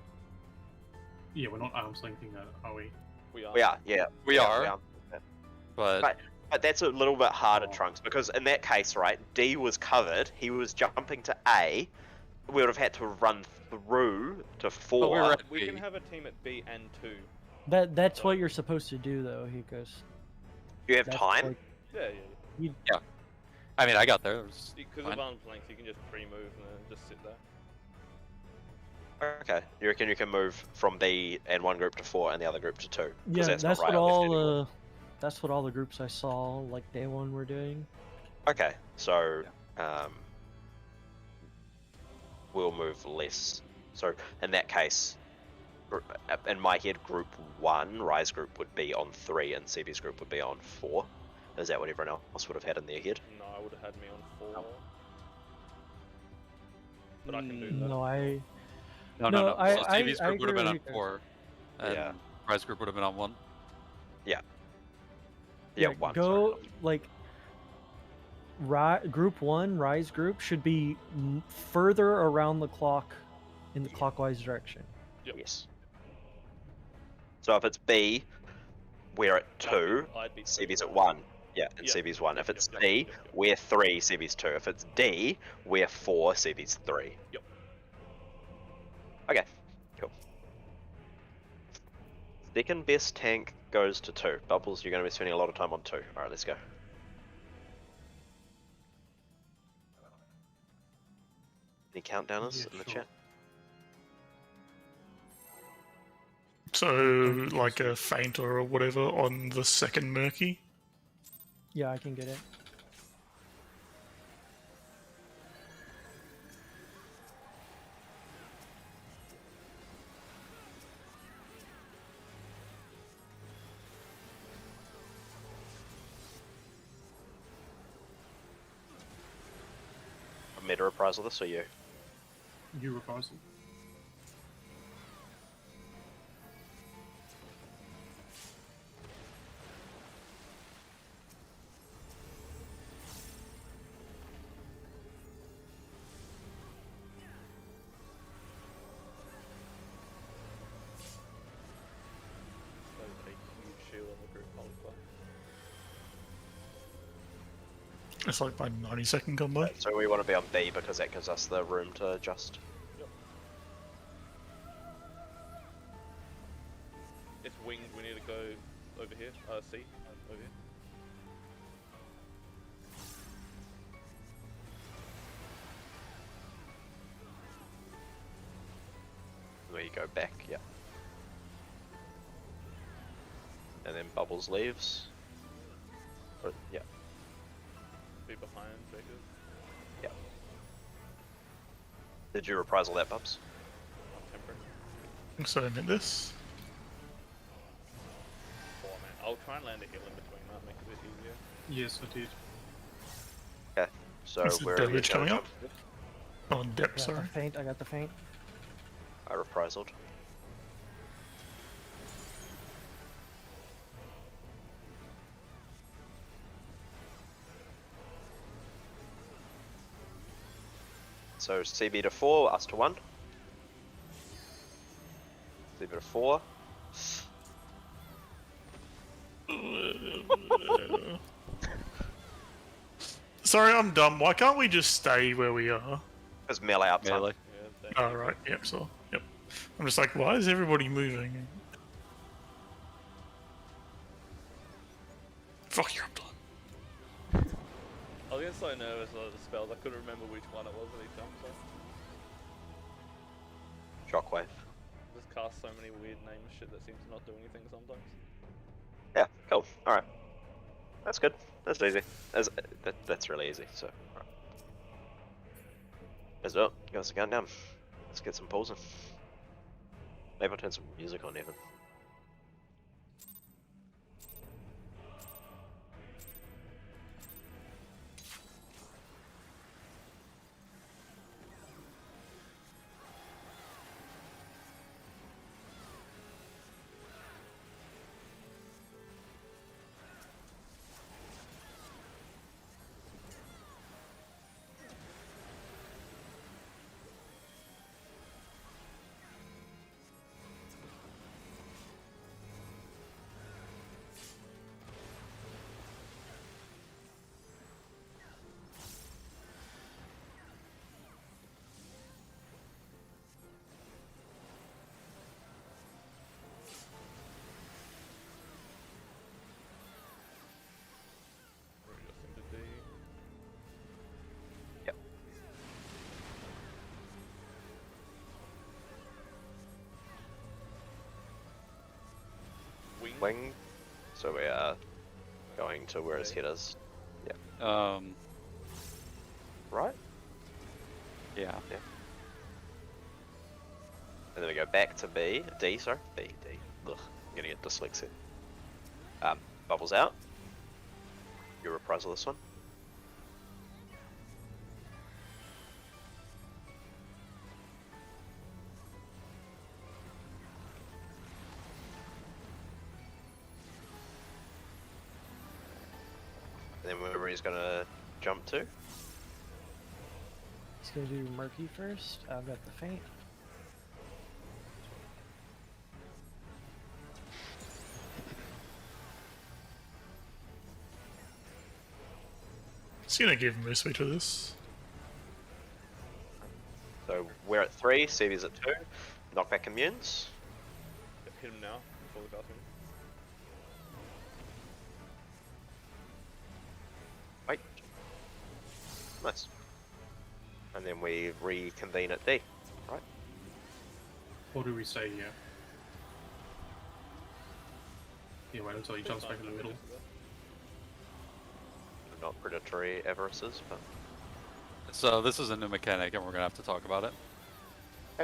Yeah, we're not arms lengthing that, are we? We are. We are, yeah. we yeah, are, but Right. But that's a little bit harder, Trunks, because in that case, right, D was covered. He was jumping to A. We would have had to run through to 4. we were at We can B. have a team at B and 2. That's what you're supposed to do, though, Hikos. you have That's time. like- Yeah, yeah. I mean, I got there. It was Because fine. of arm's length, you can just pre-move and then just sit there. Okay. You reckon you can move from B and one group to 4 and the other group to 2? 'Cause Yeah, that's that's not right what or left all anymore. that's what all the groups I saw like day 1 were doing. Okay, so we'll move less. So in that case, in my head, group 1, Rise group would be on 3, and CB's group would be on 4. Is that what everyone else would have had in their head? No, I would have had me on 4. But I can do that. No, I No. No, So Stevie's I group would have agree been on with you guys. 4, and Yeah. Rise group would have been on 1. Yeah, 1. Go sorry. like group 1, Rise group should be further around the clock in the clockwise direction. Yep. Yes. So if it's B, we're at 2, I'd be CB's three. at 1. Yeah, and Yeah. CB's 1. If Yep, it's yep, C, yep, yep. we're 3, CB's 2. If it's D, we're 4, CB's 3. Yep. Okay, cool. Second best tank goes to 2. Bubbles, you're going to be spending a lot of time on 2. Alright, let's go. Any countdowners Yeah, in the sure. chat? So, like a feint or whatever on the second Murky. Yeah, I can get it. Me to reprisal this or you? You reprisal. That is a huge shield on the group, holy fuck. It's like my 90-second combo. So we want to be on B because that gives us the room to adjust. It's winged, we need to go over here. C, over here. Where you go back, yeah. And then Bubbles leaves. Or, yeah. Be behind, Jacob. Yeah. Did you reprisal that, Bubs? Temper. So I meant this. Oh man, I'll try and land a heal in between that, make it a bit easier. Yes, I did. Okay. So Is the where are you damage gonna coming up? jump? Oh, depth, I got sorry. the feint. I got the feint. I reprisalled. So CB to 4, us to 1. CB to 4. Sorry, I'm dumb. Why can't we just stay where we are? There's melee outside. Melee. Yeah, thank Oh, you. right. Yep, so. Yep. I'm just like, why is everybody moving? Fuck, you're up time. I was getting so nervous about the spells, I couldn't remember which one it was at each time, so. Shockwave. Just cast so many weird name shit that seems to not do anything sometimes. Yeah, cool. Alright. That's good. That's easy. That's really easy, so. Alright. Let's do it. Give us a countdown. Let's get some pulls in. Maybe I'll turn some music on even. We're just into D. Yep. Wing. Wing. So we are going to where his Okay. head is. Right? Yeah. And then we go back to B. D, sorry. B, D. Ugh, I'm gonna get dyslexia. Bubbles out. You reprisal this one. And then wherever he's gonna jump to. He's gonna do Murky first. I've got the feint. It's gonna give Mercy to this. So we're at 3, CV's at 2. Knockback immunes. Hit him now, before we cast him. Wait. Nice. And then we reconvene at D. Right? Or do we say yeah? Yeah, wait until he jumps back in the middle. Not predatory avarices, but So this is a new mechanic, and we're gonna have to talk about it.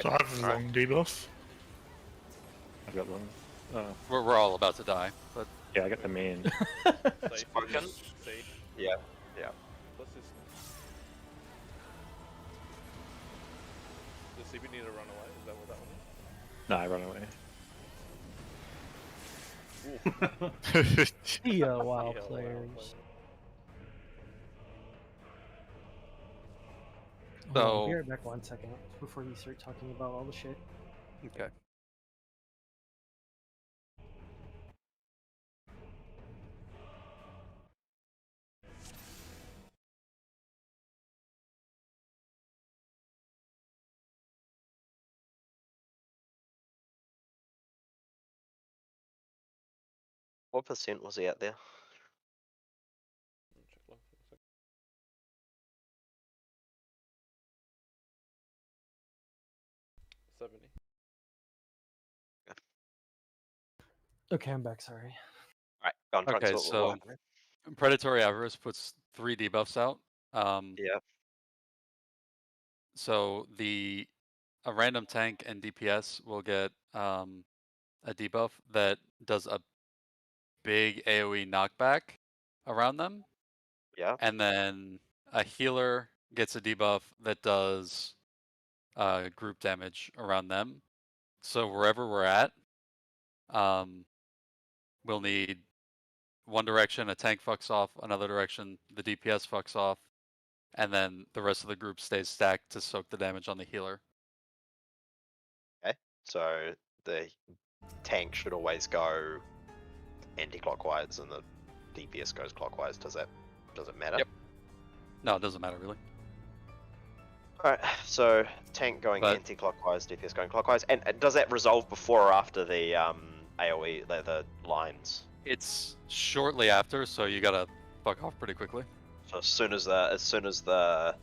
So I have a long debuff. I've got one. We're all about to die, but Yeah, I got the main. Spoken? See? yeah. What's this? Does CB need to run away? Is that what that one is? No, I run away. Yeah, wild Yeah, players. So- Hold on, be right back 1 second before you start talking about all the shit. okay. What percent was he at there? Check log for a sec. $70. Okay, I'm back. Sorry. Right, go on, Trunks, Okay, what so happened Predatory Avarice puts 3 debuffs out. there? Yeah. So a random tank and DPS will get a debuff that does a big AoE knockback around them, Yeah. and then a healer gets a debuff that does group damage around them. So wherever we're at, we'll need one direction, a tank fucks off, another direction, the DPS fucks off, and then the rest of the group stays stacked to soak the damage on the healer. So the tank should always go anti-clockwise and the DPS goes clockwise. Does it matter? Yep. No, it doesn't matter really. Alright, so tank going But- anti-clockwise, DPS going clockwise, and does that resolve before or after the AoE, the lines? It's shortly after, so you gotta fuck off pretty quickly. So as soon as the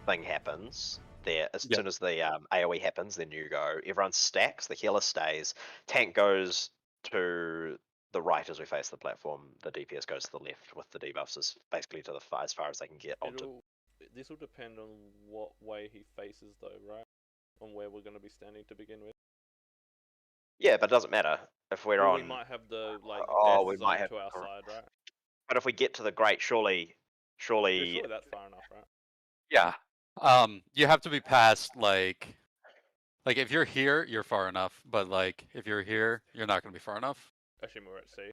thing happens, as Yep. soon as the AoE happens, then you go. Everyone stacks. The healer stays. Tank goes to the right as we face the platform. The DPS goes to the left with the debuffs, basically to as far as they can get onto. This will depend on what way he faces, though, right? On where we're going to be standing to begin with. Yeah, but it doesn't matter if we're Or on. we might have the Oh, death we zone might have- to our side, right? But if we get to the great, surely. Yeah, surely that's far enough, right? Yeah. You have to be past like if you're here, you're far enough, but like if you're here, you're not gonna be far enough. Assume we're at sea.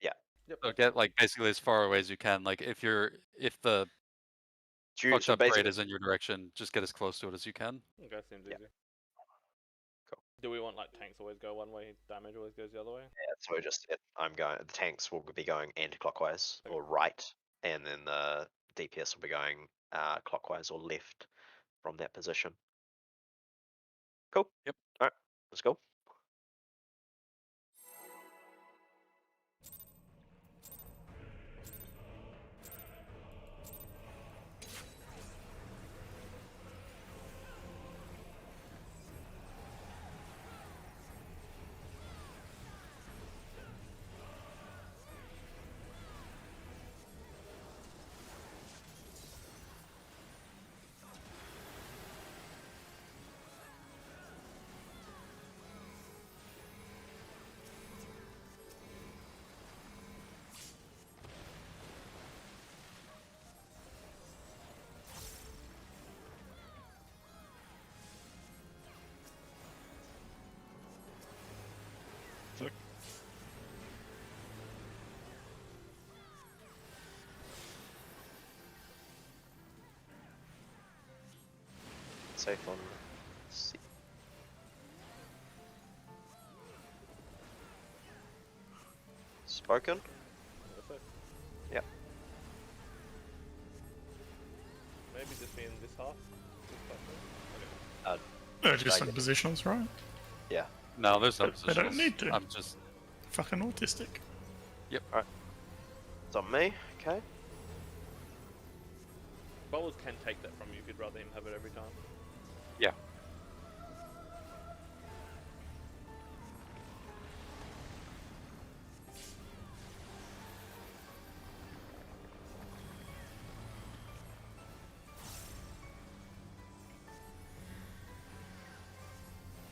Yeah. Yep. So get like basically as far away as you can. Like if the fucked So up basically, crate is in your direction, just get as close to it as you can. Okay, seems Yeah. easy. Cool. Do we want like tanks always go one way, damage always goes the other way? yeah, so we just I'm going. The tanks will be going anti-clockwise Okay. or right, and then the DPS will be going clockwise or left from that position. Cool. Yep. All right. Let's go. Safe on C. Spoken? That's it. Yep. Maybe just be in this half. This platform? Okay. Just in positionals, right? Yeah. No, there's no They don't positionals. need to. I'm just Fucking autistic. It's on me. Okay. Bowlers can take that from you if you'd rather him have it every time.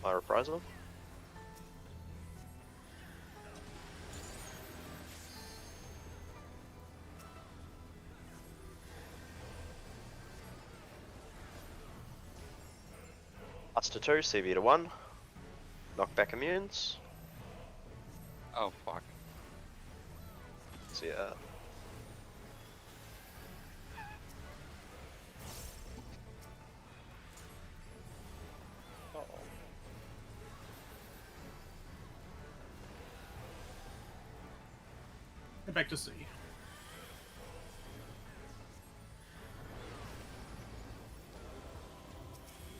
my reprisal. Us to 2, CV to 1. Knockback immunes. Oh fuck. So yeah. Uh-oh. Head back to sea.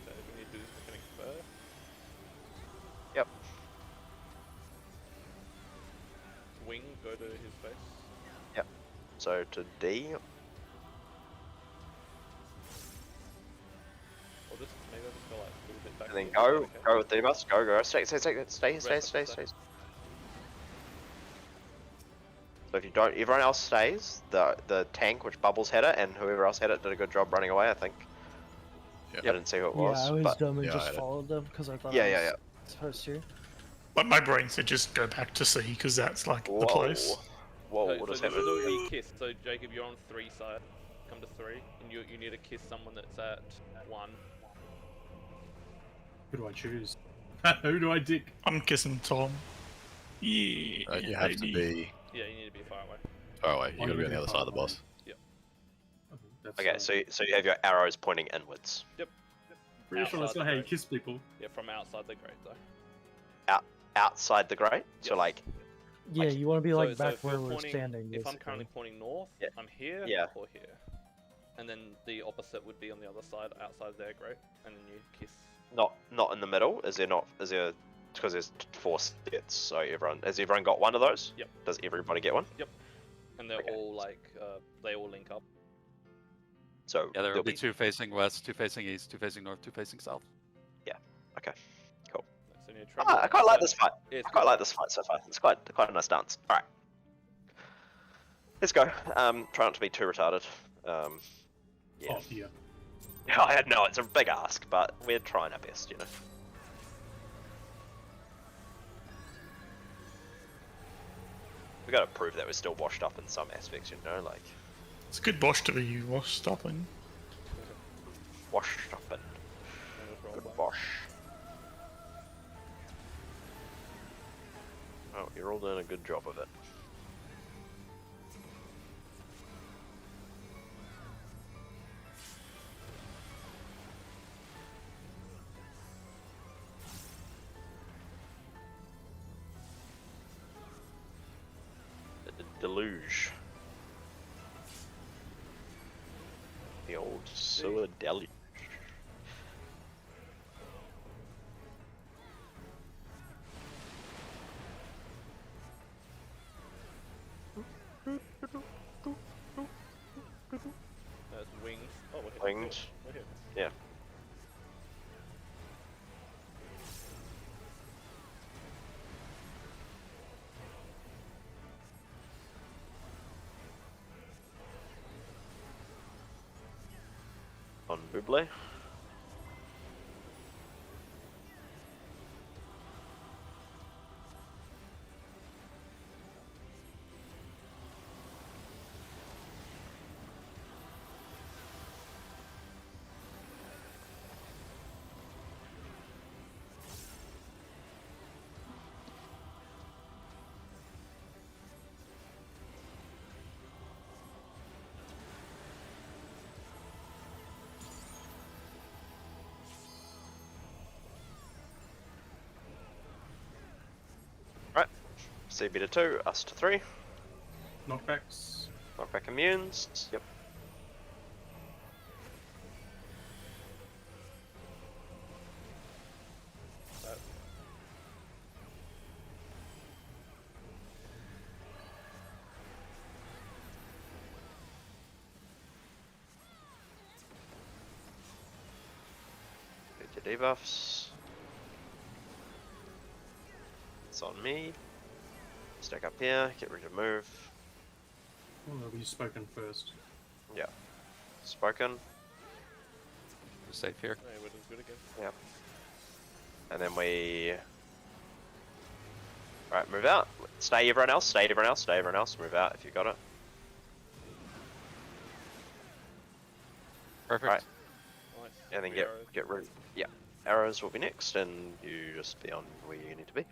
So we need to do this mechanic first. Yep. Wing, go to his face. So to D. Or just maybe I'll just go like a little bit back. And then here, go. okay? Go with D-buffs. Go. Stay. Rest up, So if you don't, everyone else stays. The tank, which Bubbles had it, and whoever else had it did a good job running away, I think. Yeah. I didn't see who it was. Yeah, I was but dumb and Yeah, I just had it. followed them because I thought Yeah, I was yeah, supposed to. But my brain said just go back to C because that's like the place. Whoa, So, what so just this happened? is a kiss. So Jacob, you're on 3 side. Come to 3, and you need to kiss someone that's at 1. Who do I choose? Who do I dick? I'm kissing Tom. Yeah. You have to baby. be Yeah, you need to be far away. far away. You Oh, got to you be on the do other far side of the away. boss. That's, Okay, so you have your arrows pointing inwards. pretty sure that's outside not the how you grate. kiss people. Yeah, from outside the grate though. Outside the grate. So Yes. like, Yeah, you want to be like so back if where you're we're pointing, standing. if I'm basically. currently pointing north, Yeah. I'm here Yeah. or here. And then the opposite would be on the other side, outside their grate, and then you kiss. not in the middle. Is there? Because there's 4 sets. So has everyone got one of those? Yep. Does everybody get one? And they're Okay. all like, they all link up. So Yeah, there there'll will be 2 facing west, 2 facing east, 2 facing north, 2 facing south. So you need to Ah, travel I quite like outside. this fight. Yeah, it's I quite good. like this fight so far. It's quite a nice dance. All right, let's go. Try not to be too retarded. Yeah. Oh, yeah. I know it's a big ask, but we're trying our best, you know. We got to prove that we're still washed up in some aspects, you know, like It's a good boss to be washed up in. washed up in And just roll good one. bosh. Oh, you're all doing a good job of it. Deluge. The old sewer deluge. There's wings. Oh, we're here. Winged. We're here. Yeah. On Buble. Right. CB to 2, us to 3. Knockbacks. Knockback immunes. Yep. That. Get your debuffs. It's on me. Stack up here, get ready to move. Oh, no, we've spoken first. Yeah. Spoken. We're safe here. Hey, we're just good again. And then we... Alright, move out. Stay everyone else, stay everyone else, stay everyone else. Move out if you got it. Perfect. Right. Nice. And then Three arrows. get rid. Yeah, arrows will be next, and you just be on where you need to be.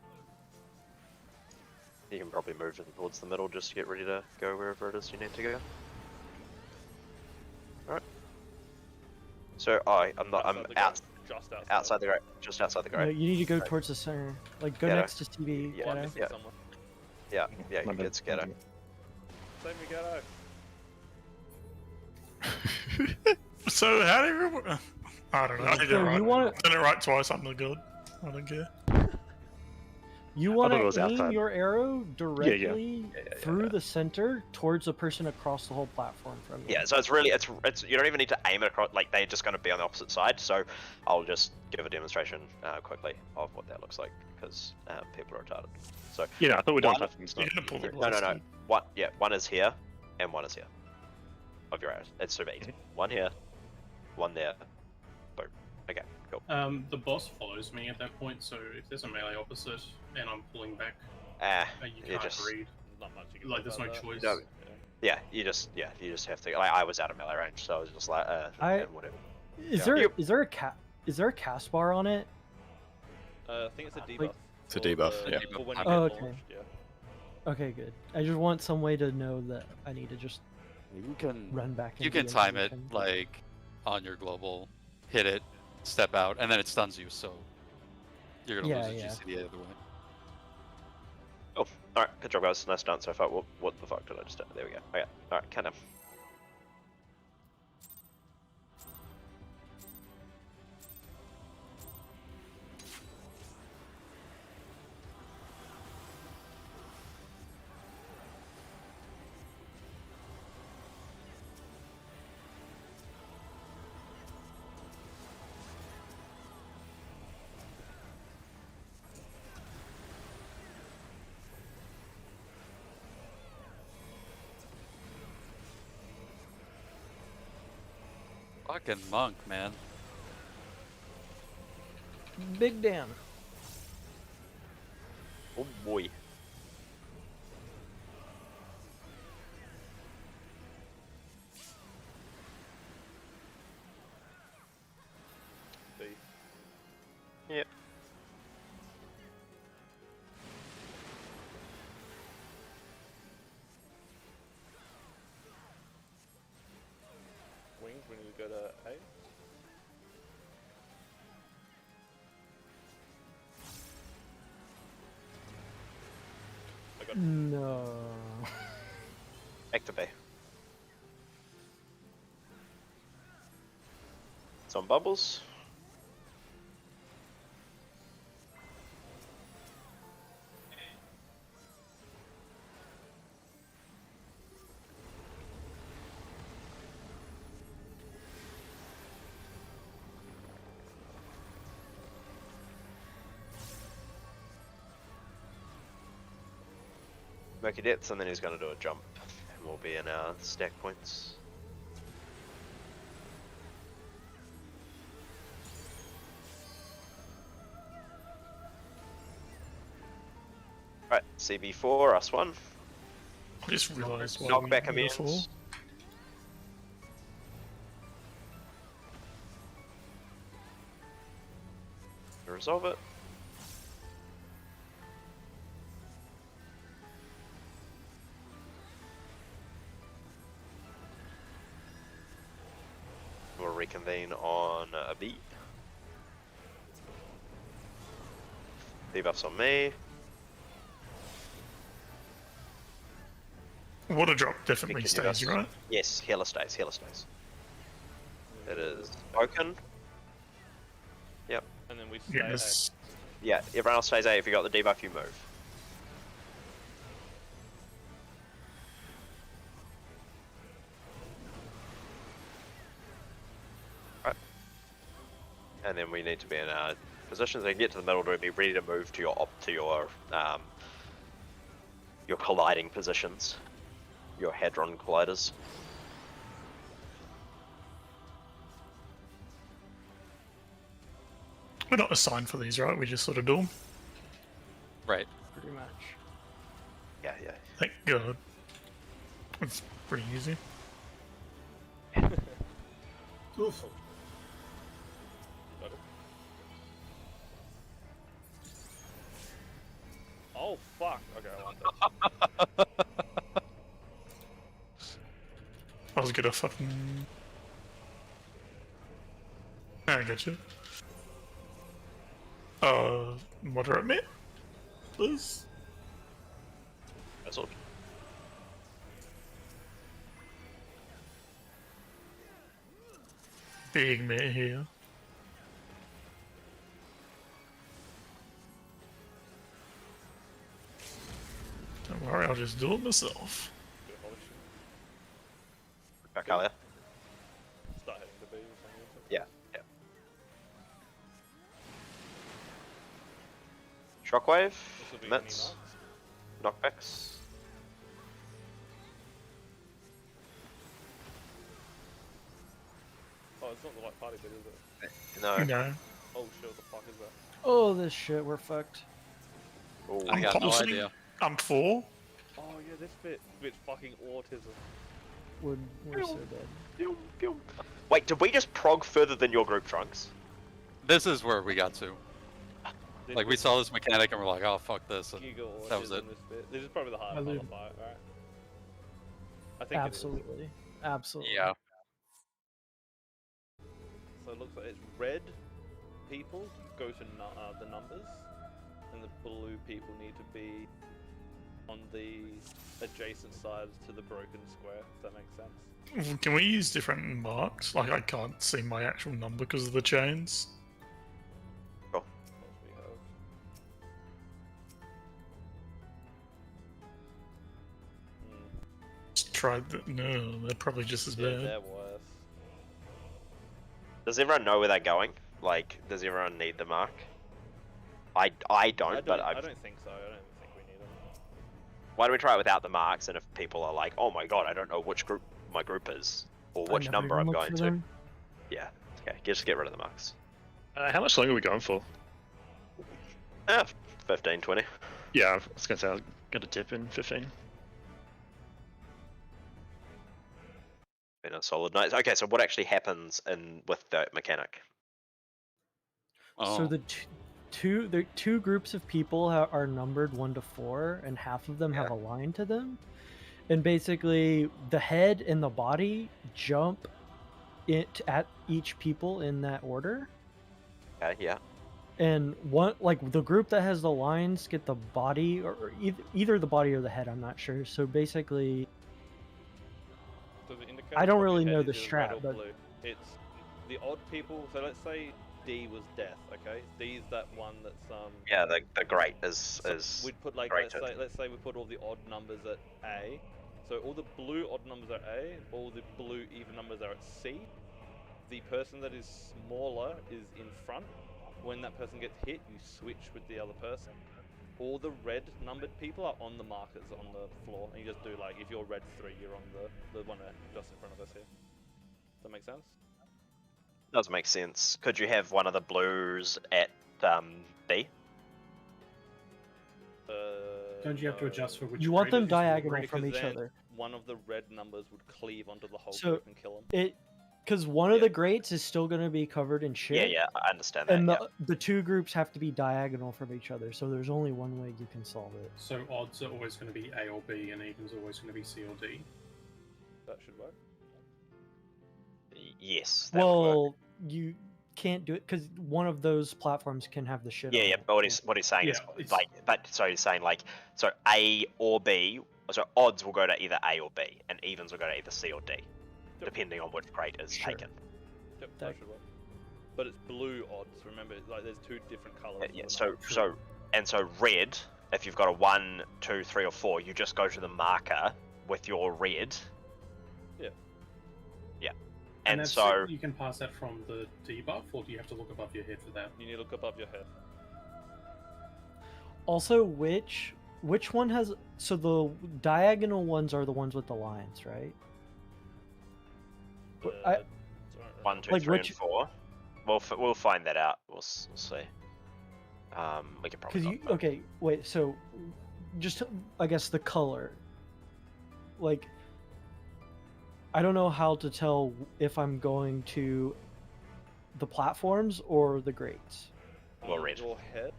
You can probably move in towards the middle just to get ready to go wherever it is you need to go. Alright. So I'm not. I'm out. Just Outside the grate. Just outside the No, grate. you need to go Right. towards the center. Like, go Ghetto. next to TV. Yeah, One Ghetto. missing yeah. someone. Yeah, yeah. My You bad. get scatter. Save me, Ghetto. So how do you... I don't know. I did it So right. you wanna- I did it right twice. I'm not good. I don't care. You thought want it was to aim outside. your arrow directly yeah, through the center towards the person across the whole platform from you. Yeah, so it's really it's you don't even need to aim it across. Like they're just going to be on the opposite side. So I'll just give a demonstration quickly of what that looks like because people are retarded. So Yeah, I thought we were doing One- platform stuff. You're gonna pull the no. One is here and one is here. Of your arrows. It's sort of easy. One here, one there. Boom. Okay, cool. The boss follows me at that point, so if there's a melee opposite and I'm pulling back, you You can't just read. Not much you can Like, do there's no about that. choice. No. yeah, you just have to. Like I was out of melee range, so I was just like whatever. Is Yeah. there a cast bar on it? I think it's a debuff. Like- It's a for debuff, the- yeah. For when you Oh, get okay. launched, yeah. Okay, good. I just want some way to know that I need to just You can run back. you into can the time it animation. like on your global, hit it, step out, and then it stuns you. So you're gonna Yeah, lose a yeah. GCD either way. Oh, alright, good job guys. Nice done so far. What the fuck did I just do? There we go. Okay, alright, count down. Fucking monk, man. Big Dan. Oh boy. B. Yep. Wings, we need to go to A. I got No. Activate. Some bubbles. Murky depths, and then he's going to do a jump, and we'll be in our stack points. Right, CB4, us one. I just realised why Knock we back were commands. before. Resolve it. We'll reconvene on a beat. Debuffs on me. Water drop definitely Because stays, that's- right? Yes, healer stays, healer stays. It is broken. and then we stay Yeah, A. it's- Yeah, everyone else stays A. If you got the debuff, you move. Right. And then we need to be in our positions and get to the middle to be ready to move to your colliding positions, your hadron colliders. We're not assigned for these, right? We just sort of do them. Right. Pretty much. Yeah, yeah. Thank God. It's pretty easy. Oof. Got it. Oh fuck! Okay, I want that. I was gonna fucking. I got you. Moderate me, please. That's all. Big mate here. Don't worry, I'll just do it myself. Good, holy shit. Back out there. Start hitting the bees. I need to. Yeah, yeah. Shockwave, This will be mitts, knockbacks. Oh, it's not the right party bit, is it? No. No. Oh shit! What the fuck is that? Oh, this shit, we're fucked. Ooh, I got no pulsing. idea. I'm 4. Oh yeah, this bit's fucking autism. We're so dead. Wait, did we just prog further than your group, Trunks? This is where we got to. This Like, we is saw this mechanic and we're like, oh, fuck this. And giga autism. that was it. This bit. This is probably the hardest I one lose. to fight, right? I think Absolutely. Absolutely. Yeah. So it looks like it's red people go to the numbers, and the blue people need to be on the adjacent sides to the broken square. Does that make sense? Can we use different marks? Like, I can't see my actual number because of the chains. What we have. Just tried that. No, they're probably just as Yeah, bad. they're worse. Does everyone know where they're going? Like, does everyone need the mark? I don't, but I don't think so. I don't think we need them. why don't we try it without the marks? And if people are like, oh my god, I don't know which group my group is or I which never number even I'm looked going for to, them. yeah, okay, just get rid of the marks. How much longer are we going for? 15, 20. Yeah, I was gonna say I'll get a dip in 15. Been a solid night. Okay, so what actually happens with the mechanic? Oh. So the two groups of people are numbered 1 to 4, and half of them have a line to them. And basically, the head and the body jump it at each people in that order. Okay, yeah. And one, like the group that has the lines get the body, or either the body or the head. I'm not sure. So basically, So the indicator I don't of your really head know is the either strat, red or but- blue. It's the odd people. So let's say D was death. Okay, D is that one that's Yeah, the great is So we'd put like great. let's say we put all the odd numbers at A. So all the blue odd numbers are A, all the blue even numbers are at C. The person that is smaller is in front. When that person gets hit, you switch with the other person. All the red numbered people are on the markers on the floor, and you just do like, if you're red 3, you're on the one just in front of us here. Does that make sense? Does make sense. Could you have one of the blues at B? Don't you have to adjust for which You want grade them it is? diagonal from Because each then other. one of the red numbers would cleave onto the whole So, group and kill them. Because one of the greats is still going to be covered in shit. Yeah, yeah, I understand that. And yeah. the two groups have to be diagonal from each other, so there's only one way you can solve it. So odds are always going to be A or B, and evens are always going to be C or D. That should work. Yes. That would work. Well, you can't do it because one of those platforms can have the shit. Yeah, on yeah. it. But what he's saying Yeah, is it's- like, but so he's saying like, so A or B. So odds will go to either A or B, and evens will go to either C or D, depending on which grade is Sure. taken. Yep, That- that should work. But it's blue odds. Remember, like there's 2 different colors. Yeah. So red. If you've got a 1, 2, 3, or 4, you just go to the marker with your red. Yeah. Yeah. And And that's so it. You can pass that from the debuff, or do you have to look above your head for that? You need to look above your head. Also, which one has? So the diagonal ones are the ones with the lines, right? I- Don't 1, 2, Like 3, which- and 4. We'll find that out. We'll see. We can probably. Because you okay? Wait. So, just I guess the color. Like, I don't know how to tell if I'm going to the platforms or the grates. Well, On red. your head,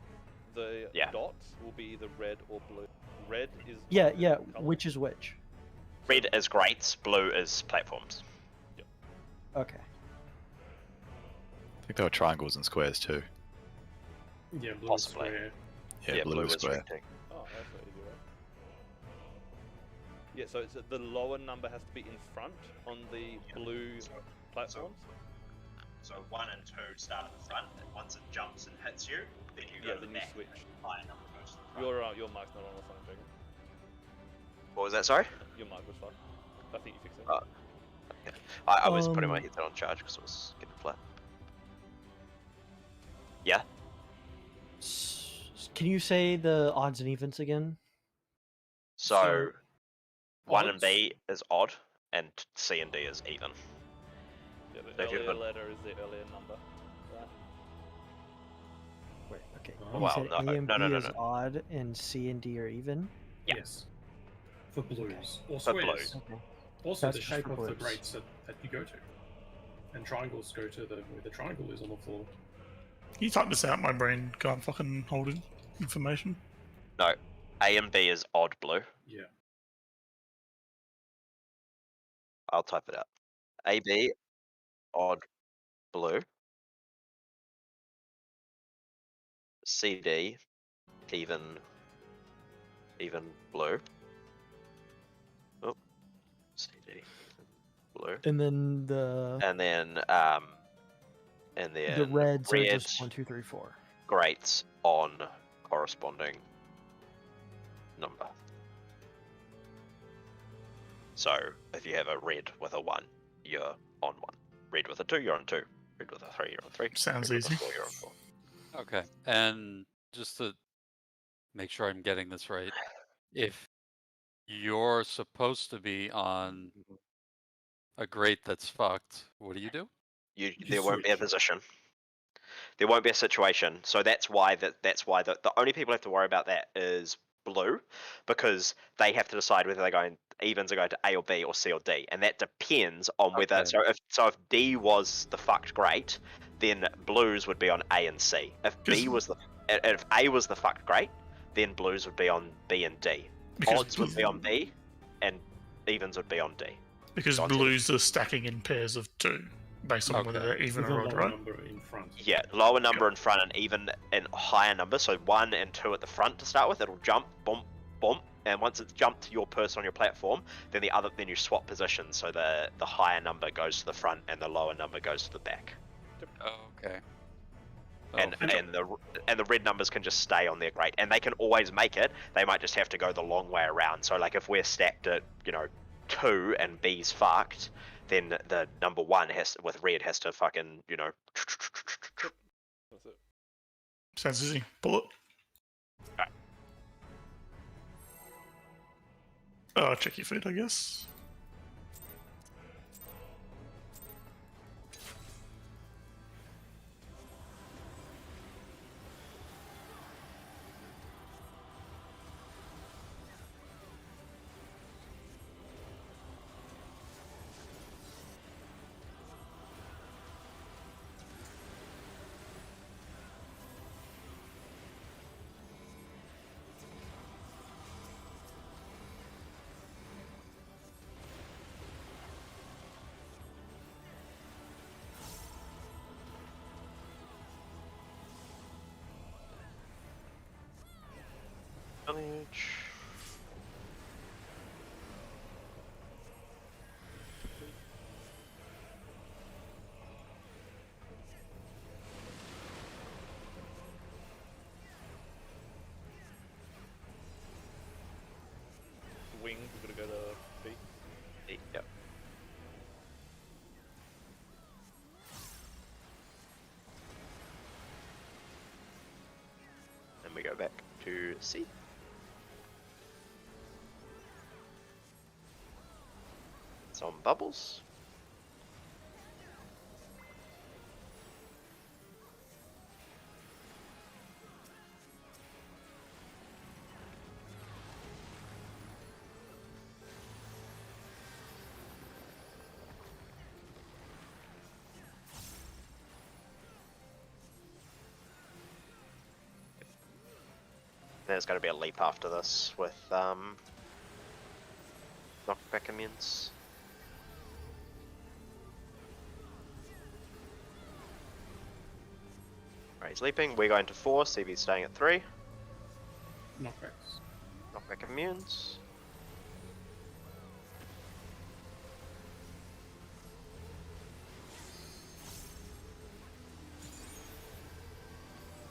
the Yeah. dots will be either red or blue. Red is Yeah, not yeah. colour. Which is which? Red is grates. Blue is platforms. Okay. I think there were triangles and squares too. Yeah, blue Possibly. square. Yeah, blue, is is square. rectangle. Oh, that's what you do, right? Yeah, so it's the lower number has to be in front on the blue platforms. So 1 and 2 start at the front, and once it jumps and hits you, then you Yeah, then you switch. Higher number goes to the front. Your mic's not on or something, Jacob. What was that? Sorry. Your mic was fucked. I think you fixed it. I was putting my Um, headset on charge because it was getting flat. Yeah. Can you say the odds and evens again? So 1 and odds? B is odd, and C and D is even. Yeah, the So if you've earlier got- letter is the earlier number. Right? Wait. Okay. Oh, You well, said no, A and no, B no, is no. odd and C and D are even. Yeah. Yes. For blues or For squares. blue. Okay. Also, That's the just shape for of the blues. grates that you go to. And triangles go to where the triangle is on the floor. Can you type this out? My brain can't fucking hold in information. No. A and B is odd blue. Yeah. I'll type it out. AB, odd blue. CD, even blue. Oh, CD, even blue. And then the And then reds are red just 1, 2, 3, 4. grates on corresponding number. So if you have a red with a 1, you're on 1. Red with a 2, you're on 2. Red with a 3, you're on 3. Sounds Red with a easy. 4, you're on 4. Okay, and just to make sure I'm getting this right, if you're supposed to be on a grate that's fucked, what do you do? There won't be a switch. position. There won't be a situation. So that's why the only people who have to worry about that is blue, because they have to decide whether they're going evens are going to A or B or C or D, and that depends on whether. Okay. So if D was the fucked great, then blues would be on A and C. If if A was the fucked great, then blues would be on B and D. Because Odds would be on B, and evens would be on D. Because Gotcha. blues are stacking in pairs of 2, based on whether Okay. they're even With a or odd, lower right? number in front. Yeah, lower number in front and even and higher number. So 1 and 2 at the front to start with. It'll jump, boom, boom, and once it's jumped to your person on your platform, then then you swap positions. So the higher number goes to the front and the lower number goes to the back. Okay. And Oh, and the red numbers can just stay on their grate, and they can always make it. They might just have to go the long way around. So like if we're stacked at 2 and B's fucked, then the number 1 with red has to fucking That's it. Sounds easy. Pull it. Alright. Oh, check your feet, I guess. damage. Wings, we're gonna go to B. Yep. And we go back to C. It's on bubbles. There's going to be a leap after this with knockback immunes. Alright, he's leaping. We're going to 4. CB's staying at 3. Knockbacks. Knockback immunes.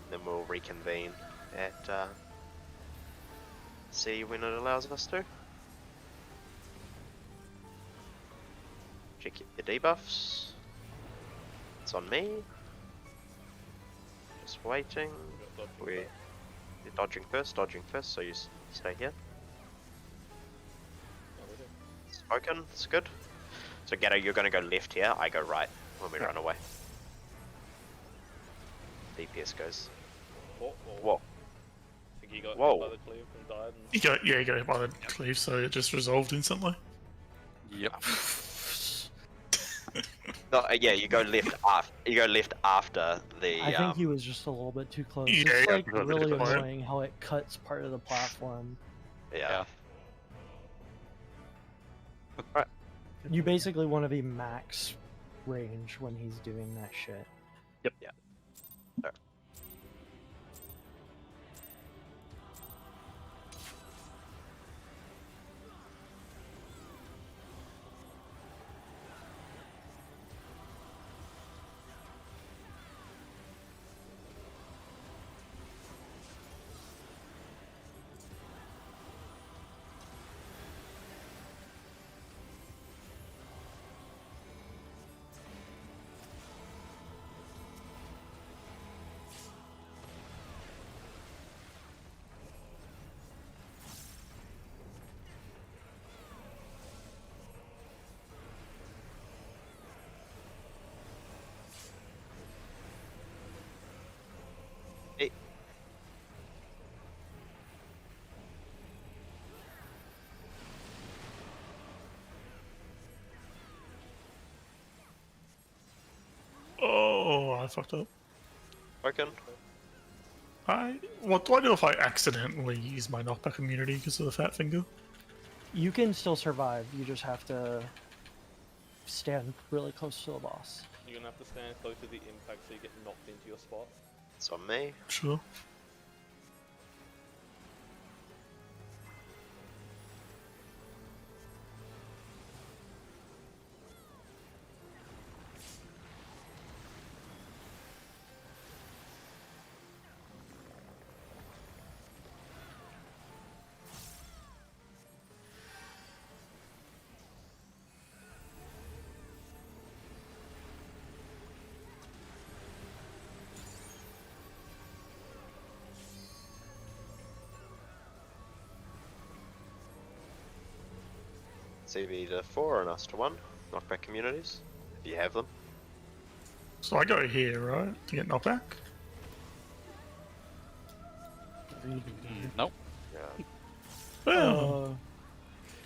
Then we'll reconvene at C when it allows us to. Check your debuffs. It's on me. Just waiting. You're dodging first, so you stay here. Spoken, it's good. So Gatto, you're going to go left here, I go right when we run away. DPS goes. Whoa. I think he got Whoa. hit by the cleave and died. And... You got hit by the cleave, so it just resolved instantly. Yep. No, yeah, you go left after. You go left after the. I think he was just a little bit too close. Yeah, It's yeah, like a bit really close. annoying how it cuts part of the platform. Yeah. You basically want to be max range when he's doing that shit. Yep. Yeah. There. Oh, I fucked up. Spoken. What do I do if I accidentally use my knockback immunity because of the fat finger? You can still survive. You just have to stand really close to the boss. You're gonna have to stand close to the impact so you get knocked into your spot. It's on me. Sure. CB to 4 and us to 1. Knockback communities, if you have them. So I go here, right, to get knockback? Nope. Yeah. Well,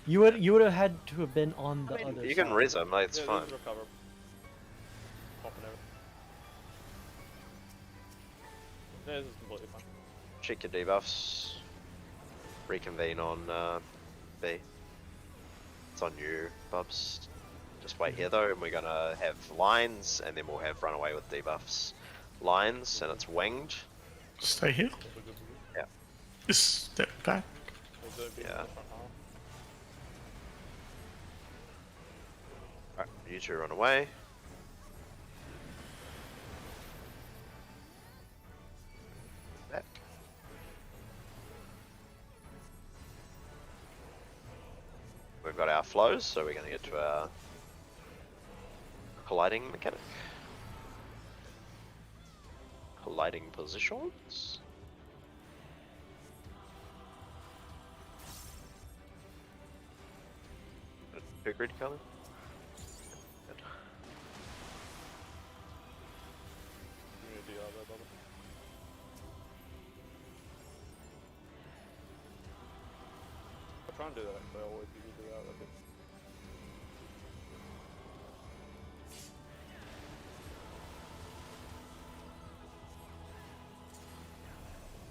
You would have had to have been on the other You side. can res them, it's Yeah, fine. these recover. Popping everything. Yeah, this is completely fine. Check your debuffs. Reconvene on B. It's on you, Bubs. Just wait here though, and we're gonna have lines, and then we'll have run away with debuffs. Lines, and it's winged. stay here. Also good for you. Yeah. Just step back. Also be in Yeah. the front half. Alright, you two run away. Back. We've got our flows, so we're gonna get to our colliding mechanic. Colliding positions. Big red color. Good. You need to do that, Bubba. I try and do that, but I always usually do that. Like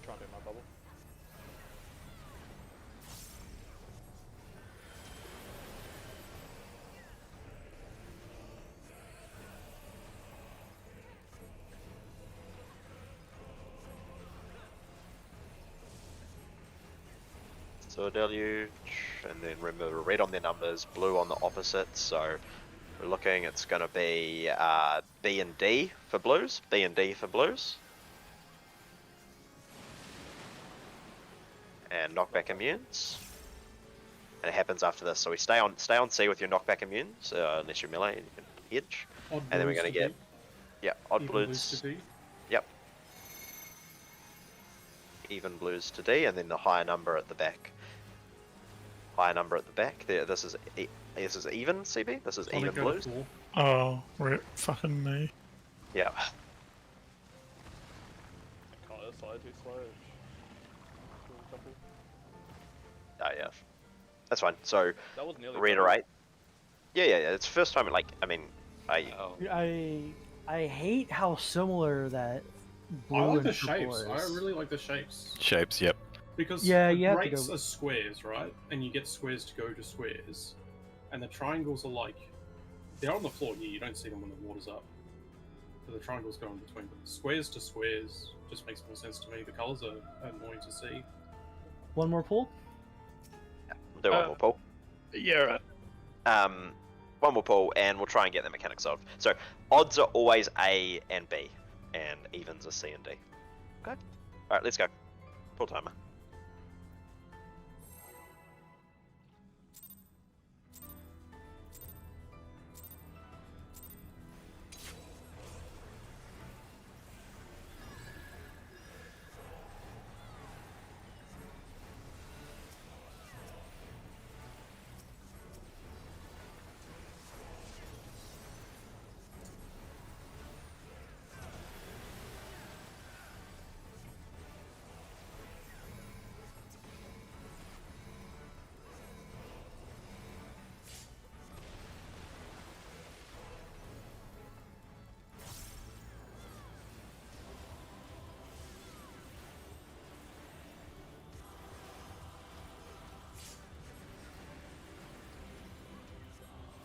try and do my bubble. So a deluge, and then remember red on their numbers, blue on the opposites. So we're looking. It's going to be B and D for blues. B and D for blues. And knockback immunes. And it happens after this. So we stay on C with your knockback immunes, unless you're melee and you can hedge. Odd And then we're blues going to to get odd even blues. to D. Yep. Even blues to D, and then the higher number at the back. Higher number at the back. There. This is even CB. This is Sonic even go to blues. 4. Oh, rip fucking me. Yeah. Can't decide too slow. Oh yeah. That's fine. So That was nearly reiterate. Yeah. It's the first time. Like, I mean, Oh. I hate how similar that blue I like and the purple shapes. is. I really like the shapes. Shapes, yep. Because Yeah, the you have to breaks go- are squares, right? And you get squares to go to squares. And the triangles are like... They're on the floor here, you don't see them when the water's up. So the triangles go in between them. Squares to squares just makes more sense to me. The colours are annoying to see. One more pull. we'll do one more pull. Yeah. One more pull, and we'll try and get the mechanics solved. So odds are always A and B, and evens are C and D. Okay. All right, let's go. Pull timer.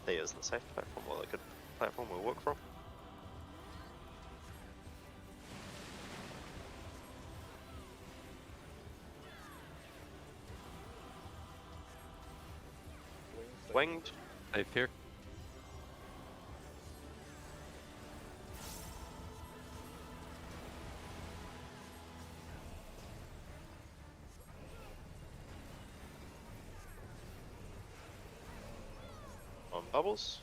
D is the safe platform, or the good platform we'll work from. Winged. Safe here. On bubbles.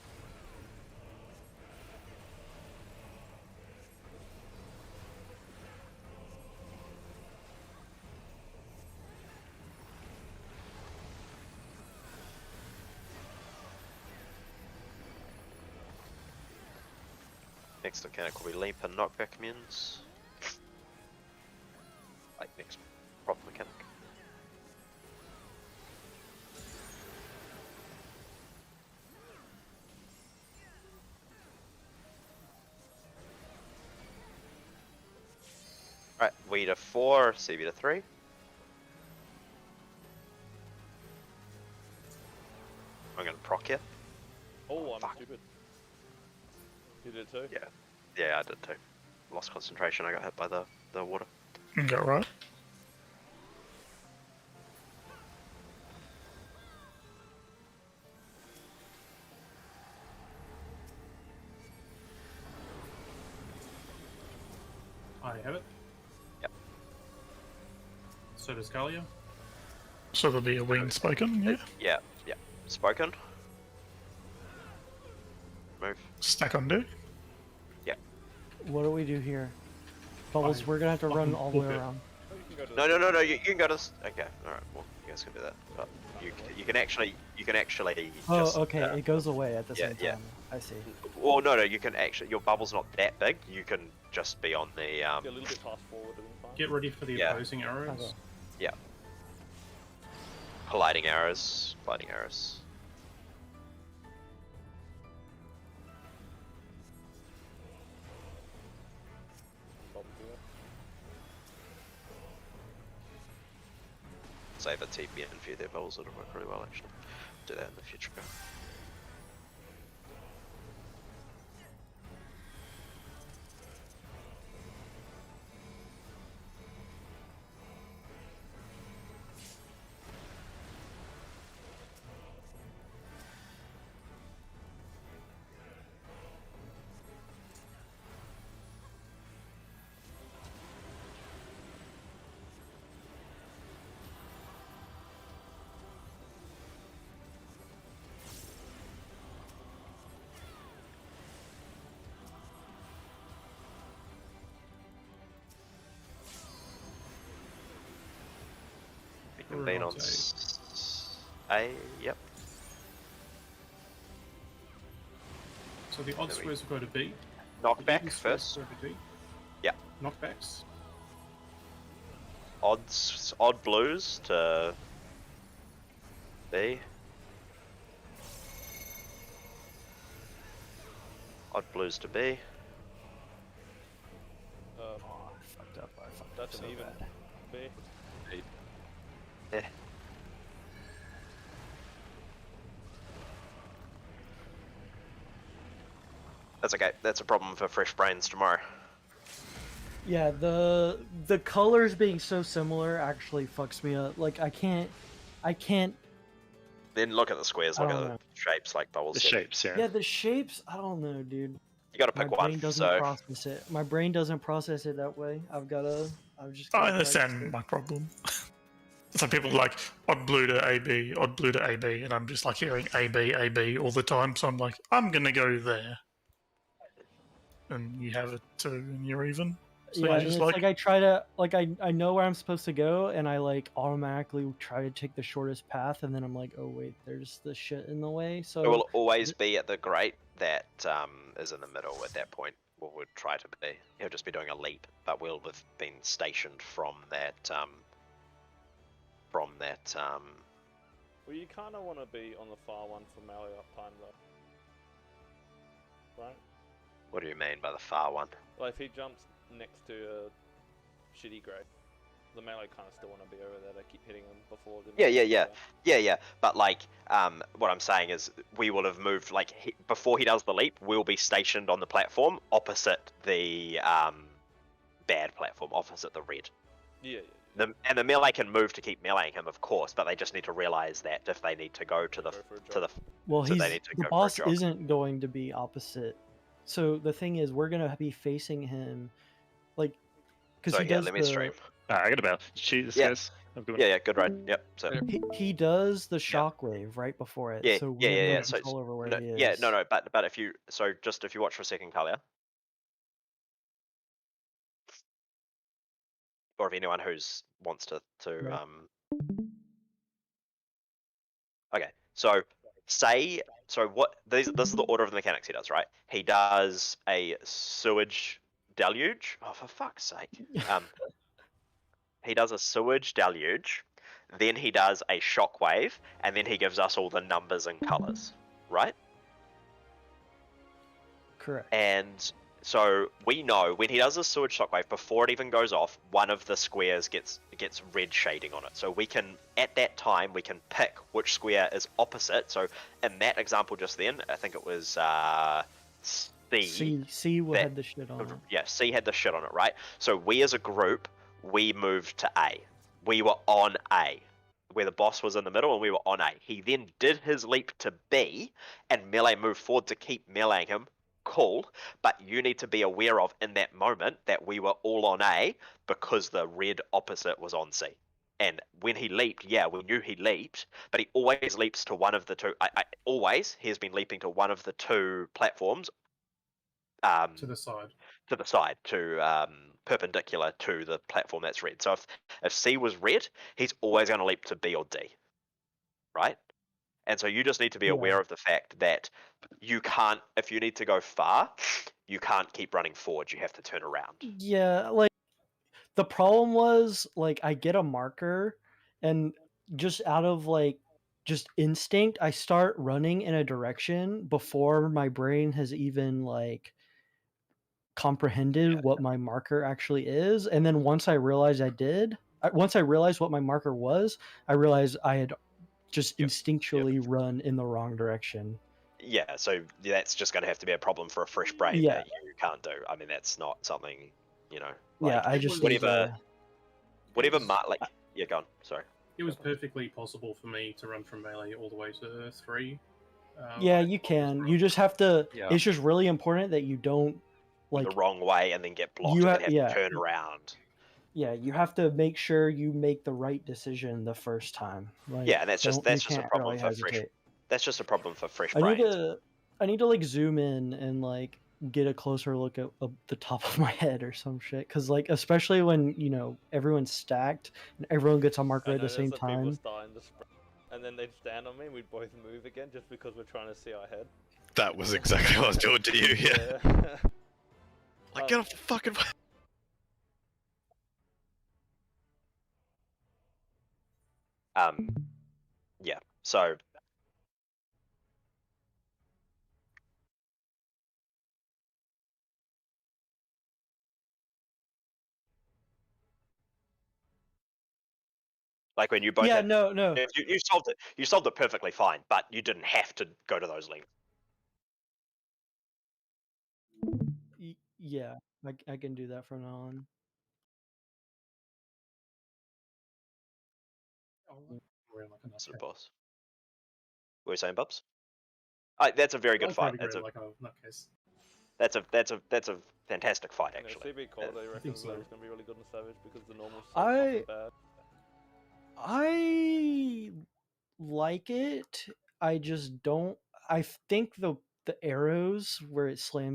Next mechanic will be leap and knockback immunes. Like next proper mechanic. Right, we to 4, CB to 3. I'm gonna proc you. Oh, I'm Fuck. stupid. You did too? Yeah. Yeah, I did too. Lost concentration, I got hit by the water. You got right. I have it. Yep. So does Kalia. So there'll be a wing spoken, yeah. Yeah. Spoken. Move. Stack on do. What do we do here? Bubbles, we're gonna have to run fucking all the way book it. around. Oh, you can go to No, you can go to okay, alright, well you guys can do that. But you can actually Oh, just, okay. It goes away at the yeah, same yeah. time. I see. well no, you can actually, your bubble's not that big, you can just be on the Be a little bit fast forward and fine. Get ready for the Yeah. opposing arrows. Okay. gliding arrows. Bubble do it. Save a TP and view their bubbles, it'll work really well actually. Do that in the future. reconvene on A. Yep. So the odd There we- squares will go to B. Knockback The even squares first. will go to D. Yeah. Knockbacks. Odd blues to B. Odd blues to B. Oh, I fucked up. I fucked up That's so an even bad. B. Eh. That's okay. That's a problem for fresh brains tomorrow. Yeah, the colors being so similar actually fucks me up. Like I can't. Then look at the squares. I Look at don't the know. shapes, like Bubbles The said. shapes, yeah. Yeah, the shapes. I don't know, dude. You got to My pick brain one. doesn't So process it. My brain doesn't process it that way. I've just. I gotta understand practice it. my problem. Some people are like odd blue to AB, odd blue to AB, and I'm just like hearing AB, AB all the time. So I'm like, I'm gonna go there, and you have it too, and you're even. So Yeah, you and just it's like, like I try to I know where I'm supposed to go, and I like automatically try to take the shortest path, and then I'm like, oh wait, there's the shit in the way. So it will always be at the grate that is in the middle at that point. What would try to be. He'll just be doing a leap, but we'll have been stationed from that. Well, you kind of want to be on the far one for melee uptime, though. Right? What do you mean by the far one? Like, if he jumps next to a shitty grade, the melee kind of still want to be over there to keep hitting him before the... Yeah. But like, what I'm saying is, we will have moved like before he does the leap. We'll be stationed on the platform opposite the bad platform, opposite the red. Yeah. And the melee can move to keep meleeing him, of course, but they just need to realize that if they need to go to the Go for a to the jog. well, so they he's need to the go for a boss jog. isn't going to be opposite. So the thing is, we're gonna be facing him, like, because So he yeah, does let me stream. I got about. Cheers, Yeah. guys. Have a good one. Yeah, good ride. Yep. So he does the shockwave right before it. Yeah, so yeah, we have yeah, no yeah. So control over where no, he is. yeah, no. But if you if you watch for a second, Kalia, or if anyone who's wants to Right. Okay, so what this is the order of the mechanics he does, right? He does a sewage deluge. Oh, for fuck's sake. He does a sewage deluge, then he does a shockwave, and then he gives us all the numbers and colors, right? Correct. And so we know when he does a sewage shockwave, before it even goes off, one of the squares gets red shading on it. So we can, at that time, we can pick which square is opposite. So in that example just then, I think it was C. C that- had the shit on it. Yeah, C had the shit on it, right? So we as a group, we moved to A. We were on A, where the boss was in the middle, and we were on A. He then did his leap to B, and melee moved forward to keep meleeing him. Cool, but you need to be aware of in that moment that we were all on A because the red opposite was on C. And when he leaped, yeah, we knew he leaped, but he always leaps to one of the two. He has been leaping to one of the two platforms. To the side. To the side, perpendicular to the platform that's red. So if C was red, he's always going to leap to B or D, right? And so you just need to be Yeah. aware of the fact that you can't, if you need to go far, you can't keep running forward. You have to turn around. Yeah, like the problem was like I get a marker, and just out of like just instinct, I start running in a direction before my brain has even like comprehended what my marker actually is. And then once I realized once I realized what my marker was, I realized I had just instinctually run in the wrong direction. Yeah, so that's just going to have to be a problem for a fresh brain Yeah. that you can't do. I mean, that's not something, Yeah, like, I just whatever, It was- yeah, go on, sorry. It was perfectly possible for me to run from melee all the way to 3. yeah, I you just can. run- You just have to. Yeah. It's just really important that you don't like. The wrong way and then get blocked you and then ha- have yeah. to turn around. Yeah, you have to make sure you make the right decision the first time. Like, Yeah, and that's just you a can't problem really for fresh. hesitate. That's just a problem for fresh I need brains. to like zoom in and like get a closer look at the top of my head or some shit. Because like, especially when everyone's stacked and everyone gets on marker I at the noticed same that people time. starting to sprint, and then they'd stand on me, and we'd both move again just because we're trying to see our head. That was exactly what I was doing to you. Yeah. Like, get off the fucking. Yeah. So like when you both Yeah, had, no. you solved it. You solved it perfectly fine, but you didn't have to go to those lengths. Yeah, I can do that from now on. Around like a That's the nutcase. boss. What were you saying, Bubs? That's a very good I'll fight. probably go like a nutcase. That's a fantastic fight You know, actually. CB Colliday reckons so. that it's going to be really good in Savage because the normal's so I- fucking bad. I like it. I just don't. I think the arrows where it slams